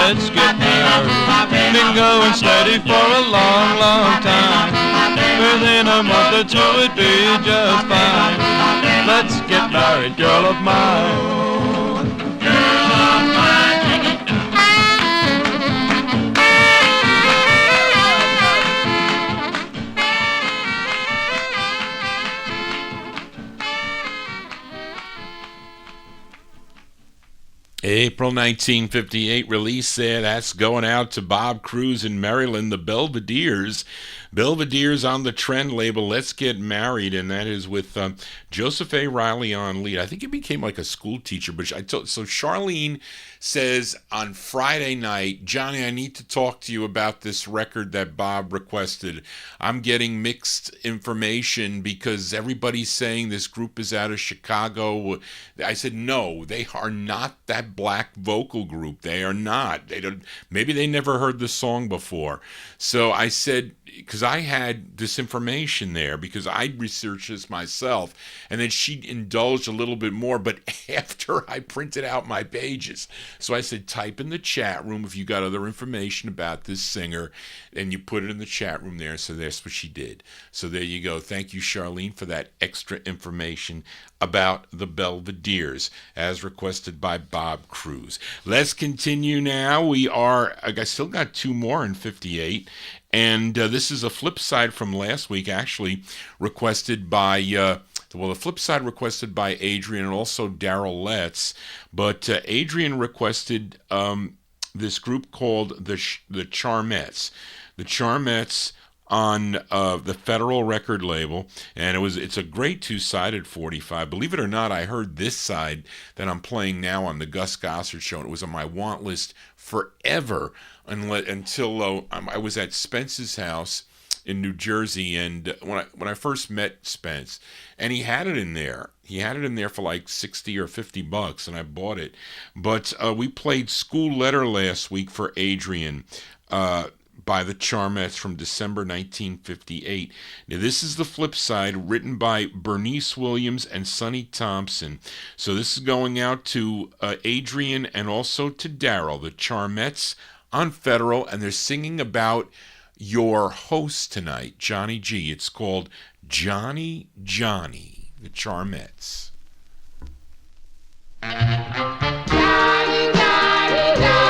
Let's get married. Been going steady for a long, long time. Within a month or two it'd be just fine. Let's get married, girl of mine. Girl of mine. April 1958 release there. That's going out to Bob Cruz in Maryland, the Velveteers. Velveteers on the Trend label, Let's Get Married, and that is with Joseph A. Riley on lead. I think he became like a school teacher, but so Charlene says on Friday night, Johnny, I need to talk to you about this record that Bob requested. I'm getting mixed information because everybody's saying this group is out of Chicago. I said, no, they are not that black vocal group. They are not. They don't. Maybe they never heard the song before. So I said, because because I had this information there because I'd researched this myself, and then she indulged a little bit more, but after I printed out my pages. So I said, type in the chat room if you got other information about this singer, and you put it in the chat room there. So that's what she did. So there you go. Thank you, Charlene, for that extra information about the Velveteers, as requested by Bob Cruz. Let's continue now. I still got two more in 58, and this is a flip side from last week, actually, requested by, the flip side requested by Adrian and also Daryl Letts, but Adrian requested this group called the Charmets. The Charmets on the Federal record label, and it's a great two-sided 45. Believe it or not, I heard this side that I'm playing now on the Gus Gossard show, and it was on my want list forever until I was at Spence's house in New Jersey, and when I first met Spence, and he had it in there. He had it in there for like $60 or $50, and I bought it. But we played School Letter last week for Adrian, by the Charmets from December 1958. Now, this is the flip side, written by Bernice Williams and Sonny Thompson. So this is going out to Adrian and also to Daryl, the Charmets on Federal, and they're singing about your host tonight, Johnny G. It's called Johnny, the Charmets. Johnny, Johnny, Johnny.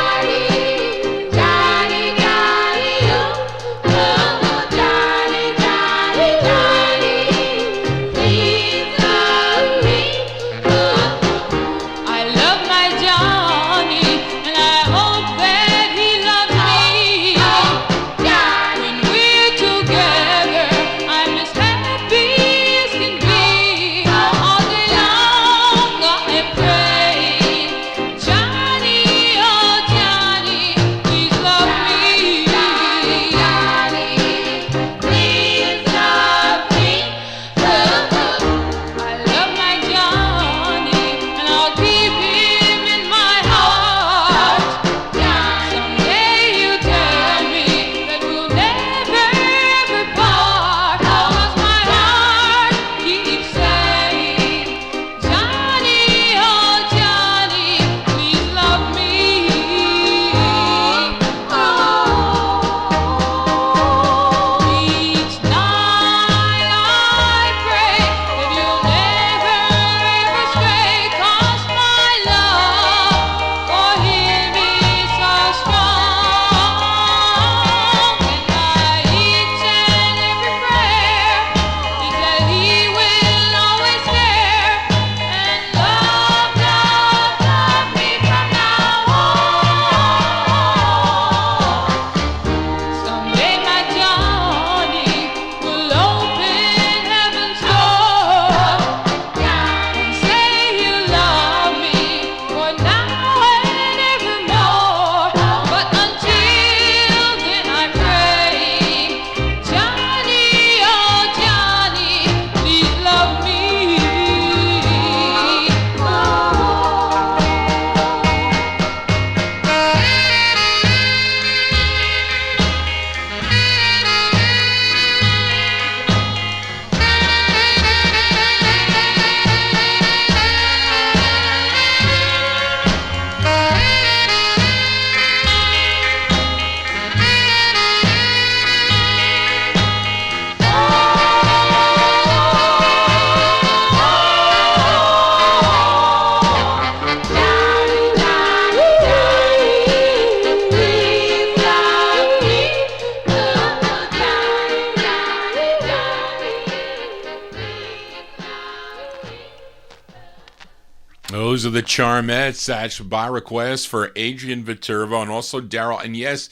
Those are the Charmets. That's by request for Adrian Viterbo and also Daryl. And yes,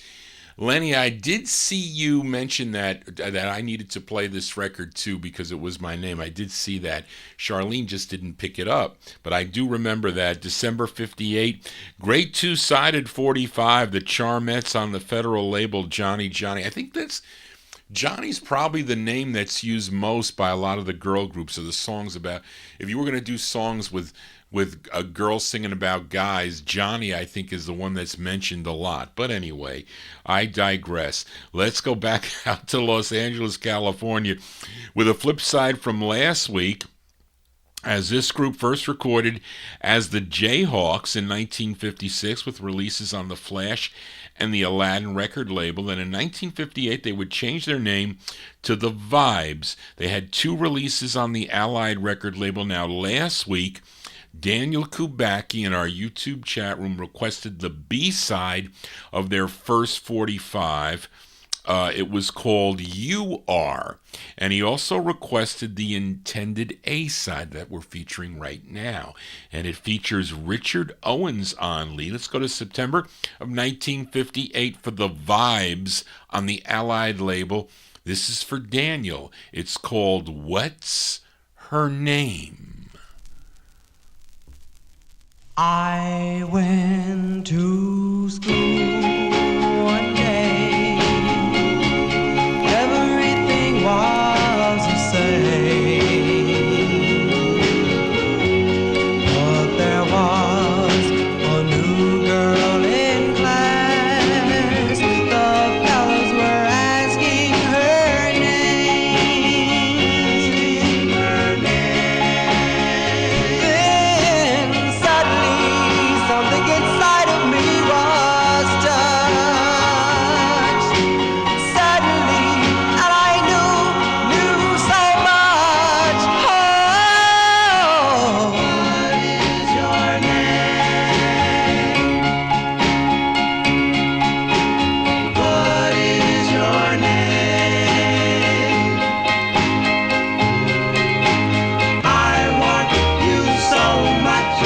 Lenny, I did see you mention that I needed to play this record too because it was my name. I did see that. Charlene just didn't pick it up. But I do remember that. December 58. Great two-sided 45. The Charmets on the Federal label, Johnny. I think that's Johnny's probably the name that's used most by a lot of the girl groups, or the songs about. If you were going to do songs with a girl singing about guys, Johnny, I think, is the one that's mentioned a lot. But anyway, I digress. Let's go back out to Los Angeles, California, with a flip side from last week, as this group first recorded as the Jayhawks in 1956 with releases on the Flash and the Aladdin record label. And in 1958, they would change their name to the Vibes. They had 2 releases on the Allied record label. Now, last week, Daniel Kubacki in our YouTube chat room requested the B-side of their first 45. It was called You Are. And he also requested the intended A-side that we're featuring right now. And it features Richard Owens on lead. Let's go to September of 1958 for the Vibes on the Allied label. This is for Daniel. It's called What's Her Name? I went to school one day. Everything was the same, but there was a new girl in class. The fellows were asking her name. Then suddenly something inside of me was touched. Suddenly, and I knew so much. Oh, what is your name? What is your name? I want you so much,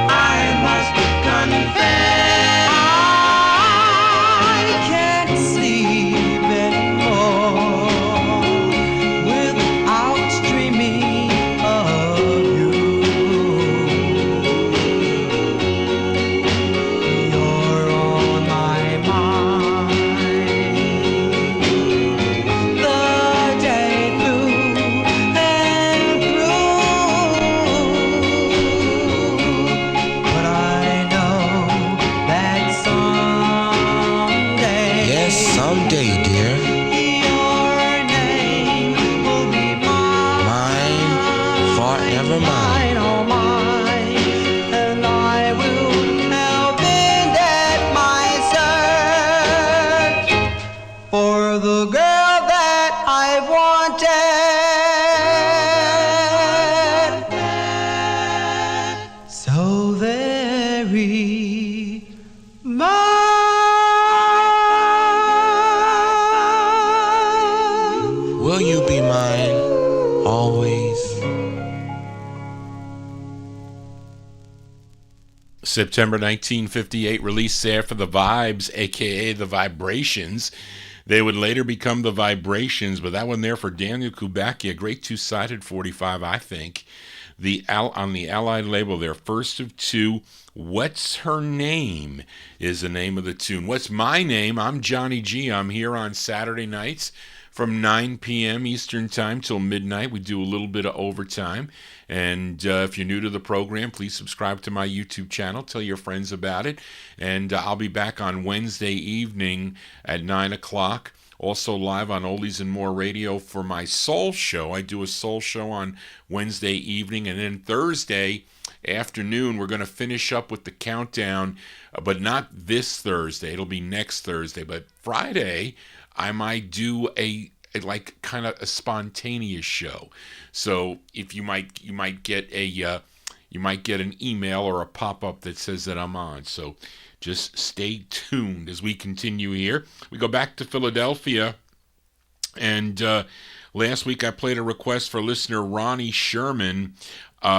I must confess. I can't sleep anymore without dreaming of you. You're on my mind the day through and through. But I know that someday, Yes, someday, dear. your name will be Mine, forever mine. mine, oh mine, and I will help in that my search for the girl that I wanted so very much. Will you be mine always? September 1958 release there for the Vibes, a.k.a. the Vibrations. They would later become the Vibrations, but that one there for Daniel Kubacki, a great two-sided 45, I think. On the Allied label, their first of 2, What's Her Name is the name of the tune. What's my name? I'm Johnny G. I'm here on Saturday nights from 9 p.m. Eastern Time till midnight. We do a little bit of overtime. And if you're new to the program, please subscribe to my YouTube channel. Tell your friends about it. And I'll be back on Wednesday evening at 9 o'clock. Also live on Oldies and More Radio for my soul show. I do a soul show on Wednesday evening. And then Thursday afternoon, we're going to finish up with the countdown. But not this Thursday. It'll be next Thursday. But Friday, I might do a like kind of a spontaneous show. So if you might get an email or a pop-up that says that I'm on. So just stay tuned as we continue here. We go back to Philadelphia, and last week I played a request for listener Ronnie Sherman.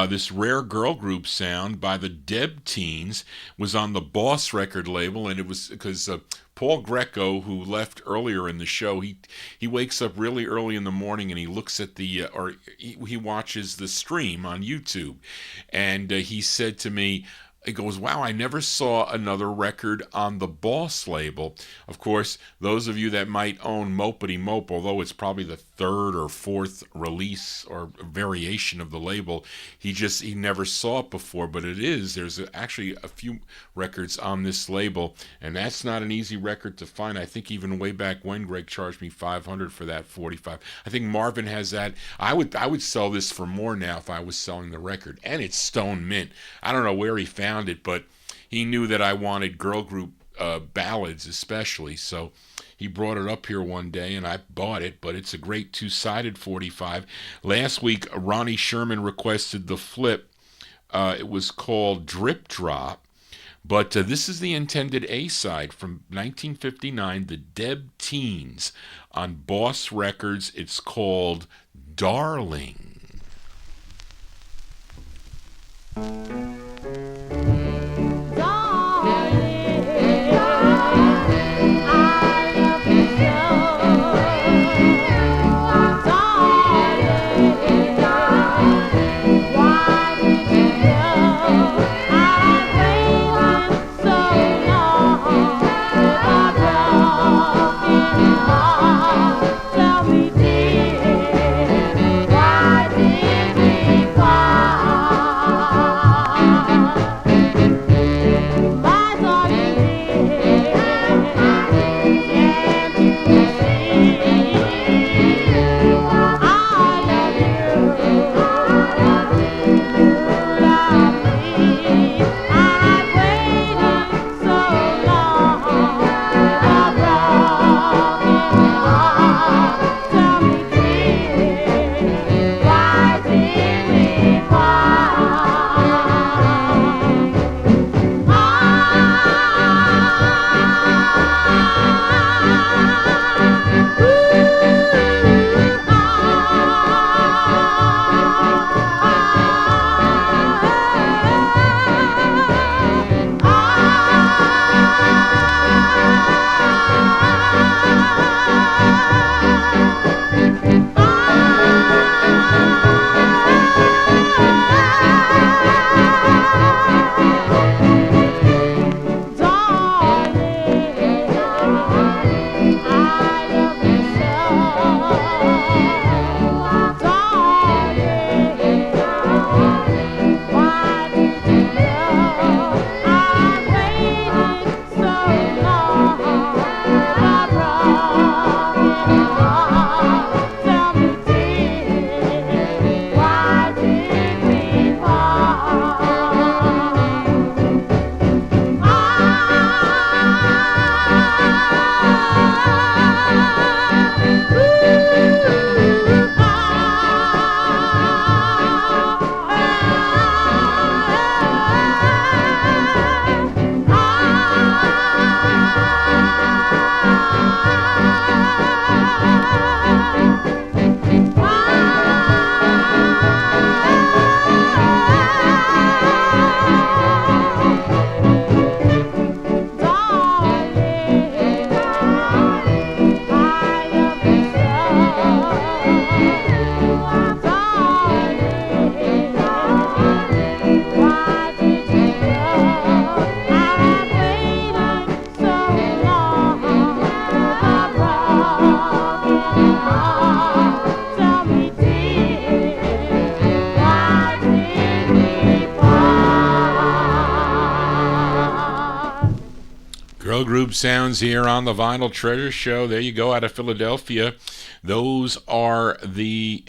This rare girl group sound by the Deb Teens was on the Boss record label, and it was because Paul Greco, who left earlier in the show, he wakes up really early in the morning and he looks at he watches the stream on YouTube, and he said to me, He goes, wow, I never saw another record on the Boss label. Of course, those of you that might own Mopedy Mope, although it's probably the third or fourth release or variation of the label, he never saw it before, but it is. There's actually a few records on this label, and that's not an easy record to find. I think even way back when Greg charged me $500 for that 45. I think Marvin has that. I would sell this for more now if I was selling the record, and it's stone mint. I don't know where he found it, but he knew that I wanted girl group ballads especially, so he brought it up here one day and I bought it. But it's a great two-sided 45. Last week Ronnie Sherman requested the flip. It was called Drip Drop, but this is the intended A-side from 1959, the Deb Teens on Boss Records. It's called Darling. Group sounds here on the Vinyl Treasure Show. There you go, out of Philadelphia. Those are the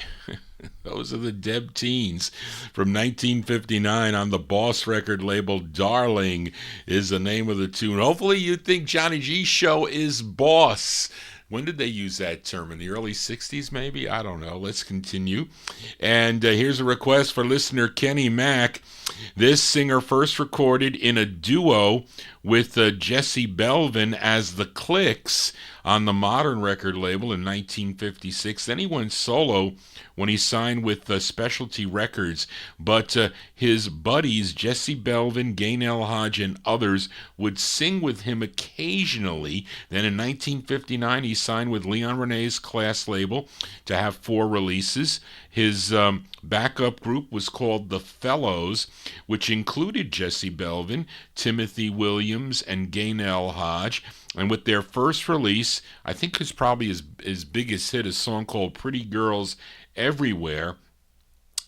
Deb Teens from 1959 on the Boss record label. Darling is the name of the tune. Hopefully you think Johnny G's show is Boss. When did they use that term? In the early 60s, maybe? I don't know. Let's continue. And here's a request for listener Kenny Mack. This singer first recorded in a duo with Jesse Belvin as the Clicks on the Modern record label in 1956. Then he went solo when he signed with Specialty Records. But his buddies, Jesse Belvin, Gaynell Hodge, and others, would sing with him occasionally. Then in 1959, he signed with Leon Renee's Class label to have 4 releases. His backup group was called The Fellows, which included Jesse Belvin, Timothy Williams, and Gaynell Hodge. And with their first release, I think it's probably his biggest hit, a song called Pretty Girls Everywhere.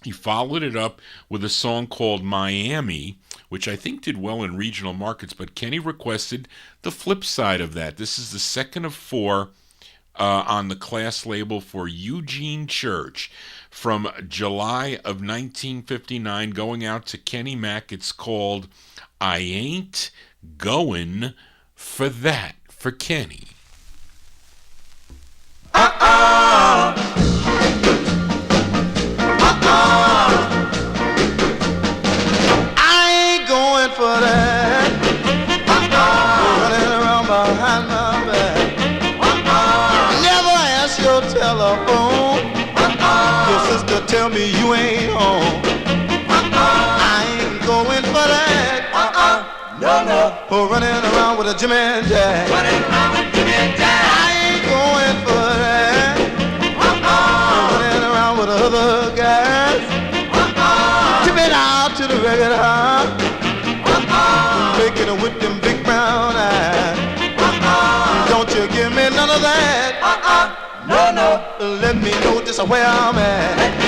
He followed it up with a song called Miami, which I think did well in regional markets, but Kenny requested the flip side of that. This is the second of 4 on the Class label for Eugene Church from July of 1959, going out to Kenny Mack. It's called I Ain't Goin' For That, for Kenny. I ain't going for that. Running around behind my back. Never answer your telephone. Your sister tell me you ain't home. I ain't going for that. No. Running around with a Jimmy and Jack. I ain't going for that. Running around with other guys. Tipping out to the record hop. Making it with them big brown eyes. Don't you give me none of that. No. Let me know just where I'm at.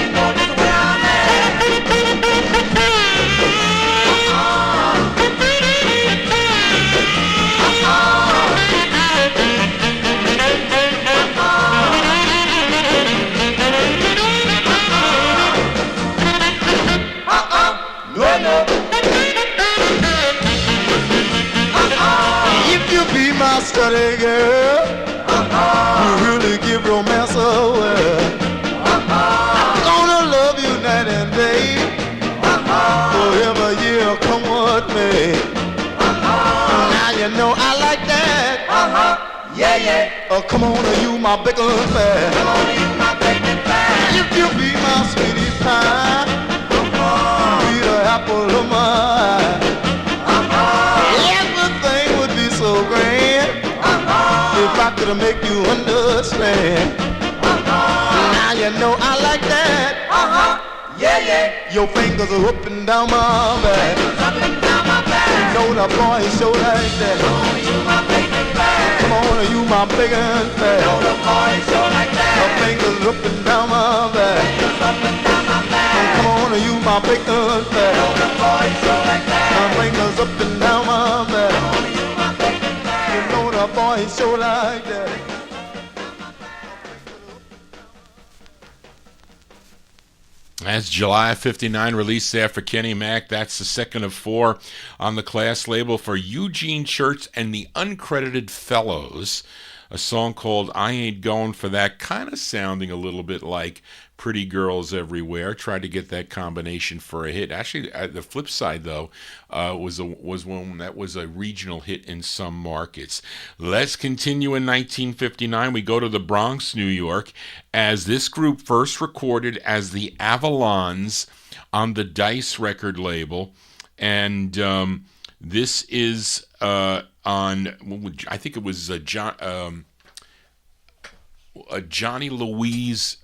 If you be my study girl, you really give romance away. I'm gonna love you night and day, forever, yeah, come what may. Now you know I like that. Yeah. Come on, you my bacon fat. If you be my sweetie pie, be the apple of my eye. Everything would be so grand if I could make you understand. Now you know I like that. Yeah. Your fingers are up and down my back. You know the boy so like that. Come on, you my big and fat. Your fingers up and down my back. Come on, you my big and fat. My fingers up and down my back. You know the boy so like that. That's July 59 release there for Kenny Mack. That's the second of 4 on the Class label for Eugene Church and the Uncredited Fellows. A song called I Ain't Going For That, kind of sounding a little bit like Pretty Girls Everywhere. Tried to get that combination for a hit. Actually, the flip side, though, was one that was a regional hit in some markets. Let's continue in 1959. We go to the Bronx, New York, as this group first recorded as the Avalons on the Dice record label. And this is on, I think it was Johnny Louise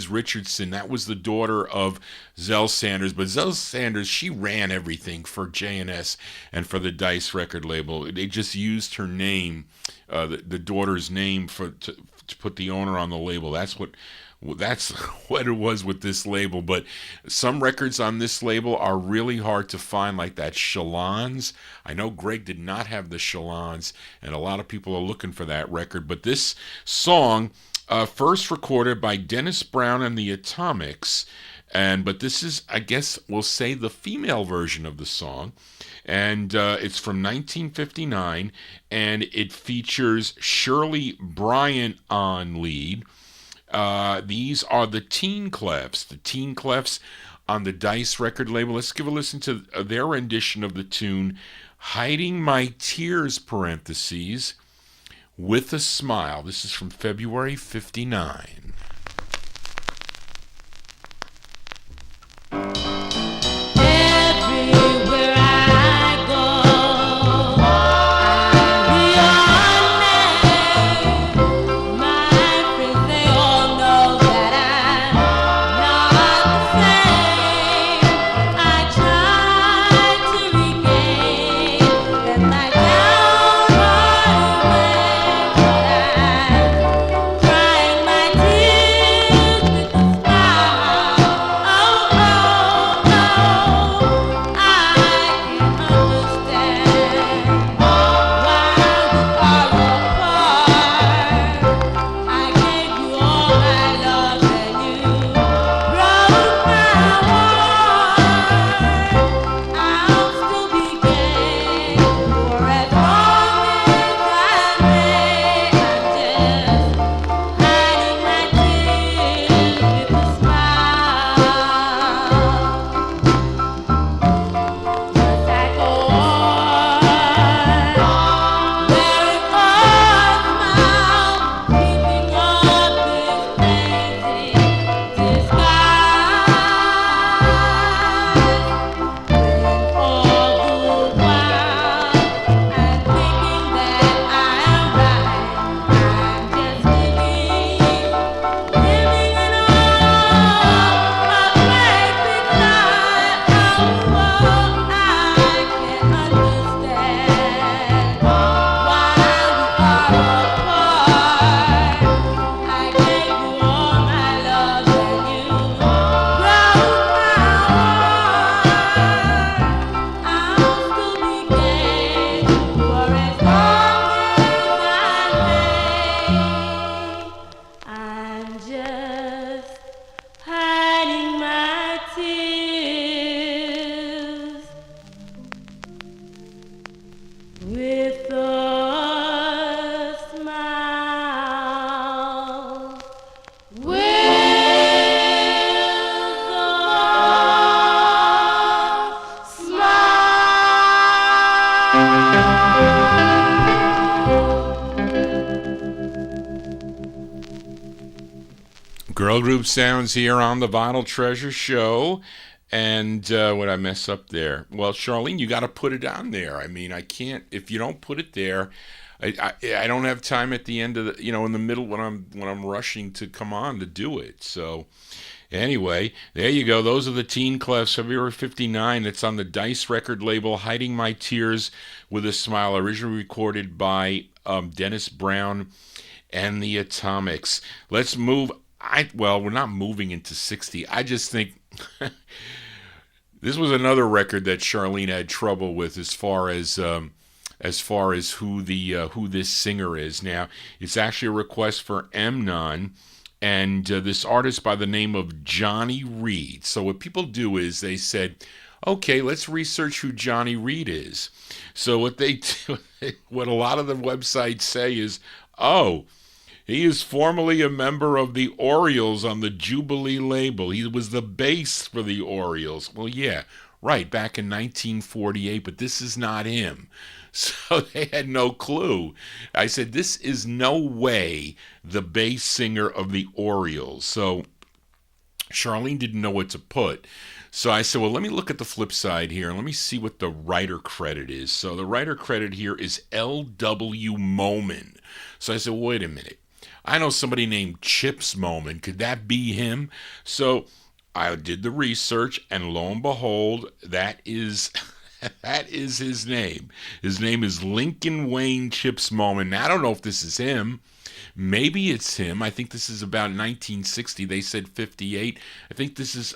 Richardson. That was the daughter of Zell Sanders. But Zell Sanders, she ran everything for J&S and for the Dice record label. They just used her name, the daughter's name, to put the owner on the label. That's what it was with this label. But some records on this label are really hard to find, like that Chalons. I know Greg did not have the Chalons, and a lot of people are looking for that record. But this song, first recorded by Dennis Brown and the Atomics, but this is, I guess we'll say, the female version of the song. And it's from 1959, and it features Shirley Bryant on lead. These are the Teen Clefs. The Teen Clefs on the Dice record label. Let's give a listen to their rendition of the tune, Hiding My Tears, parentheses, with a Smile. This is from February 59. Everywhere I go, I Vinyl Group Sounds here on the Vinyl Treasure Show. And what I mess up there? Well, Charlene, you got to put it on there. I mean, I can't, if you don't put it there, I don't have time at the end of the, in the middle when I'm rushing to come on to do it. So anyway, there you go. Those are the Teen Clefs, February 59. It's on the Dice record label, Hiding My Tears with a Smile, originally recorded by Dennis Brown and the Atomics. Let's move. We're not moving into 60. I just think this was another record that Charlene had trouble with as far as who this singer is. Now, it's actually a request for Emnon and this artist by the name of Johnny Reed. So what people do is they said, okay, let's research who Johnny Reed is. So what a lot of the websites say is, oh, he is formerly a member of the Orioles on the Jubilee label. He was the bass for the Orioles. Well, yeah, right, back in 1948, but this is not him. So they had no clue. I said, this is no way the bass singer of the Orioles. So Charlene didn't know what to put. So I said, well, let me look at the flip side here and let me see what the writer credit is. So the writer credit here is L.W. Moman. So I said, wait a minute. I know somebody named Chips Moman. Could that be him? So I did the research, and lo and behold, that is his name. His name is Lincoln Wayne Chips Moman. Now, I don't know if this is him. Maybe it's him. I think this is about 1960. They said 58. I think this is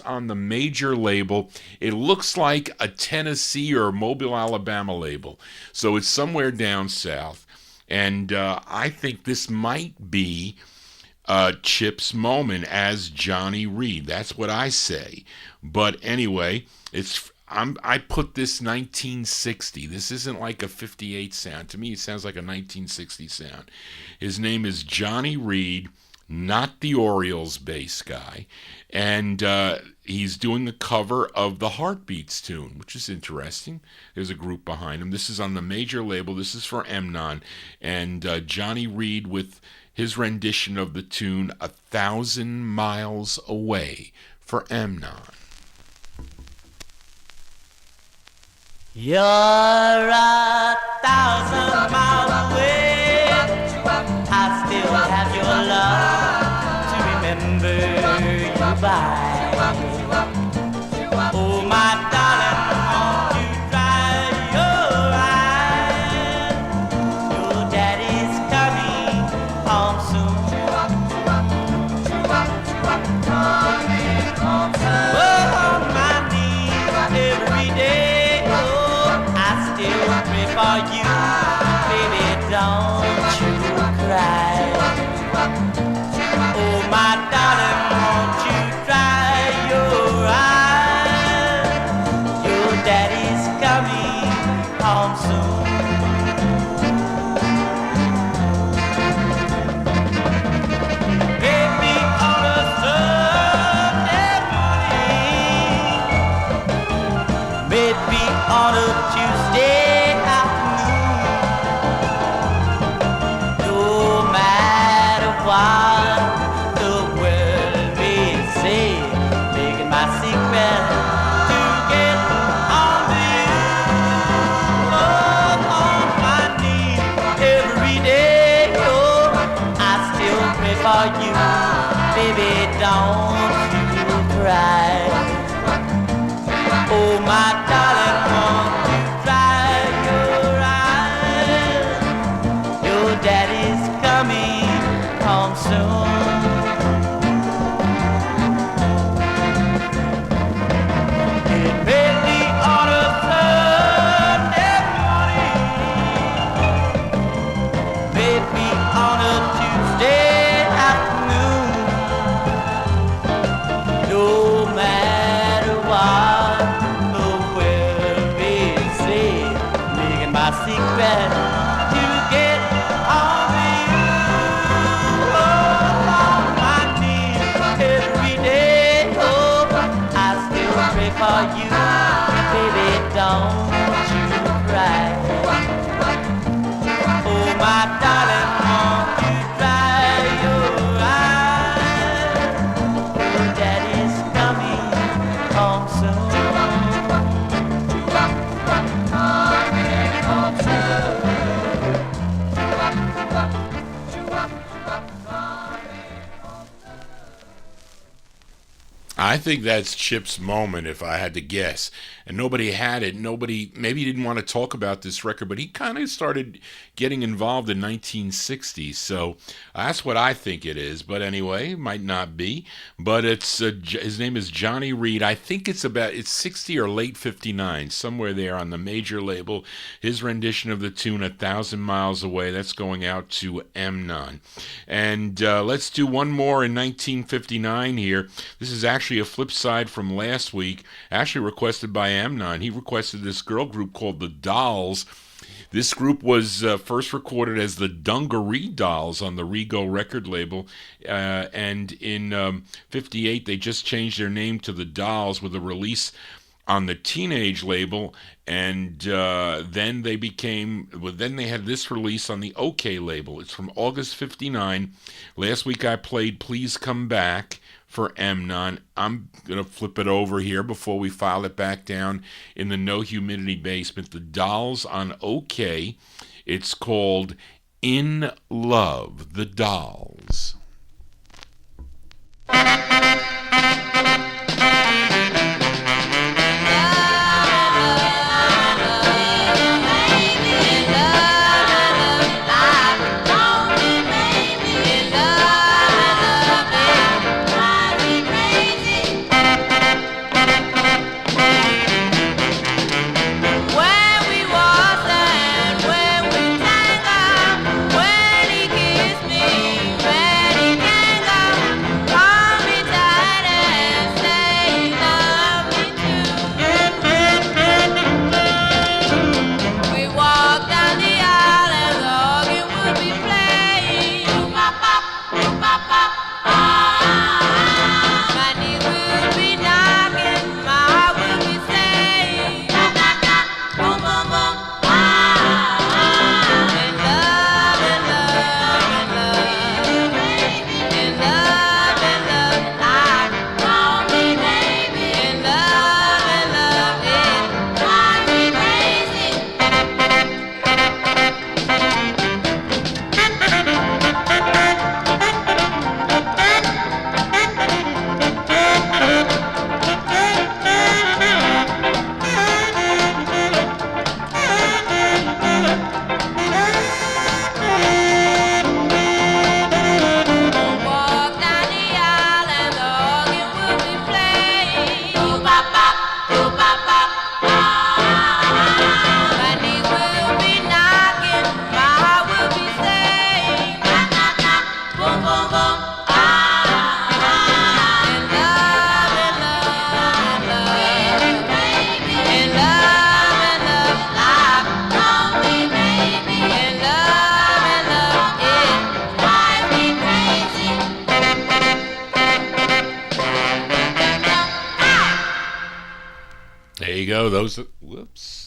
on the major label. It looks like a Tennessee or Mobile, Alabama label. So it's somewhere down south. And I think this might be Chips Moman as Johnny Reed. That's what I say. But anyway, I put this 1960. This isn't like a 58 sound. To me, it sounds like a 1960 sound. His name is Johnny Reed, not the Orioles bass guy. And he's doing a cover of the Heartbeats tune, which is interesting. There's a group behind him. This is on the major label. This is for Emnon. And Johnny Reed with his rendition of the tune 1,000 Miles Away for Emnon. You're 1,000 miles away. I still have your love to remember you by. Oh, my darling, won't you dry your eyes? Your daddy's coming home soon. Oh, on my knees every day. Oh, I still pray for you. Baby, don't you cry. Oh, my darling, won't you dry your eyes? Your daddy's coming home soon. Baby, on a Sunday morning, maybe on a Tuesday afternoon, no matter what the world may say, making my secret to get on to you. Oh, on my knees every day. Oh, I still pray for you. Baby, don't you cry. Oh, my darling, won't you dry your eyes? Your daddy's coming home soon. It may be on a Sunday morning, maybe on a Tuesday afternoon. No matter what the world may say, making my secret to get on to you. Oh, on my knees every day. Oh, I still pray for you. Baby, don't you cry. Oh, my darling, won't you dry your eyes? I think that's Chip's moment, if I had to guess. And nobody had it. Nobody, maybe he didn't want to talk about this record, but he kind of started getting involved in 1960s. So that's what I think it is. But anyway, it might not be. But it's his name is Johnny Reed. I think it's 60 or late 59, somewhere there on the major label. His rendition of the tune, 1,000 Miles Away, that's going out to Amnon. And let's do one more in 1959 here. This is actually a flip side from last week, actually requested by Amnon. He requested this girl group called the Dolls. This group was first recorded as the Dungaree Dolls on the Rego record label, and in 58 they just changed their name to the Dolls with a release on the Teenage label, and then they had this release on the OK label. It's from August 59. Last week I played Please Come Back for Amnon. I'm going to flip it over here before we file it back down in the No Humidity basement. The Dolls on OK. It's called In Love, the Dolls.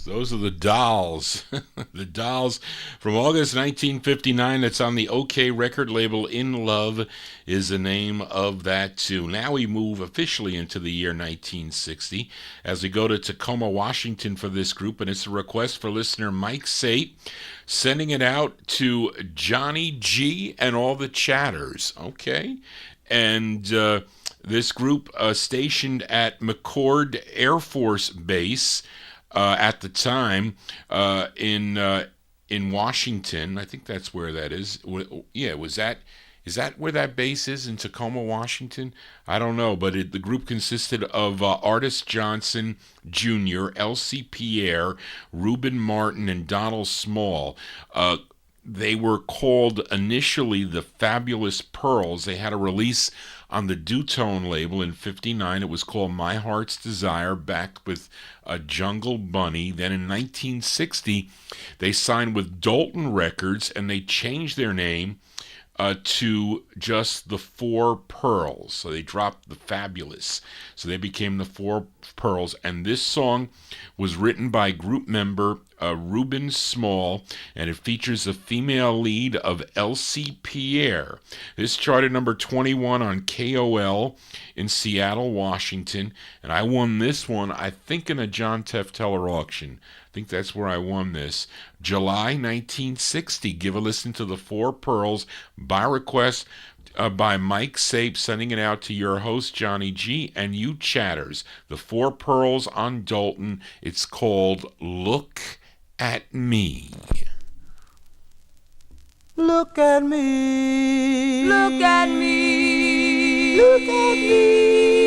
Those are the Dolls. The Dolls from August 1959. That's on the OK record label. In Love is the name of that tune. Now we move officially into the year 1960 as we go to Tacoma, Washington for this group, and it's a request for listener Mike Sate, sending it out to Johnny G and all the Chatters. Okay? And this group stationed at McCord Air Force Base at the time in Washington. I think that's where that is. Yeah, is that where that base is, in Tacoma, Washington? I don't know, but the group consisted of Artis Johnson Jr., Elsie Pierre, Reuben Martin, and Donald Small. They were called initially the Fabulous Pearls. They had a release on the Dutone label in 59. It was called My Heart's Desire, backed with Jungle Bunny. Then in 1960, they signed with Dalton Records, and they changed their name to just the Four Pearls. So they dropped the Fabulous. So they became the Four Pearls. And this song was written by group member Reuben Small, and it features a female lead of Elsie Pierre. This charted number 21 on KOL in Seattle, Washington. And I won this one, I think, in a John Tefteller auction. I think that's where I won this. July 1960. Give a listen to the Four Pearls by request by Mike Sape, sending it out to your host, Johnny G, and you chatters. The Four Pearls on Dalton. It's called Look at Me. Look at me. Look at me. Look at me.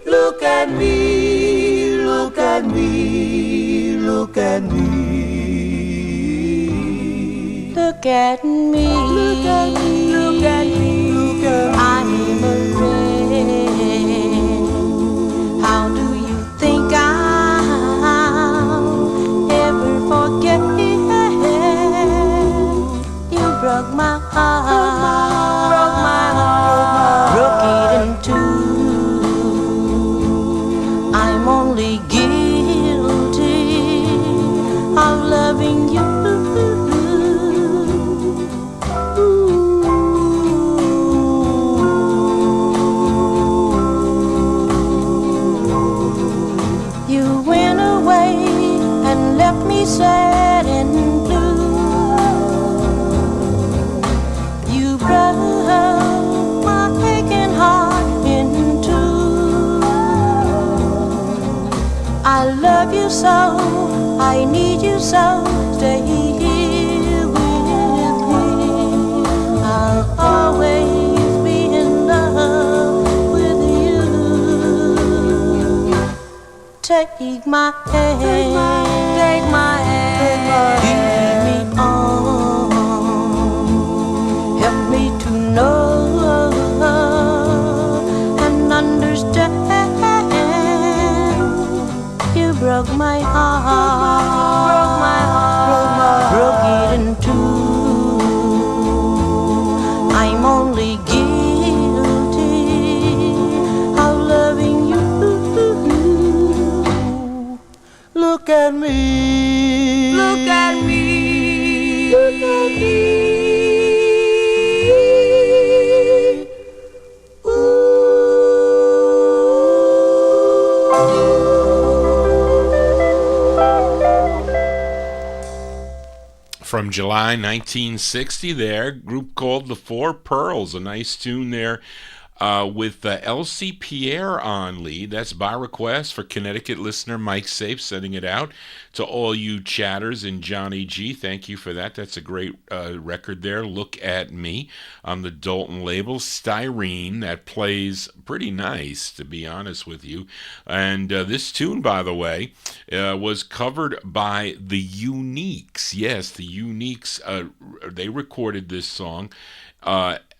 Look at me. Look at me. Look at me. Look at me. Look at me. Look at me. Look at me. I'm a red. How do you think I'll ever forget? You broke my heart. Broke my heart. Broke it in two. I'm only guilty of loving you. You went away and left me sad and blue. You broke my aching heart in two. I love you so, I need you so. Stay here with me. I'll always be in love with you. Take my hand, take my hand, lead me on. Help me to know and understand. You broke my heart, broke my heart, broke it in two. I'm only guilty of loving you. Look at me. Look at me. Look at me. From July 1960 there, group called The Four Pearls, a nice tune there with Elsie Pierre on lead. That's by request for Connecticut listener Mike Safe, sending it out to all you chatters and Johnny G. Thank you for that. That's a great record there. Look at Me on the Dalton label. Styrene, that plays pretty nice, to be honest with you. And this tune, by the way, was covered by the Uniques. Yes, the Uniques, they recorded this song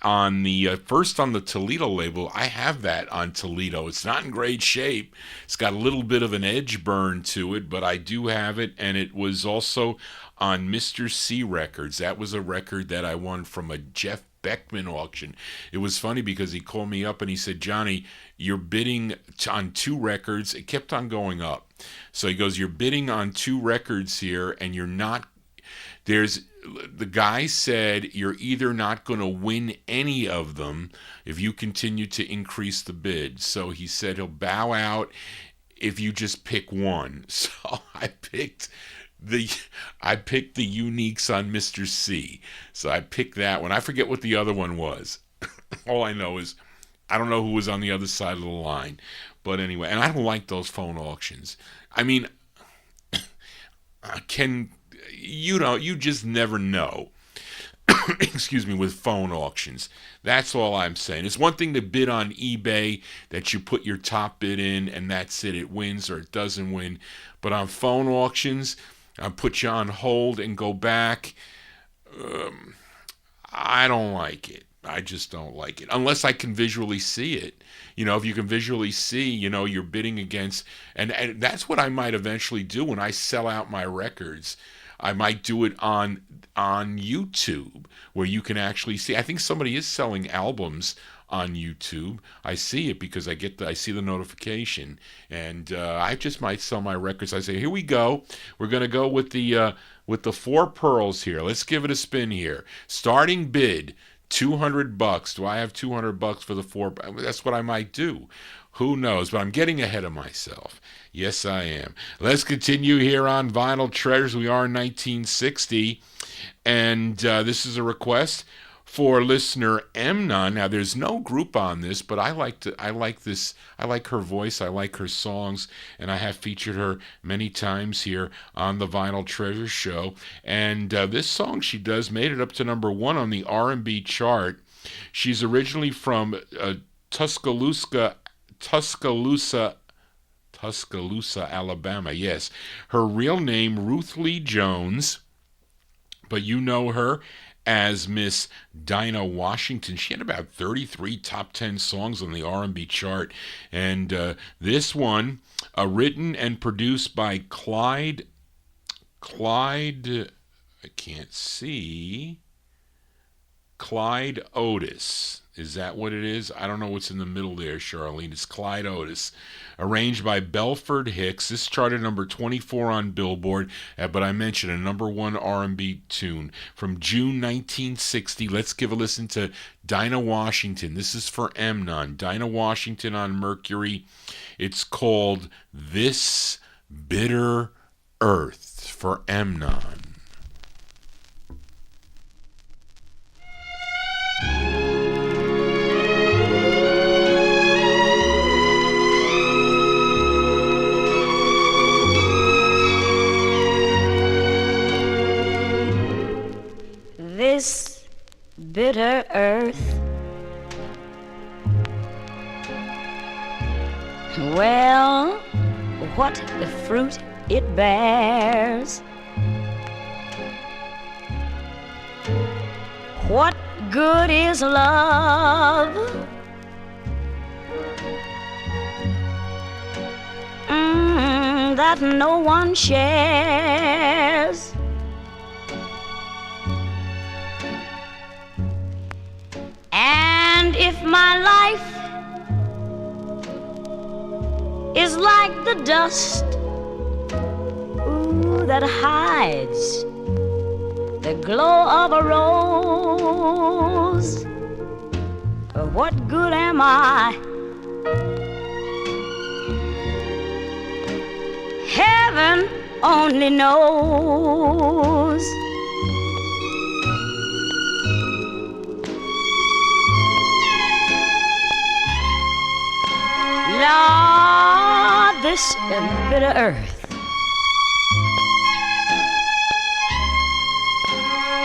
on the first on the Toledo label. I have that on Toledo. It's not in great shape. It's got a little bit of an edge burn to it, but I do have it, and it was also on Mr. C Records. That was a record that I won from a Jeff Beckman auction. It was funny because he called me up and he said, Johnny, you're bidding on two records. It kept on going up. So he goes, you're bidding on two records here, and you're not, the guy said you're either not going to win any of them if you continue to increase the bid. So he said he'll bow out if you just pick one. So I picked the Uniques on Mr. C. So I picked that one. I forget what the other one was. All I know is I don't know who was on the other side of the line. But anyway, and I don't like those phone auctions. I mean, you just never know. Excuse me, with phone auctions. That's all I'm saying. It's one thing to bid on eBay that you put your top bid in and that's it. It wins or it doesn't win. But on phone auctions, I put you on hold and go back. I don't like it. I just don't like it. Unless I can visually see it. If you can visually see, you're bidding against. And that's what I might eventually do when I sell out my records. I might do it on YouTube where you can actually see. I think somebody is selling albums on YouTube. I see it because I see the notification, and I just might sell my records. I say, here we go. We're gonna go with the Four Pearls here. Let's give it a spin here. Starting bid $200. Do I have $200 for the four? That's what I might do. Who knows? But I'm getting ahead of myself. Yes, I am. Let's continue here on Vinyl Treasures. We are in 1960, and this is a request for listener Emna. Now, there's no group on this, but I like her voice, I like her songs, and I have featured her many times here on the Vinyl Treasure Show. And this song she does made it up to number 1 on the R&B chart. She's originally from Tuscaloosa, Alabama. Yes, her real name Ruth Lee Jones, but you know her as Miss Dina Washington. She had about 33 top 10 songs on the R&B chart, and this one, written and produced by Clyde. I can't see. Clyde Otis. Is that what it is? I don't know what's in the middle there, Charlene. It's Clyde Otis. Arranged by Belford Hicks. This charted number 24 on Billboard, but I mentioned a number 1 R&B tune from June 1960. Let's give a listen to Dina Washington. This is for Emnon. Dina Washington on Mercury. It's called This Bitter Earth for Emnon. This bitter earth, well, what the fruit it bears, what good is love? That no one shares. And if my life is like the dust, ooh, that hides the glow of a rose, what good am I? Heaven only knows. Lord, this bitter earth,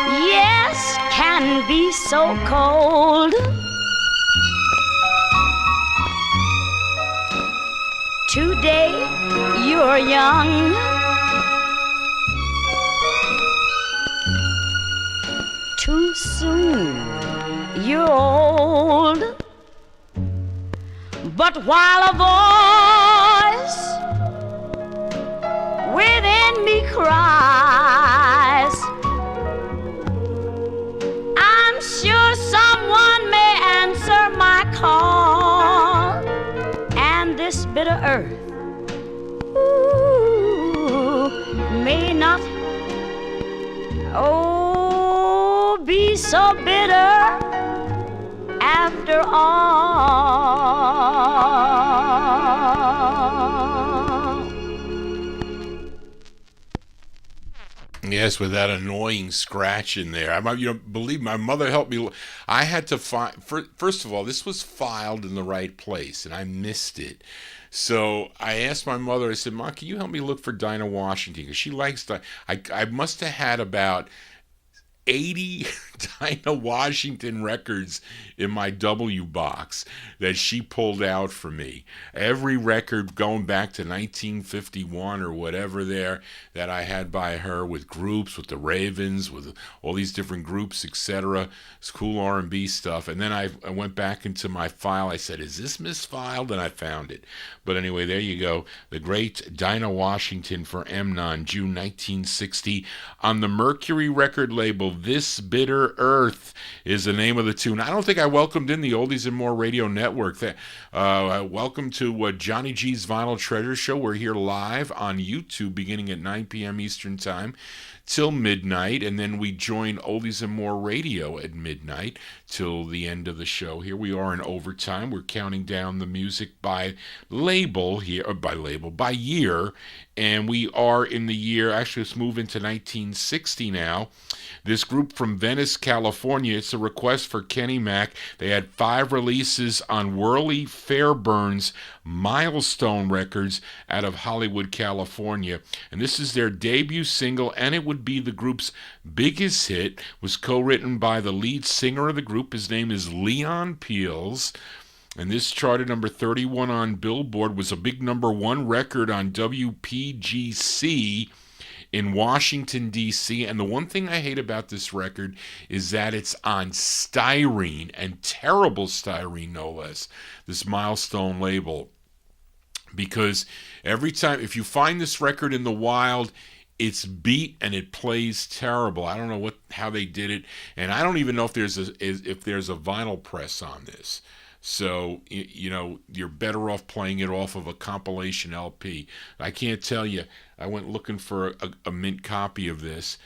yes, can be so cold. Today you're young, too soon you're old. But while a voice within me cries, I'm sure someone may answer my call, and this bitter earth, ooh, may not, oh, be so bitter after all. Yes, with that annoying scratch in there. Believe my mother helped me. I had to find. First of all, this was filed in the right place, and I missed it. So I asked my mother. I said, "Ma, can you help me look for Dina Washington? Because she likes to." I must have had about 80 Dina Washington records in my W box that she pulled out for me. Every record going back to 1951 or whatever there that I had by her, with groups, with the Ravens, with all these different groups, etc. It's cool R&B stuff. And then I went back into my file. I said, is this misfiled? And I found it. But anyway, there you go. The great Dina Washington for Emnon, June 1960. On the Mercury record label, This Bitter Earth is the name of the tune. I don't think I welcomed in the Oldies and More Radio Network. Welcome to Johnny G's Vinyl Treasure Show. We're here live on YouTube beginning at 9 p.m. Eastern Time till midnight, and then we join Oldies and More Radio at midnight till the end of the show. Here we are in overtime. We're counting down the music by label here, by year And we are in the year, actually let's move into 1960 now. This group from Venice, California, it's a request for Kenny Mac. They had 5 releases on Worley Fairburns Milestone Records out of Hollywood, California. And this is their debut single, and it would be the group's biggest hit. It was co-written by the lead singer of the group. His name is Leon Peels. And this charted number 31 on Billboard, was a big number 1 record on WPGC in Washington, D.C. And the one thing I hate about this record is that it's on styrene, and terrible styrene, no less, this Milestone label. Because every time, if you find this record in the wild, it's beat and it plays terrible. I don't know how they did it, and I don't even know if there's a vinyl press on this. So, you're better off playing it off of a compilation LP. I can't tell you, I went looking for a mint copy of this,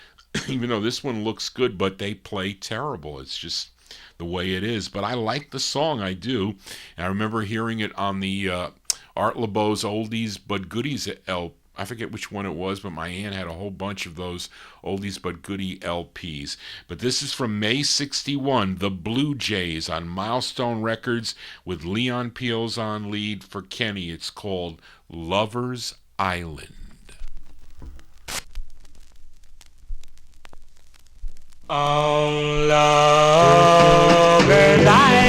even though this one looks good, but they play terrible. It's just the way it is. But I like the song, I do. And I remember hearing it on the Art LeBeau's Oldies But Goodies LP. I forget which one it was, but my aunt had a whole bunch of those oldies but goodie LPs. But this is from May 61, The Blue Jays on Milestone Records with Leon Peels on lead for Kenny. It's called Lover's Island. On Lover's Island,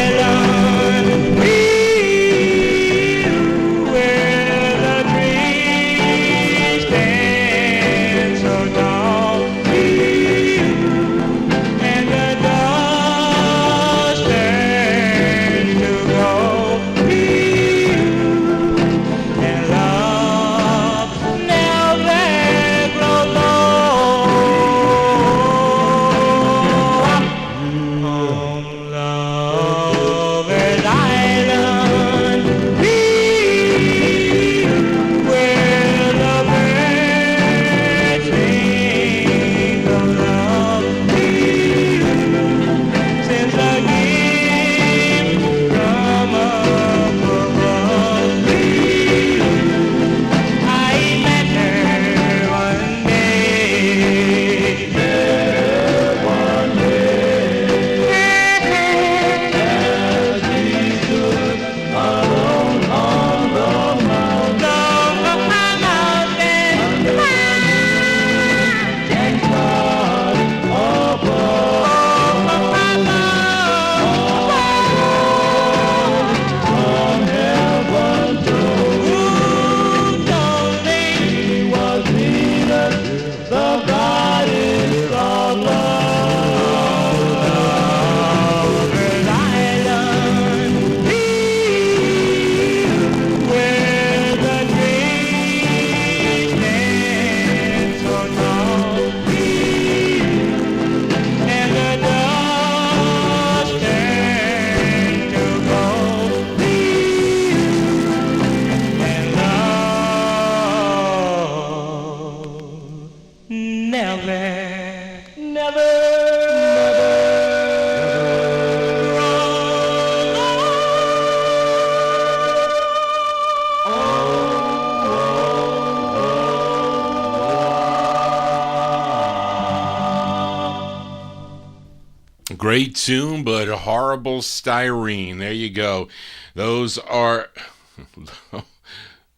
Great tune, but horrible styrene. There you go. Those are...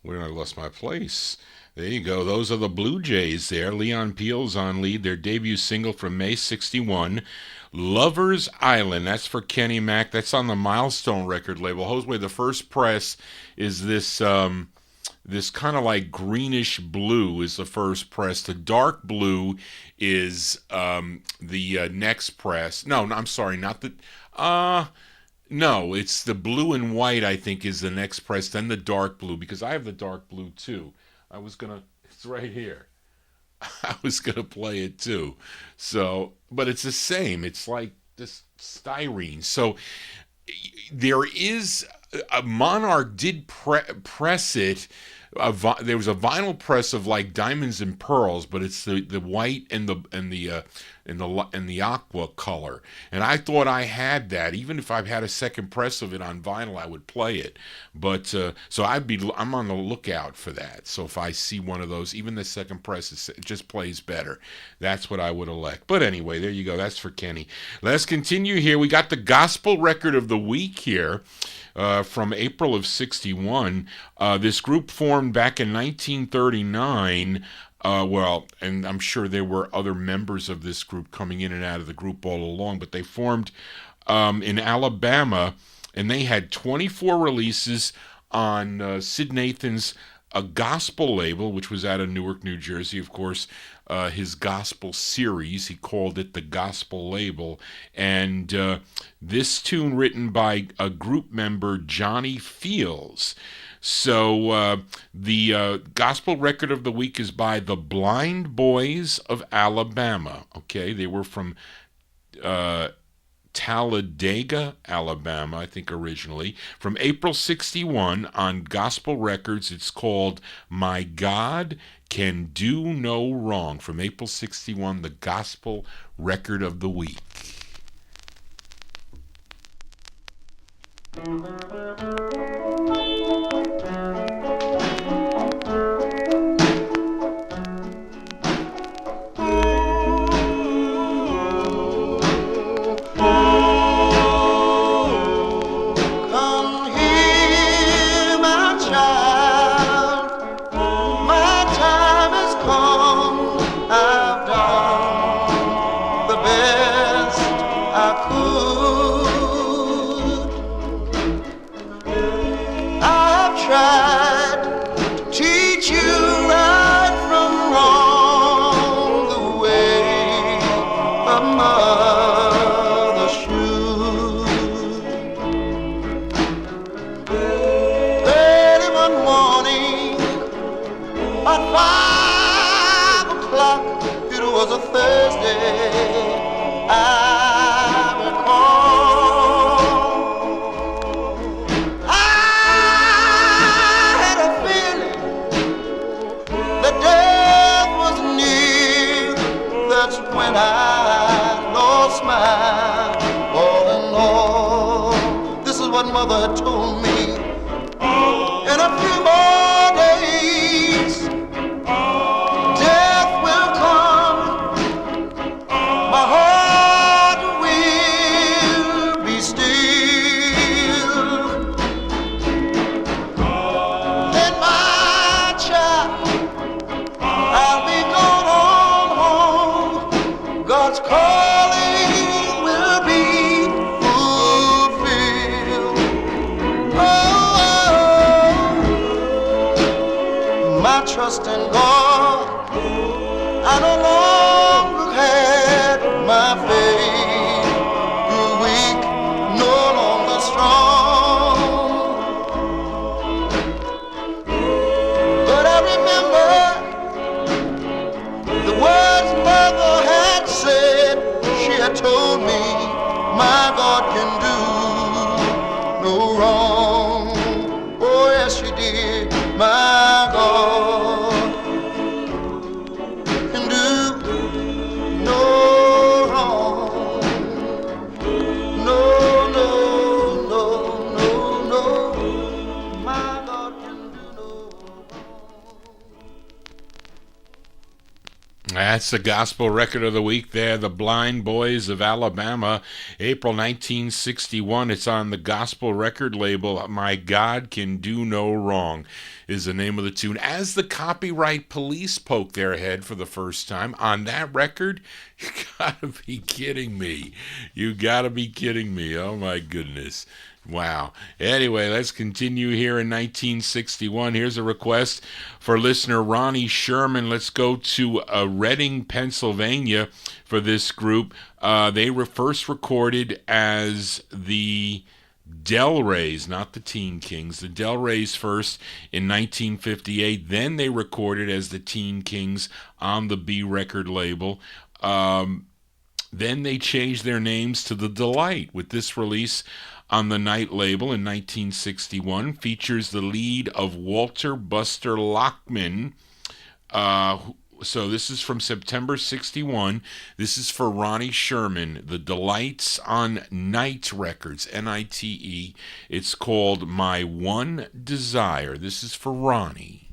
Where I lost my place. There you go. Those are the Blue Jays there. Leon Peels on lead. Their debut single from May 61. Lover's Island. That's for Kenny Mac. That's on the Milestone record label. Jose, the first press is this... this kind of like greenish blue is the first press. The dark blue is the next press. No, I'm sorry, not the... no, it's the blue and white, I think, is the next press, then the dark blue, because I have the dark blue, too. It's right here. I was going to play it, too. So, but it's the same. It's like this styrene. So, there is... Monarch did press it there was a vinyl press of like Diamonds and Pearls, but it's the white and the aqua color. And I thought I had that. Even if I've had a second press of it on vinyl, I would play it. But so I'm on the lookout for that. So if I see one of those, even the second press, it just plays better. That's what I would elect. But anyway, there you go. That's for Kenny. Let's continue here. We got the gospel record of the week here. From April of 61. This group formed back in 1939. And I'm sure there were other members of this group coming in and out of the group all along, but they formed in Alabama, and they had 24 releases on Sid Nathan's gospel label, which was out of Newark, New Jersey, of course. His gospel series, he called it the gospel label, and this tune written by a group member, Johnny Fields. So the gospel record of the week is by the Blind Boys of Alabama. Okay, they were from Talladega, Alabama, I think originally. From April 61 on Gospel Records, it's called My God Can Do No Wrong. From April 61, the Gospel Record of the Week. Mother told me in a few more days death will come, my heart will be still, then my child, I'll be gone home, God's calling will be trust in God. I no longer had my faith. Grew weak, no longer strong. But I remember the words Mother had said. She had told me, my God can do no wrong. Oh yes, she did. My God can do no wrong. No, no, no, no, no. My God can do no wrong. That's the gospel record of the week there, the Blind Boys of Alabama, April 1961. It's on the gospel record label, My God Can Do No Wrong is the name of the tune. As the copyright police poke their head for the first time on that record, you gotta be kidding me. You gotta be kidding me. Oh my goodness. Wow. Anyway, let's continue here in 1961. Here's a request for listener Ronnie Sherman. Let's go to Reading, Pennsylvania for this group. They were first recorded as the Del Reys, not the Teen Kings. The Del Reys first in 1958. Then they recorded as the Teen Kings on the B record label. Then they changed their names to The Delight with this release on the Night label in 1961. Features the lead of Walter Buster Lockman. So this is from September 61. This is for Ronnie Sherman. The Delights on Night Records, Nite. It's called My One Desire. This is for Ronnie.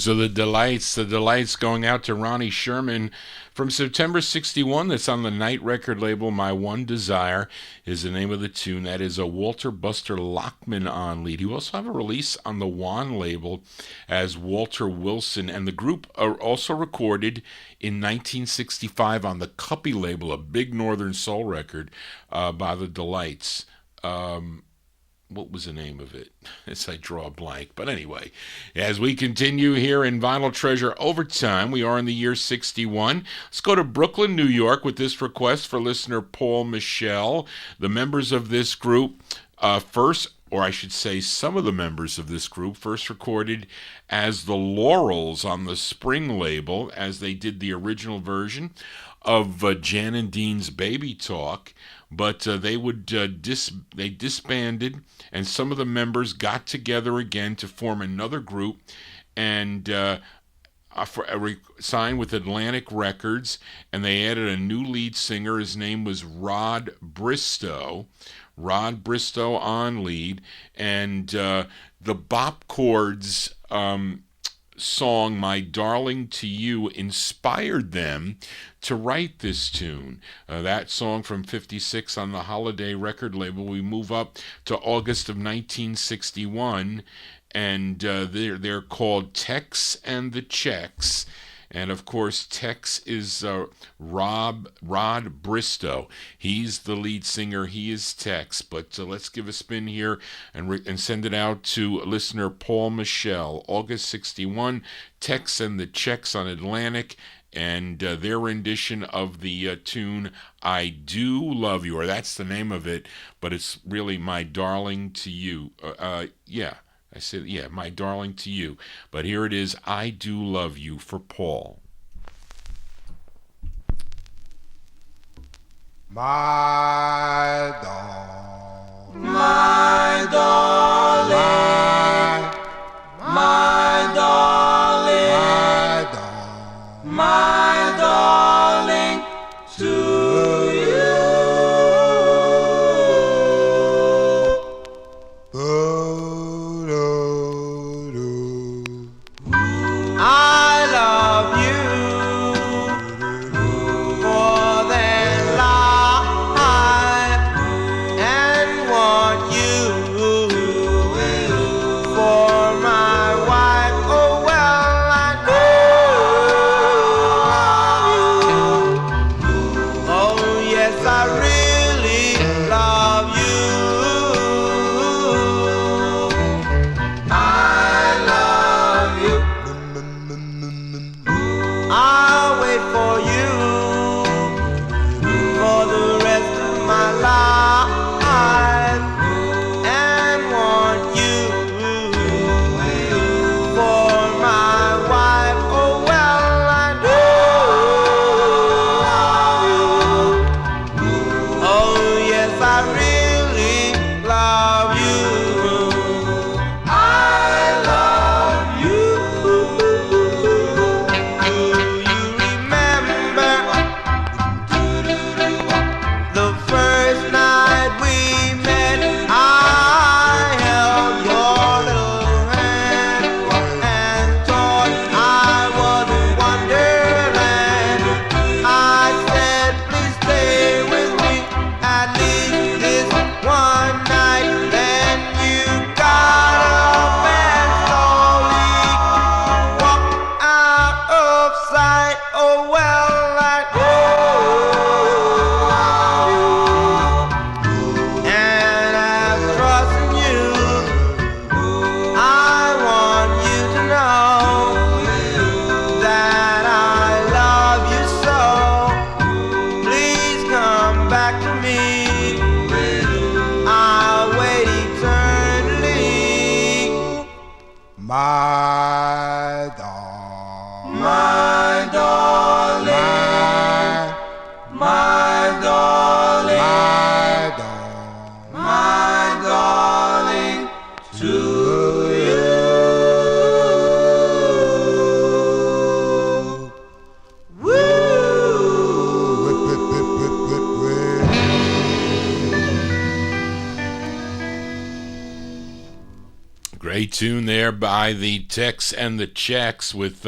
Those are the Delights going out to Ronnie Sherman from September 61. That's on the Night record label. My One Desire is the name of the tune. That is a Walter Buster Lockman on lead. You also have a release on the Juan label as Walter Wilson, and the group are also recorded in 1965 on the Cuppy label, a big Northern Soul record by the Delights. What was the name of it? As I draw a blank. But anyway, as we continue here in Vinyl Treasure Overtime, we are in the year 61. Let's go to Brooklyn, New York with this request for listener Paul Michel. The members of this group first, or I should say some of the members of this group, first recorded as the Laurels on the Spring label, as they did the original version of Jan and Dean's Baby Talk. But they disbanded, and some of the members got together again to form another group and signed with Atlantic Records, and they added a new lead singer. His name was Rod Bristow on lead, and the Bop Chords song My Darling to You inspired them to write this tune. That song from 56 on the Holiday record label. We move up to August of 1961, and they're called Tex and the Checks. And of course, Tex is Rod Bristow. He's the lead singer. He is Tex. But let's give a spin here and send it out to listener Paul Michel. August 61, Tex and the Checks on Atlantic, and their rendition of the tune I Do Love You, or that's the name of it, but it's really My Darling to You. I said, My Darling to You. But here it is, I Do Love You for Paul. My darling, my darling, my darling, my darling, to you. I love you more than life and want you for my wife. Oh well, I do. Oh yes, I really love you. I love you. I'll wait for you for the rest of my life and want you for my wife. Oh well, I do. Oh yes, I really love you. I love you. Do you remember the first night we met? I held your little hand and thought I was a wonderland. I said, please stay with me at least this one night. Then you got up and slowly walked out of sight. Oh well, I do. And I'm trusting you. I want you to know that I love you so. Please come back to me. I'll wait eternally. My darling, my darling, my darling, my darling, to you. Great tune there by the Tex and the Checks with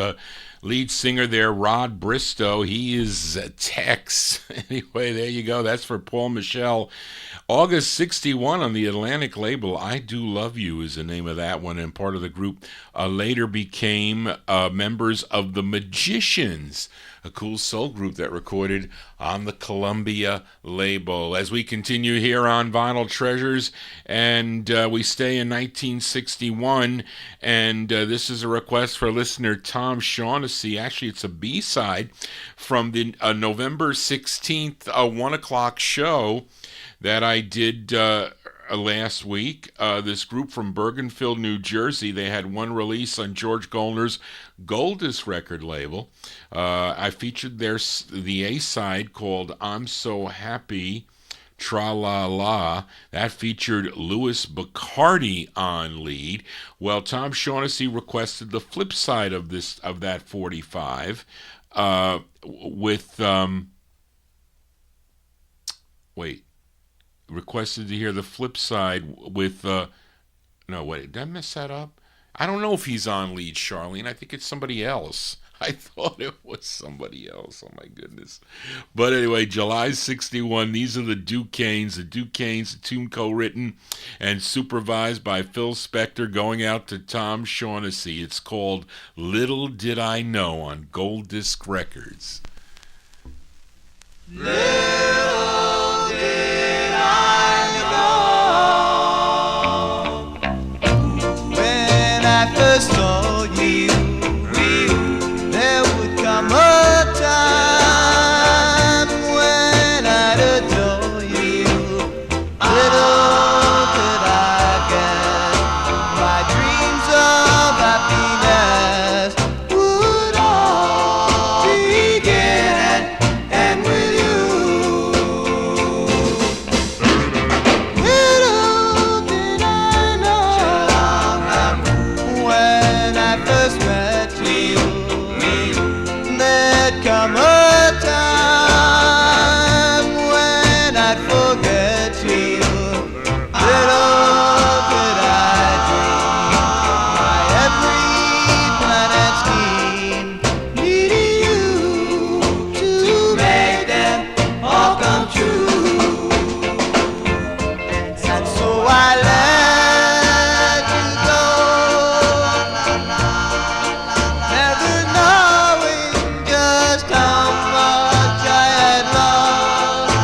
lead singer there, Rod Bristow. He is Tex. Anyway, there you go. That's for Paul Michel. August 61 on the Atlantic label. I Do Love You is the name of that one, and part of the group later became members of the Magicians, a cool soul group that recorded on the Columbia label. As we continue here on Vinyl Treasures, and we stay in 1961, and this is a request for listener Tom Shaughnessy. Actually, it's a B-side from the November 16th 1 o'clock show that I did last week. This group from Bergenfield, New Jersey, they had one release on George Goldner's Goldust record label. I featured the A-side called I'm So Happy, Tra-La-La. That featured Louis Bacardi on lead. Well, Tom Shaughnessy requested the flip side of that 45 with requested to hear the flip side with no, wait, did I mess that up? I don't know if he's on lead, Charlene. I think it's somebody else. I thought it was somebody else. Oh, my goodness. But anyway, July 61, these are the Dukanes. The Dukanes, a tune co-written and supervised by Phil Spector, going out to Tom Shaughnessy. It's called Little Did I Know on Gold Disc Records. Little did I know when I first saw you, there would come a time when I'd adore you. Little did I guess my dreams of happiness would all begin and with you. Little first met you, there'd come a time when I'd forget you. Little did I dream my every plan and scheme needed you to make them all come true. And so I let you go, never knowing just how much I had lost.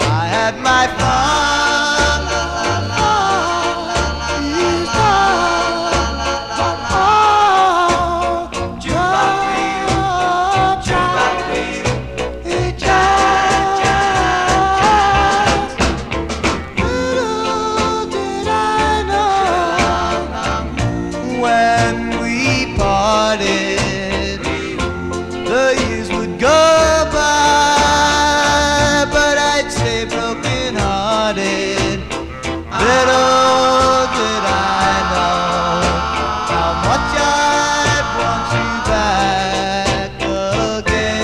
I had my fun, these times, but all it just little did I know when we parted, the years would go by, but I'd stay broken hearted. Little did I know how much I'd want you back again.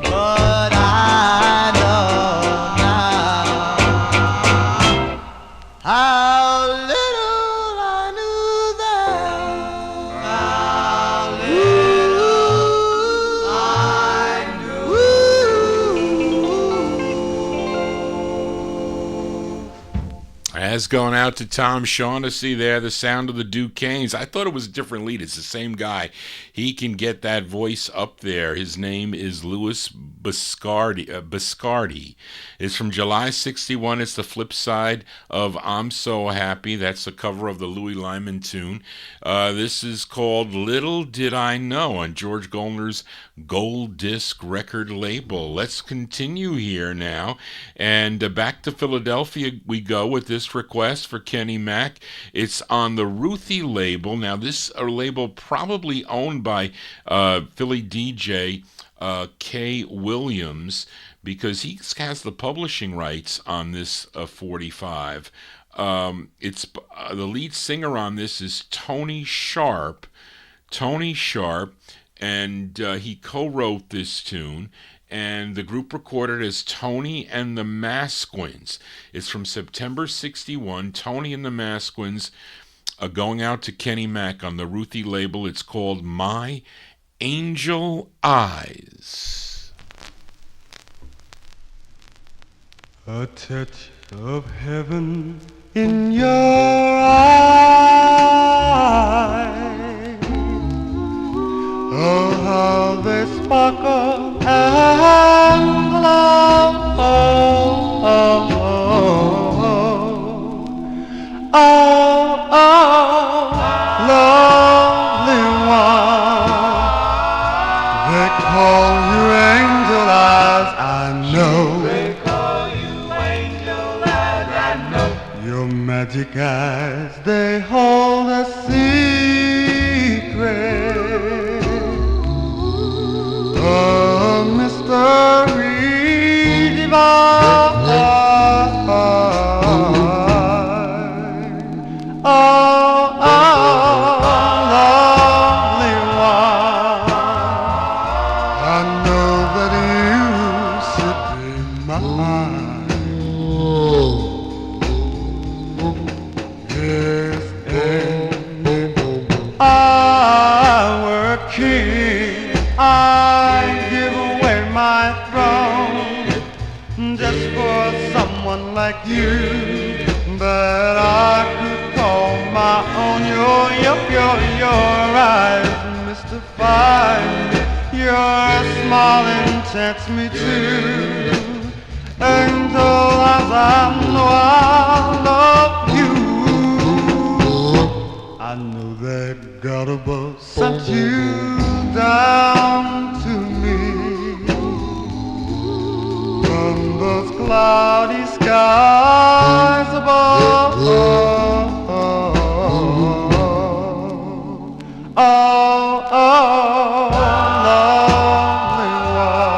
But I know now how little I knew then, how little I knew. As going out to Tom Shaughnessy there, the sound of the Dukanes. I thought it was a different lead. It's the same guy. He can get that voice up there. His name is Louis Biscardi. It's from July 61. It's the flip side of I'm So Happy. That's a cover of the Louis Lyman tune. This is called Little Did I Know on George Goldner's Gold Disc record label. Let's continue here now. And back to Philadelphia we go with this request for Kenny Mack. It's on the Ruthie label. Now, this label probably owned by Philly DJ Kay Williams, because he has the publishing rights on this 45. It's the lead singer on this is Tony Sharp, and he co-wrote this tune. And the group recorded as Tony and the Masquins. It's from September 61. Tony and the Masquins going out to Kenny Mack on the Ruthie label. It's called My Angel Eyes. A touch of heaven in your eyes. Oh, how they sparkle and glow. Lovely one. They call you angel eyes, I know. They call you angel eyes, I know. Your magic eyes, they hold a secret. A mystery divine. Lovely one. I know that you should be mine. Yes, and if I were a king, I'd give away my throne just for someone like you that I could call my own. Your eyes mystify me. Your smile enchants me too. Angel as I know I love you. I know that God above sent you down to me from those cloudy skies above. Lovely one.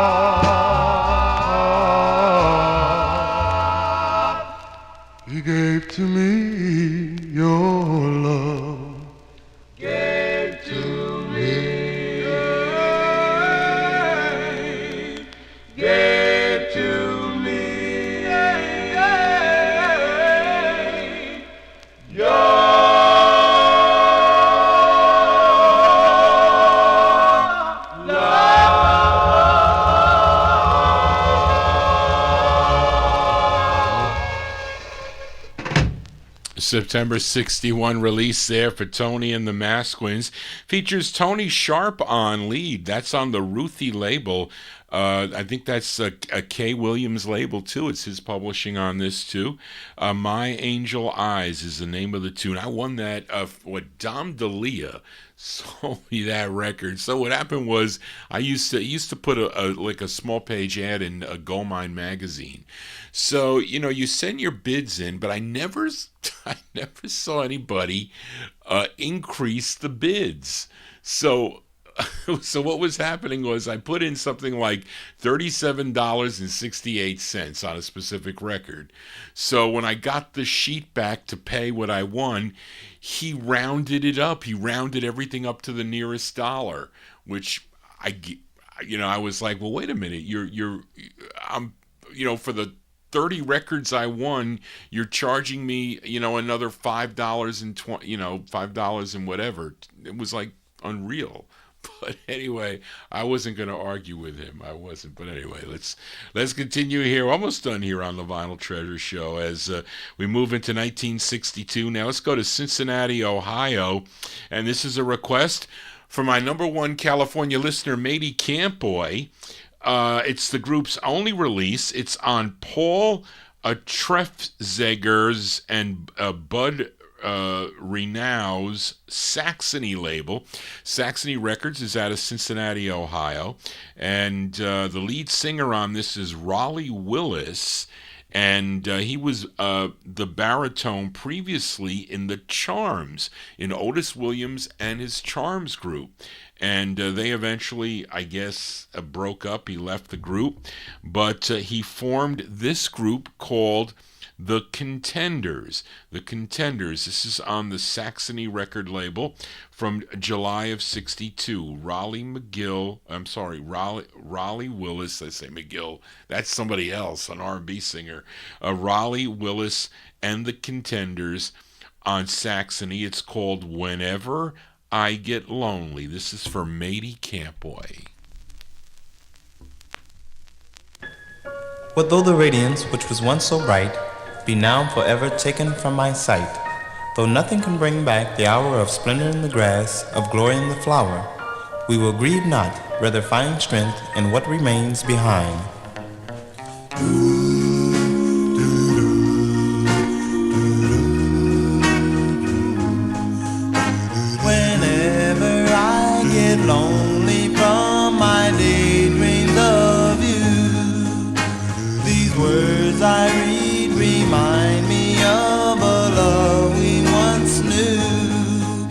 September 61 release there for Tony and the Masquins. Features Tony Sharp on lead. That's on the Ruthie label. I think that's a K. Williams label, too. It's his publishing on this, too. My Angel Eyes is the name of the tune. I won that, Dom DeLea sold me that record. So what happened was I used to put a small page ad in a Gold Mine magazine. So, you send your bids in, but I never saw anybody increase the bids. So what was happening was I put in something like $37.68 on a specific record. So when I got the sheet back to pay what I won, he rounded it up. He rounded everything up to the nearest dollar, which I was like, well, wait a minute. For the 30 records I won, you're charging me, another $5 and $5 and whatever. It was like unreal. But anyway, I wasn't going to argue with him. I wasn't. But anyway, let's continue here. We're almost done here on the Vinyl Treasure Show as we move into 1962. Now let's go to Cincinnati, Ohio. And this is a request from my number one California listener, Matey Campboy. It's the group's only release. It's on Paul Trefzeger's and Bud Renow's Saxony label. Saxony Records is out of Cincinnati, Ohio, and the lead singer on this is Raleigh Willis, and he was the baritone previously in the Charms, in Otis Williams and his Charms group. And they eventually, I guess, broke up. He left the group, but he formed this group called The Contenders. The Contenders. This is on the Saxony record label from July of 62. Raleigh Willis. I say McGill. That's somebody else, an R&B singer. Raleigh Willis and the Contenders on Saxony. It's called Whenever I Get Lonely. This is for Matey Campboy. What though the radiance which was once so bright be now forever taken from my sight, though nothing can bring back the hour of splendor in the grass, of glory in the flower, we will grieve not, rather find strength in what remains behind. Whenever I get lonely from my daydreams of you, these words I read remind me of a love we once knew.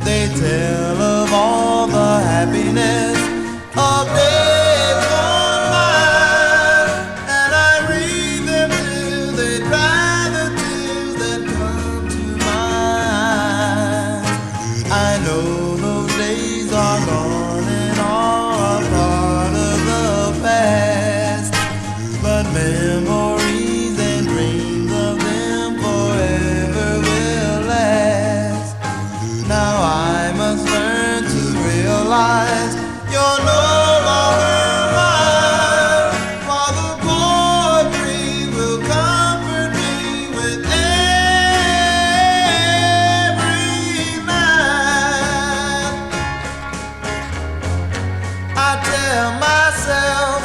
They tell of all the happiness of days gone by, and I read them till they dry the tears that come to my eyes. I know those days are gone and are a part of the past, but memories and dreams of them forever will last. Now I must learn to realize you're no longer mine, while the poetry will comfort me with every night. I tell myself,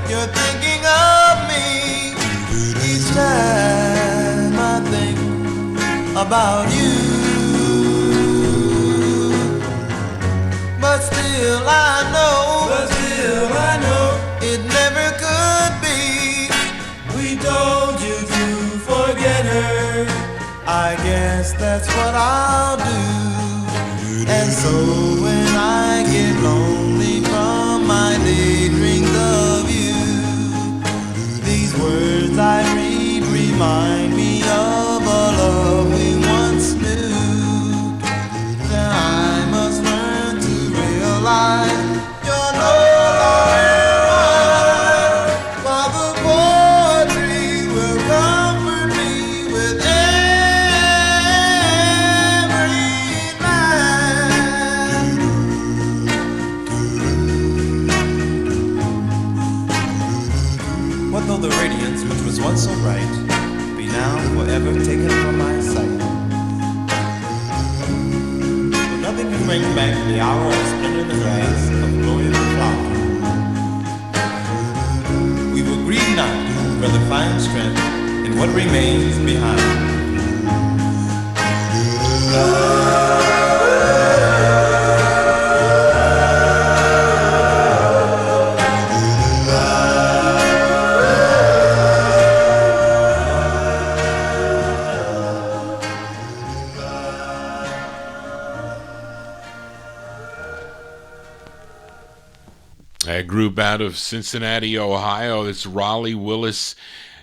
you're thinking of me each time I think about you. But still I know it never could be. We told you to forget her. I guess that's what I'll do. And so when I get lonely from my daydreams of you, these words I read remind me of a love we once knew. Then I must learn to realize you're no longer mine, while the poetry will comfort me with every night. What though the radiance which was once so bright be now forever taken from my sight. For nothing can bring back the hour of splendor in the grass, of glory in the flower. We will grieve not, brother, find strength in what remains behind. A group out of Cincinnati, Ohio. It's Raleigh Willis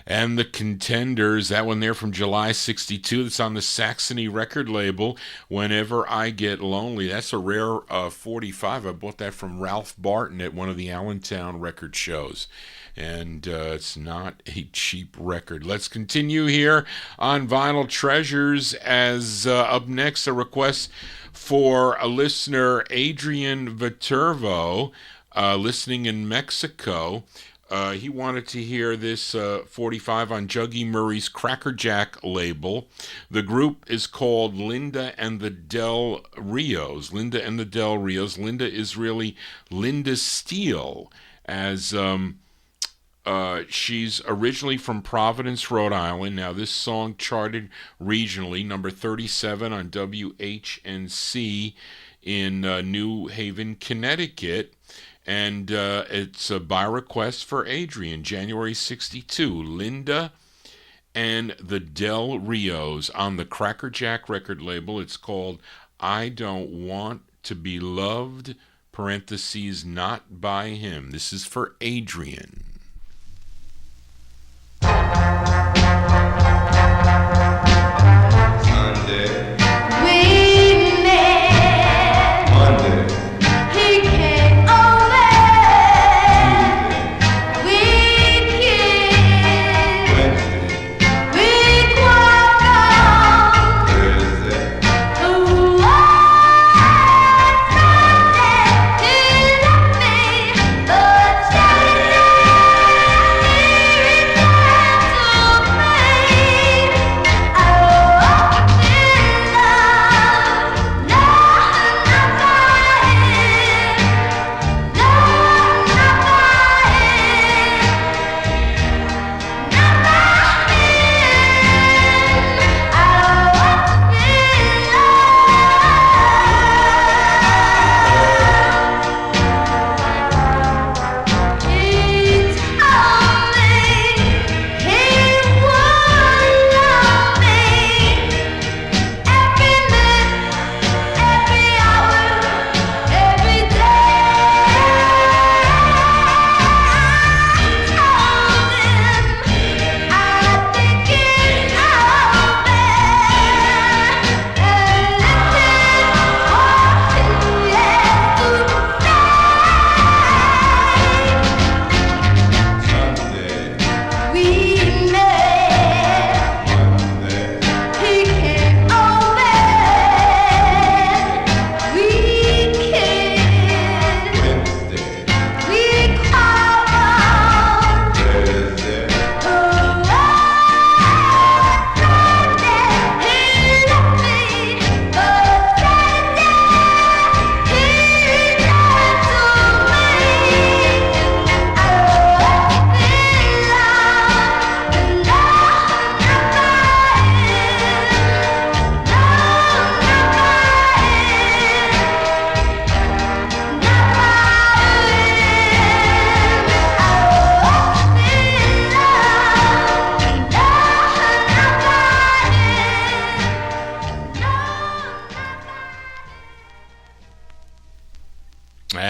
and the Contenders. That one there from July 62. That's on the Saxony record label, Whenever I Get Lonely. That's a rare 45. I bought that from Ralph Barton at one of the Allentown record shows. And it's not a cheap record. Let's continue here on Vinyl Treasures as up next a request for a listener, Adrian Viterbo, listening in Mexico. He wanted to hear this 45 on Juggy Murray's Cracker Jack label. The group is called Linda and the Del Rios. Linda and the Del Rios. Linda is really Linda Steele, as she's originally from Providence, Rhode Island. Now, this song charted regionally, number 37 on WHNC in New Haven, Connecticut. And it's by request for Adrian, January 62. Linda and the Del Rios on the Cracker Jack record label. It's called I Don't Want to Be Loved, parentheses, not by him. This is for Adrian. Sunday. We met. Monday. He came over. Tuesday. We kissed. Wednesday. We quarreled. Thursday. Ooh, Friday. He left me, but Saturday he returned to me. Oh, love, not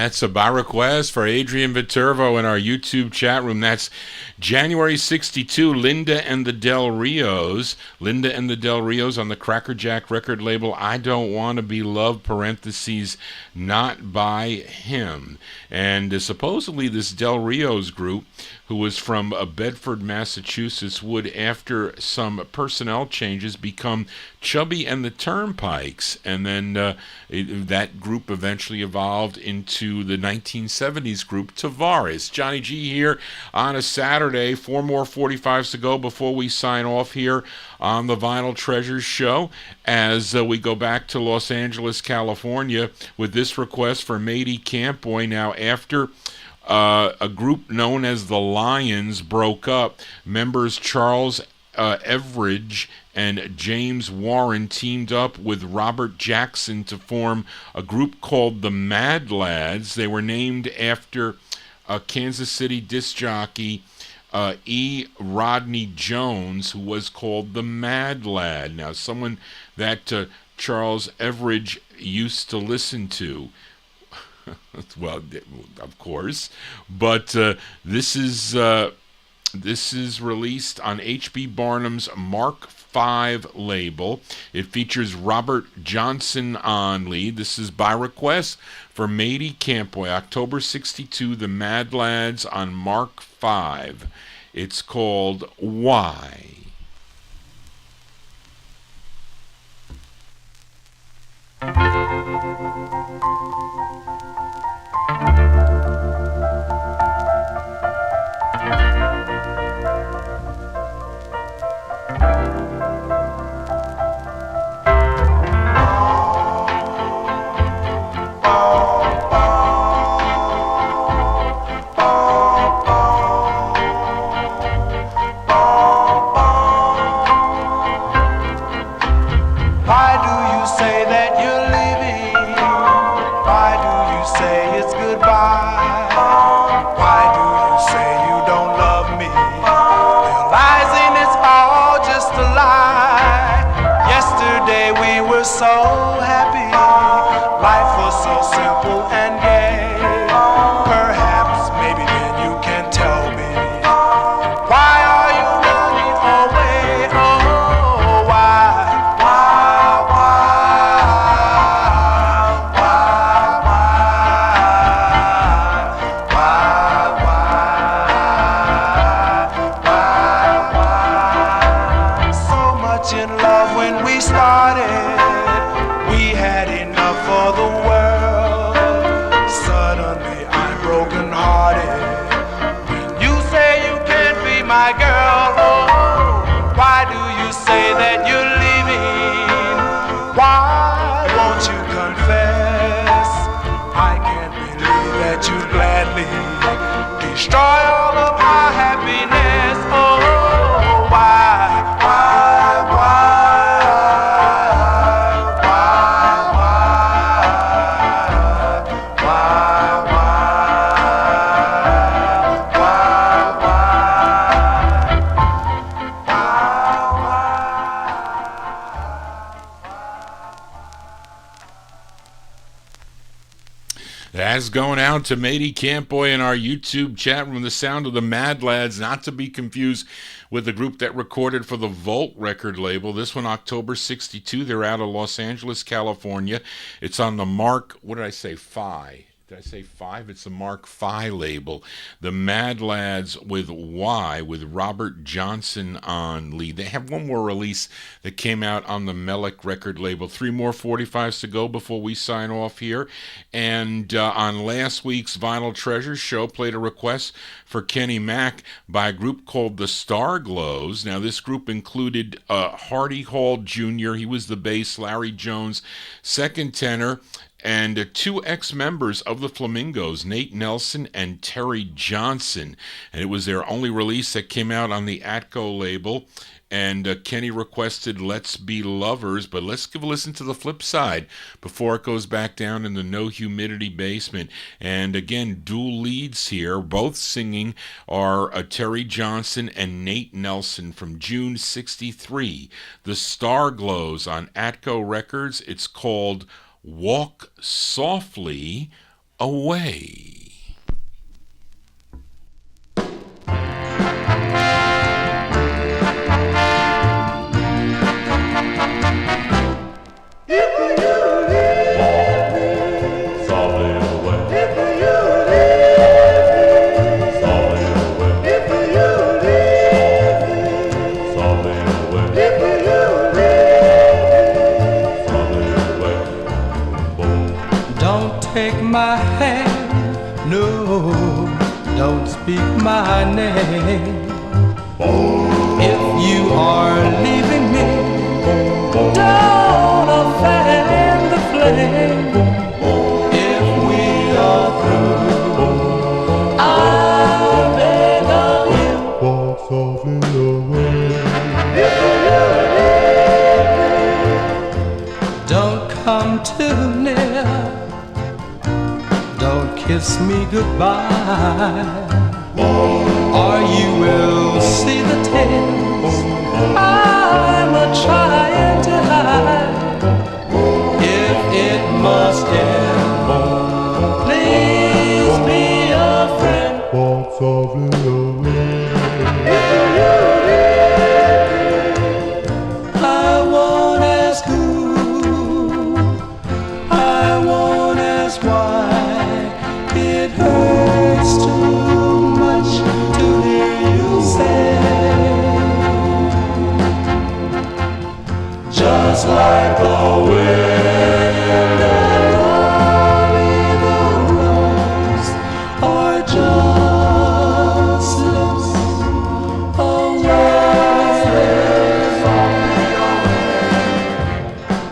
That's a by request for Adrian Viterbo in our YouTube chat room. That's January 62, Linda and the Del Rios. Linda and the Del Rios on the Cracker Jack record label, I Don't Want to Be Loved, parentheses, not by him. And supposedly this Del Rios group, who was from Bedford, Massachusetts, would, after some personnel changes, become Chubby and the Turnpikes. And then that group eventually evolved into to the 1970s group Tavares. Johnny G here on a Saturday. 4 more 45s to go before we sign off here on the Vinyltreasure show as we go back to Los Angeles, California with this request for Matey Campboy. Now, after a group known as the Lions broke up, members Charles Everidge and James Warren teamed up with Robert Jackson to form a group called the Mad Lads. They were named after Kansas City disc jockey E. Rodney Jones, who was called the Mad Lad. Now, someone that Charles Everidge used to listen to. Well, of course, but this is released on H.B. Barnum's Mark V label. It features Robert Johnson on lead. This is by request for Matey Campboy, October 62, the Mad Lads on Mark V. It's called Why. So happy, life was so simple and gay. Perhaps, maybe then you can tell me, why are you running away? Oh, why? So much in love when we started. We had enough for the world. Suddenly I'm broken hearted. When you say you can't be my girl, oh, why do you say that you're leaving? Why won't you confess? I can't believe that you'd gladly destroy all of our happiness. Oh, why? That's going out to Matey Campboy in our YouTube chat room. The sound of the Mad Lads, not to be confused with the group that recorded for the Volt record label. This one, October 62. They're out of Los Angeles, California. It's on the Mark, what did I say, Phi? Did I say 5? It's the Mark V label. The Mad Lads with Y, with Robert Johnson on lead. They have one more release that came out on the Melick record label. 3 more 45s to go before we sign off here. And on last week's Vinyltreasure show, played a request for Kenny Mack by a group called the Starglows. Now, this group included Hardy Hall Jr., he was the bass, Larry Jones, second tenor, and 2 ex-members of the Flamingos, Nate Nelson and Terry Johnson. And it was their only release that came out on the Atco label. And Kenny requested Let's Be Lovers, but let's give a listen to the flip side before it goes back down in the no humidity basement. And again, dual leads here, both singing are Terry Johnson and Nate Nelson from June 63. The Starglows on Atco Records. It's called Walk Softly Away. Take my hand speak my name. If you are leaving me, don't fan the flame. If we are through, I beg of you, walk softly away. don't come too near, don't kiss me goodbye, or you will see the tears I'm a-trying to hide. If it must end, please be a friend. Walk softly away. I won't ask who, I won't ask why. It hurts too much to hear you say, just like the wind that only the rose, or just lips away.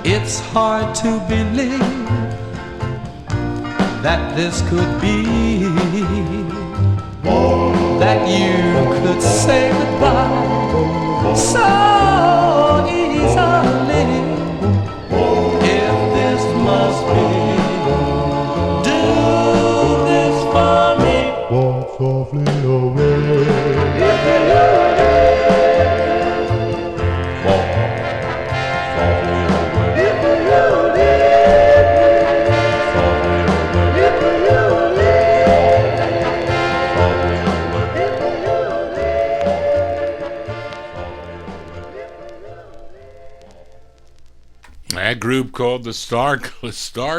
It's hard to believe that this could be, that you could say goodbye so easily. If this must be, do this for me. Walk softly away. Walk softly away. That group called the Star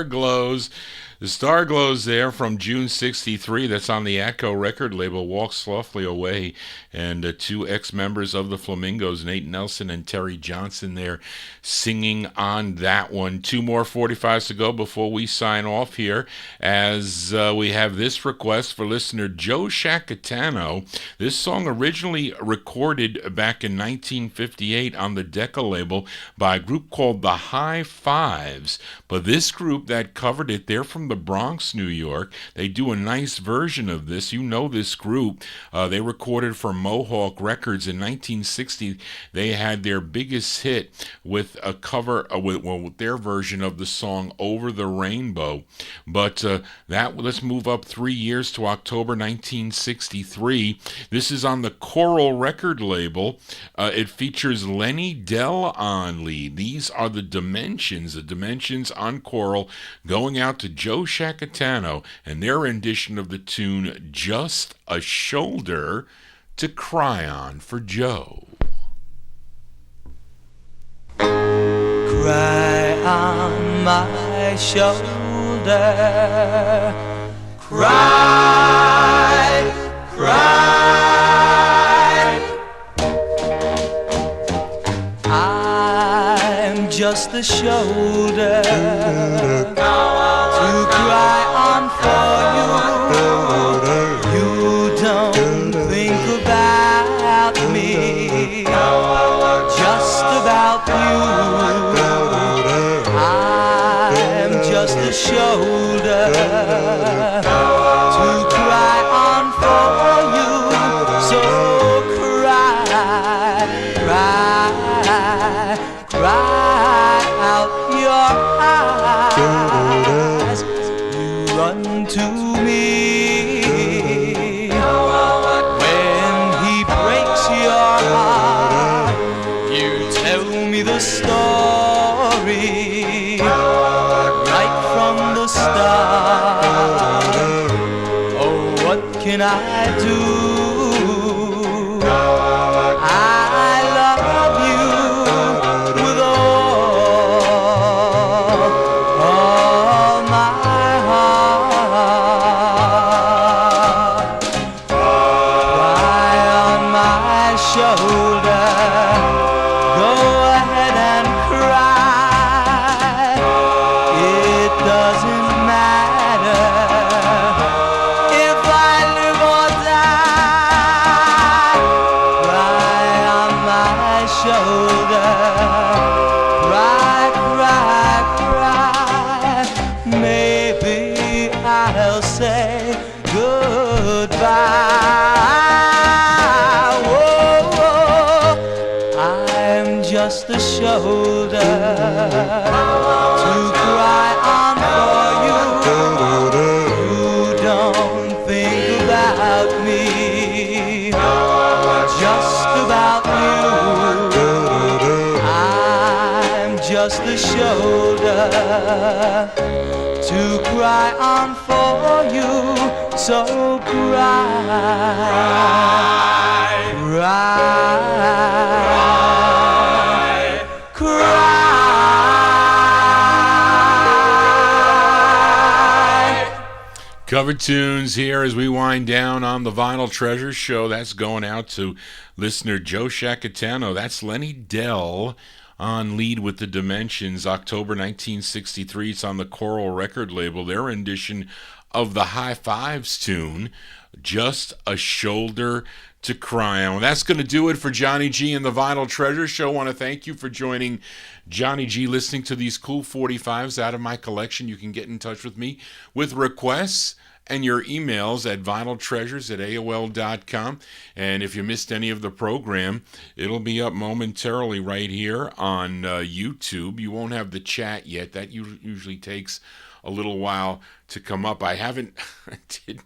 Glows. The Star Glows there from June 63. That's on the Echo record label, Walk Softly Away. And two ex-members of the Flamingos, Nate Nelson and Terry Johnson there, singing on that one. Two more 45s to go before we sign off here, as we have this request for listener Joe Shacatano. This song originally recorded back in 1958 on the Decca label by a group called the High Fives. But this group that covered it, they're from the Bronx, New York. They do a nice version of this. You know this group. They recorded for Mohawk Records in 1960. They had their biggest hit with a cover with their version of the song Over the Rainbow. But let's move up 3 years to October 1963. This is on the Coral record label. It features Lenny Dell on lead. These are the Dimensions on Coral, going out to Joe Shacatano and their rendition of the tune Just a Shoulder to Cry On for Joe. Cry on my shoulder, cry, cry. I'm just a shoulder to cry on for you. You don't think about me, just about you. I'm just a shoulder to cry on for you. So cry, cry, cry out your eyes. You run to me when he breaks your heart. You tell me the story right from the start. Oh, what can I do? I love you with all my heart. Cry on my shoulder, go ahead and cry. It doesn't matter if I live or die. to cry on for you. So cry, cry, cry. Cover tunes here as we wind down on the Vinyl Treasure Show. That's going out to listener Joe Shacatano. That's Lenny Dell on lead with the Dimensions, October 1963. It's on the Coral record label, their rendition of the High Fives tune, Just a Shoulder to Cry On. Well, that's going to do it for Johnny G and the Vinyl Treasure Show. I want to thank you for joining Johnny G, listening to these cool 45s out of my collection. You can get in touch with me with requests and your emails at vinyltreasures@aol.com. And if you missed any of the program, it'll be up momentarily right here on YouTube. You won't have the chat yet. That usually takes a little while to come up. I didn't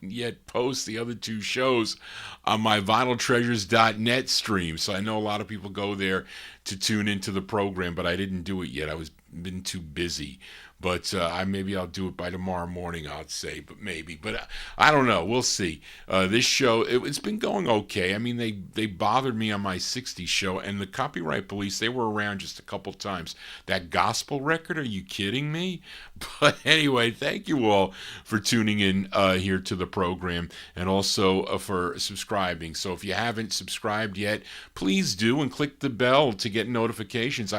yet post the other two shows on my vinyltreasures.net stream, so I know a lot of people go there to tune into the program, but I didn't do it yet. Been too busy. But maybe I'll do it by tomorrow morning, I'd say, but maybe. But I don't know. We'll see. This show, it's been going okay. I mean, they bothered me on my 60s show, and the Copyright Police, they were around just a couple times. That gospel record, are you kidding me? But anyway, thank you all for tuning in here to the program, and also for subscribing. So if you haven't subscribed yet, please do, and click the bell to get notifications.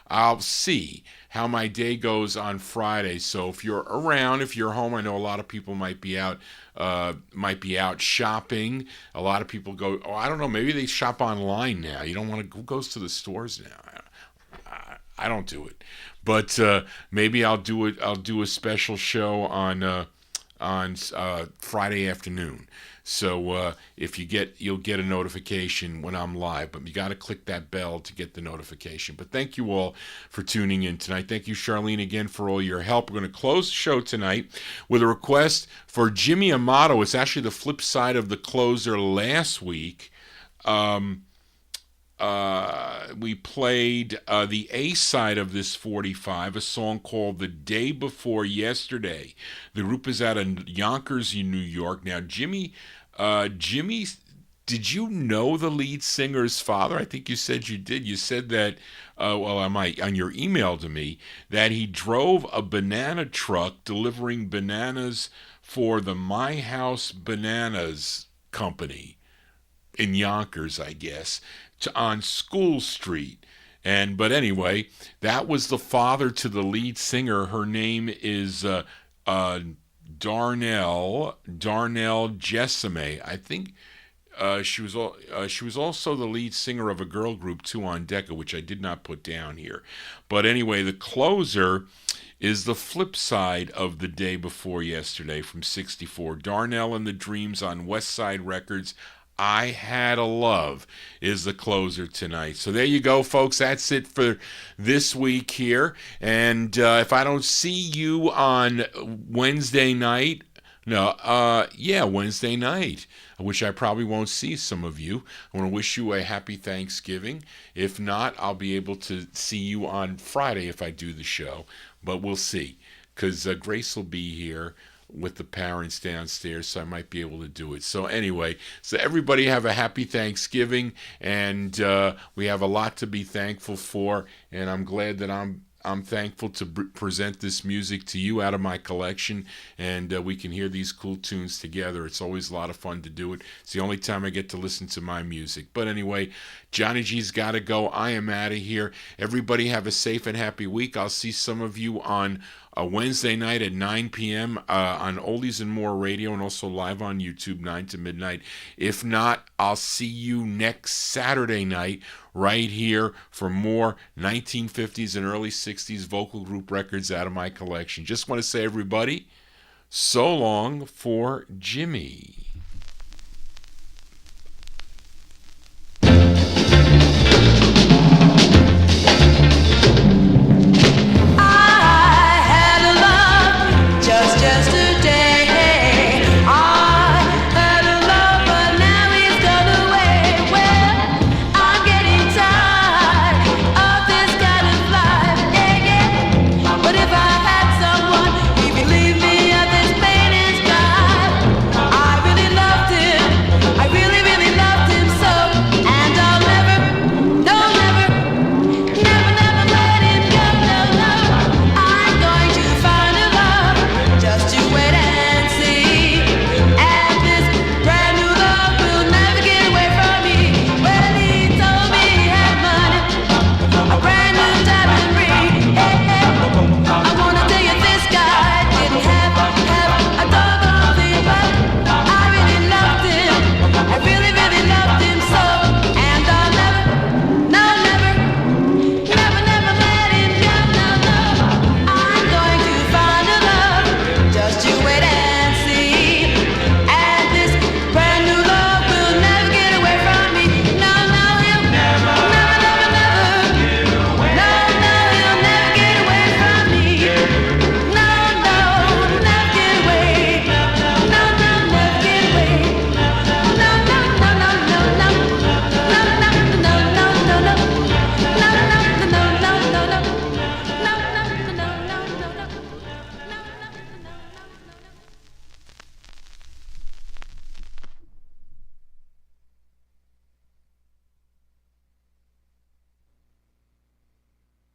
I'll see how my day goes on Friday. So if you're around, if you're home, I know a lot of people might be out shopping. A lot of people go, I don't know, maybe they shop online now. You don't want to, who goes to the stores now? I don't do it. But maybe I'll do it. I'll do a special show on Friday afternoon. So if you'll get a notification when I'm live, but you got to click that bell to get the notification. But thank you all for tuning in tonight. Thank you, Charlene, again for all your help. We're going to close the show tonight with a request for Jimmy Amato. It's actually the flip side of the closer last week. We played the A side of this 45, a song called The Day Before Yesterday. The group is out of Yonkers, New York. Now, Jimmy, did you know the lead singer's father? I think you said you did. You said that, on your email to me, that he drove a banana truck delivering bananas for the My House Bananas Company in Yonkers, I guess, on School Street. But anyway, that was the father to the lead singer. Her name is Darnell Jessame. I think she was also the lead singer of a girl group too on Decca, which I did not put down here. But anyway, the closer is the flip side of The Day Before Yesterday from '64. Darnell and the Dreams on West Side Records. I Had a Love is the closer tonight. So there you go, folks. That's it for this week here. And if I don't see you on Wednesday night, Wednesday night, which I probably won't see some of you. I want to wish you a happy Thanksgiving. If not, I'll be able to see you on Friday if I do the show. But we'll see, because Grace will be here with the parents downstairs, so I might be able to do it. So anyway, so everybody have a happy Thanksgiving, and we have a lot to be thankful for, and I'm glad that I'm thankful to present this music to you out of my collection, and we can hear these cool tunes together. It's always a lot of fun to do it. It's the only time I get to listen to my music. But anyway, Johnny G's got to go. I am out of here. Everybody have a safe and happy week. I'll see some of you on a Wednesday night at 9 p.m. On Oldies and More Radio, and also live on YouTube 9 to midnight. If not, I'll see you next Saturday night right here for more 1950s and early 60s vocal group records out of my collection. Just want to say, everybody, so long for Jimmy.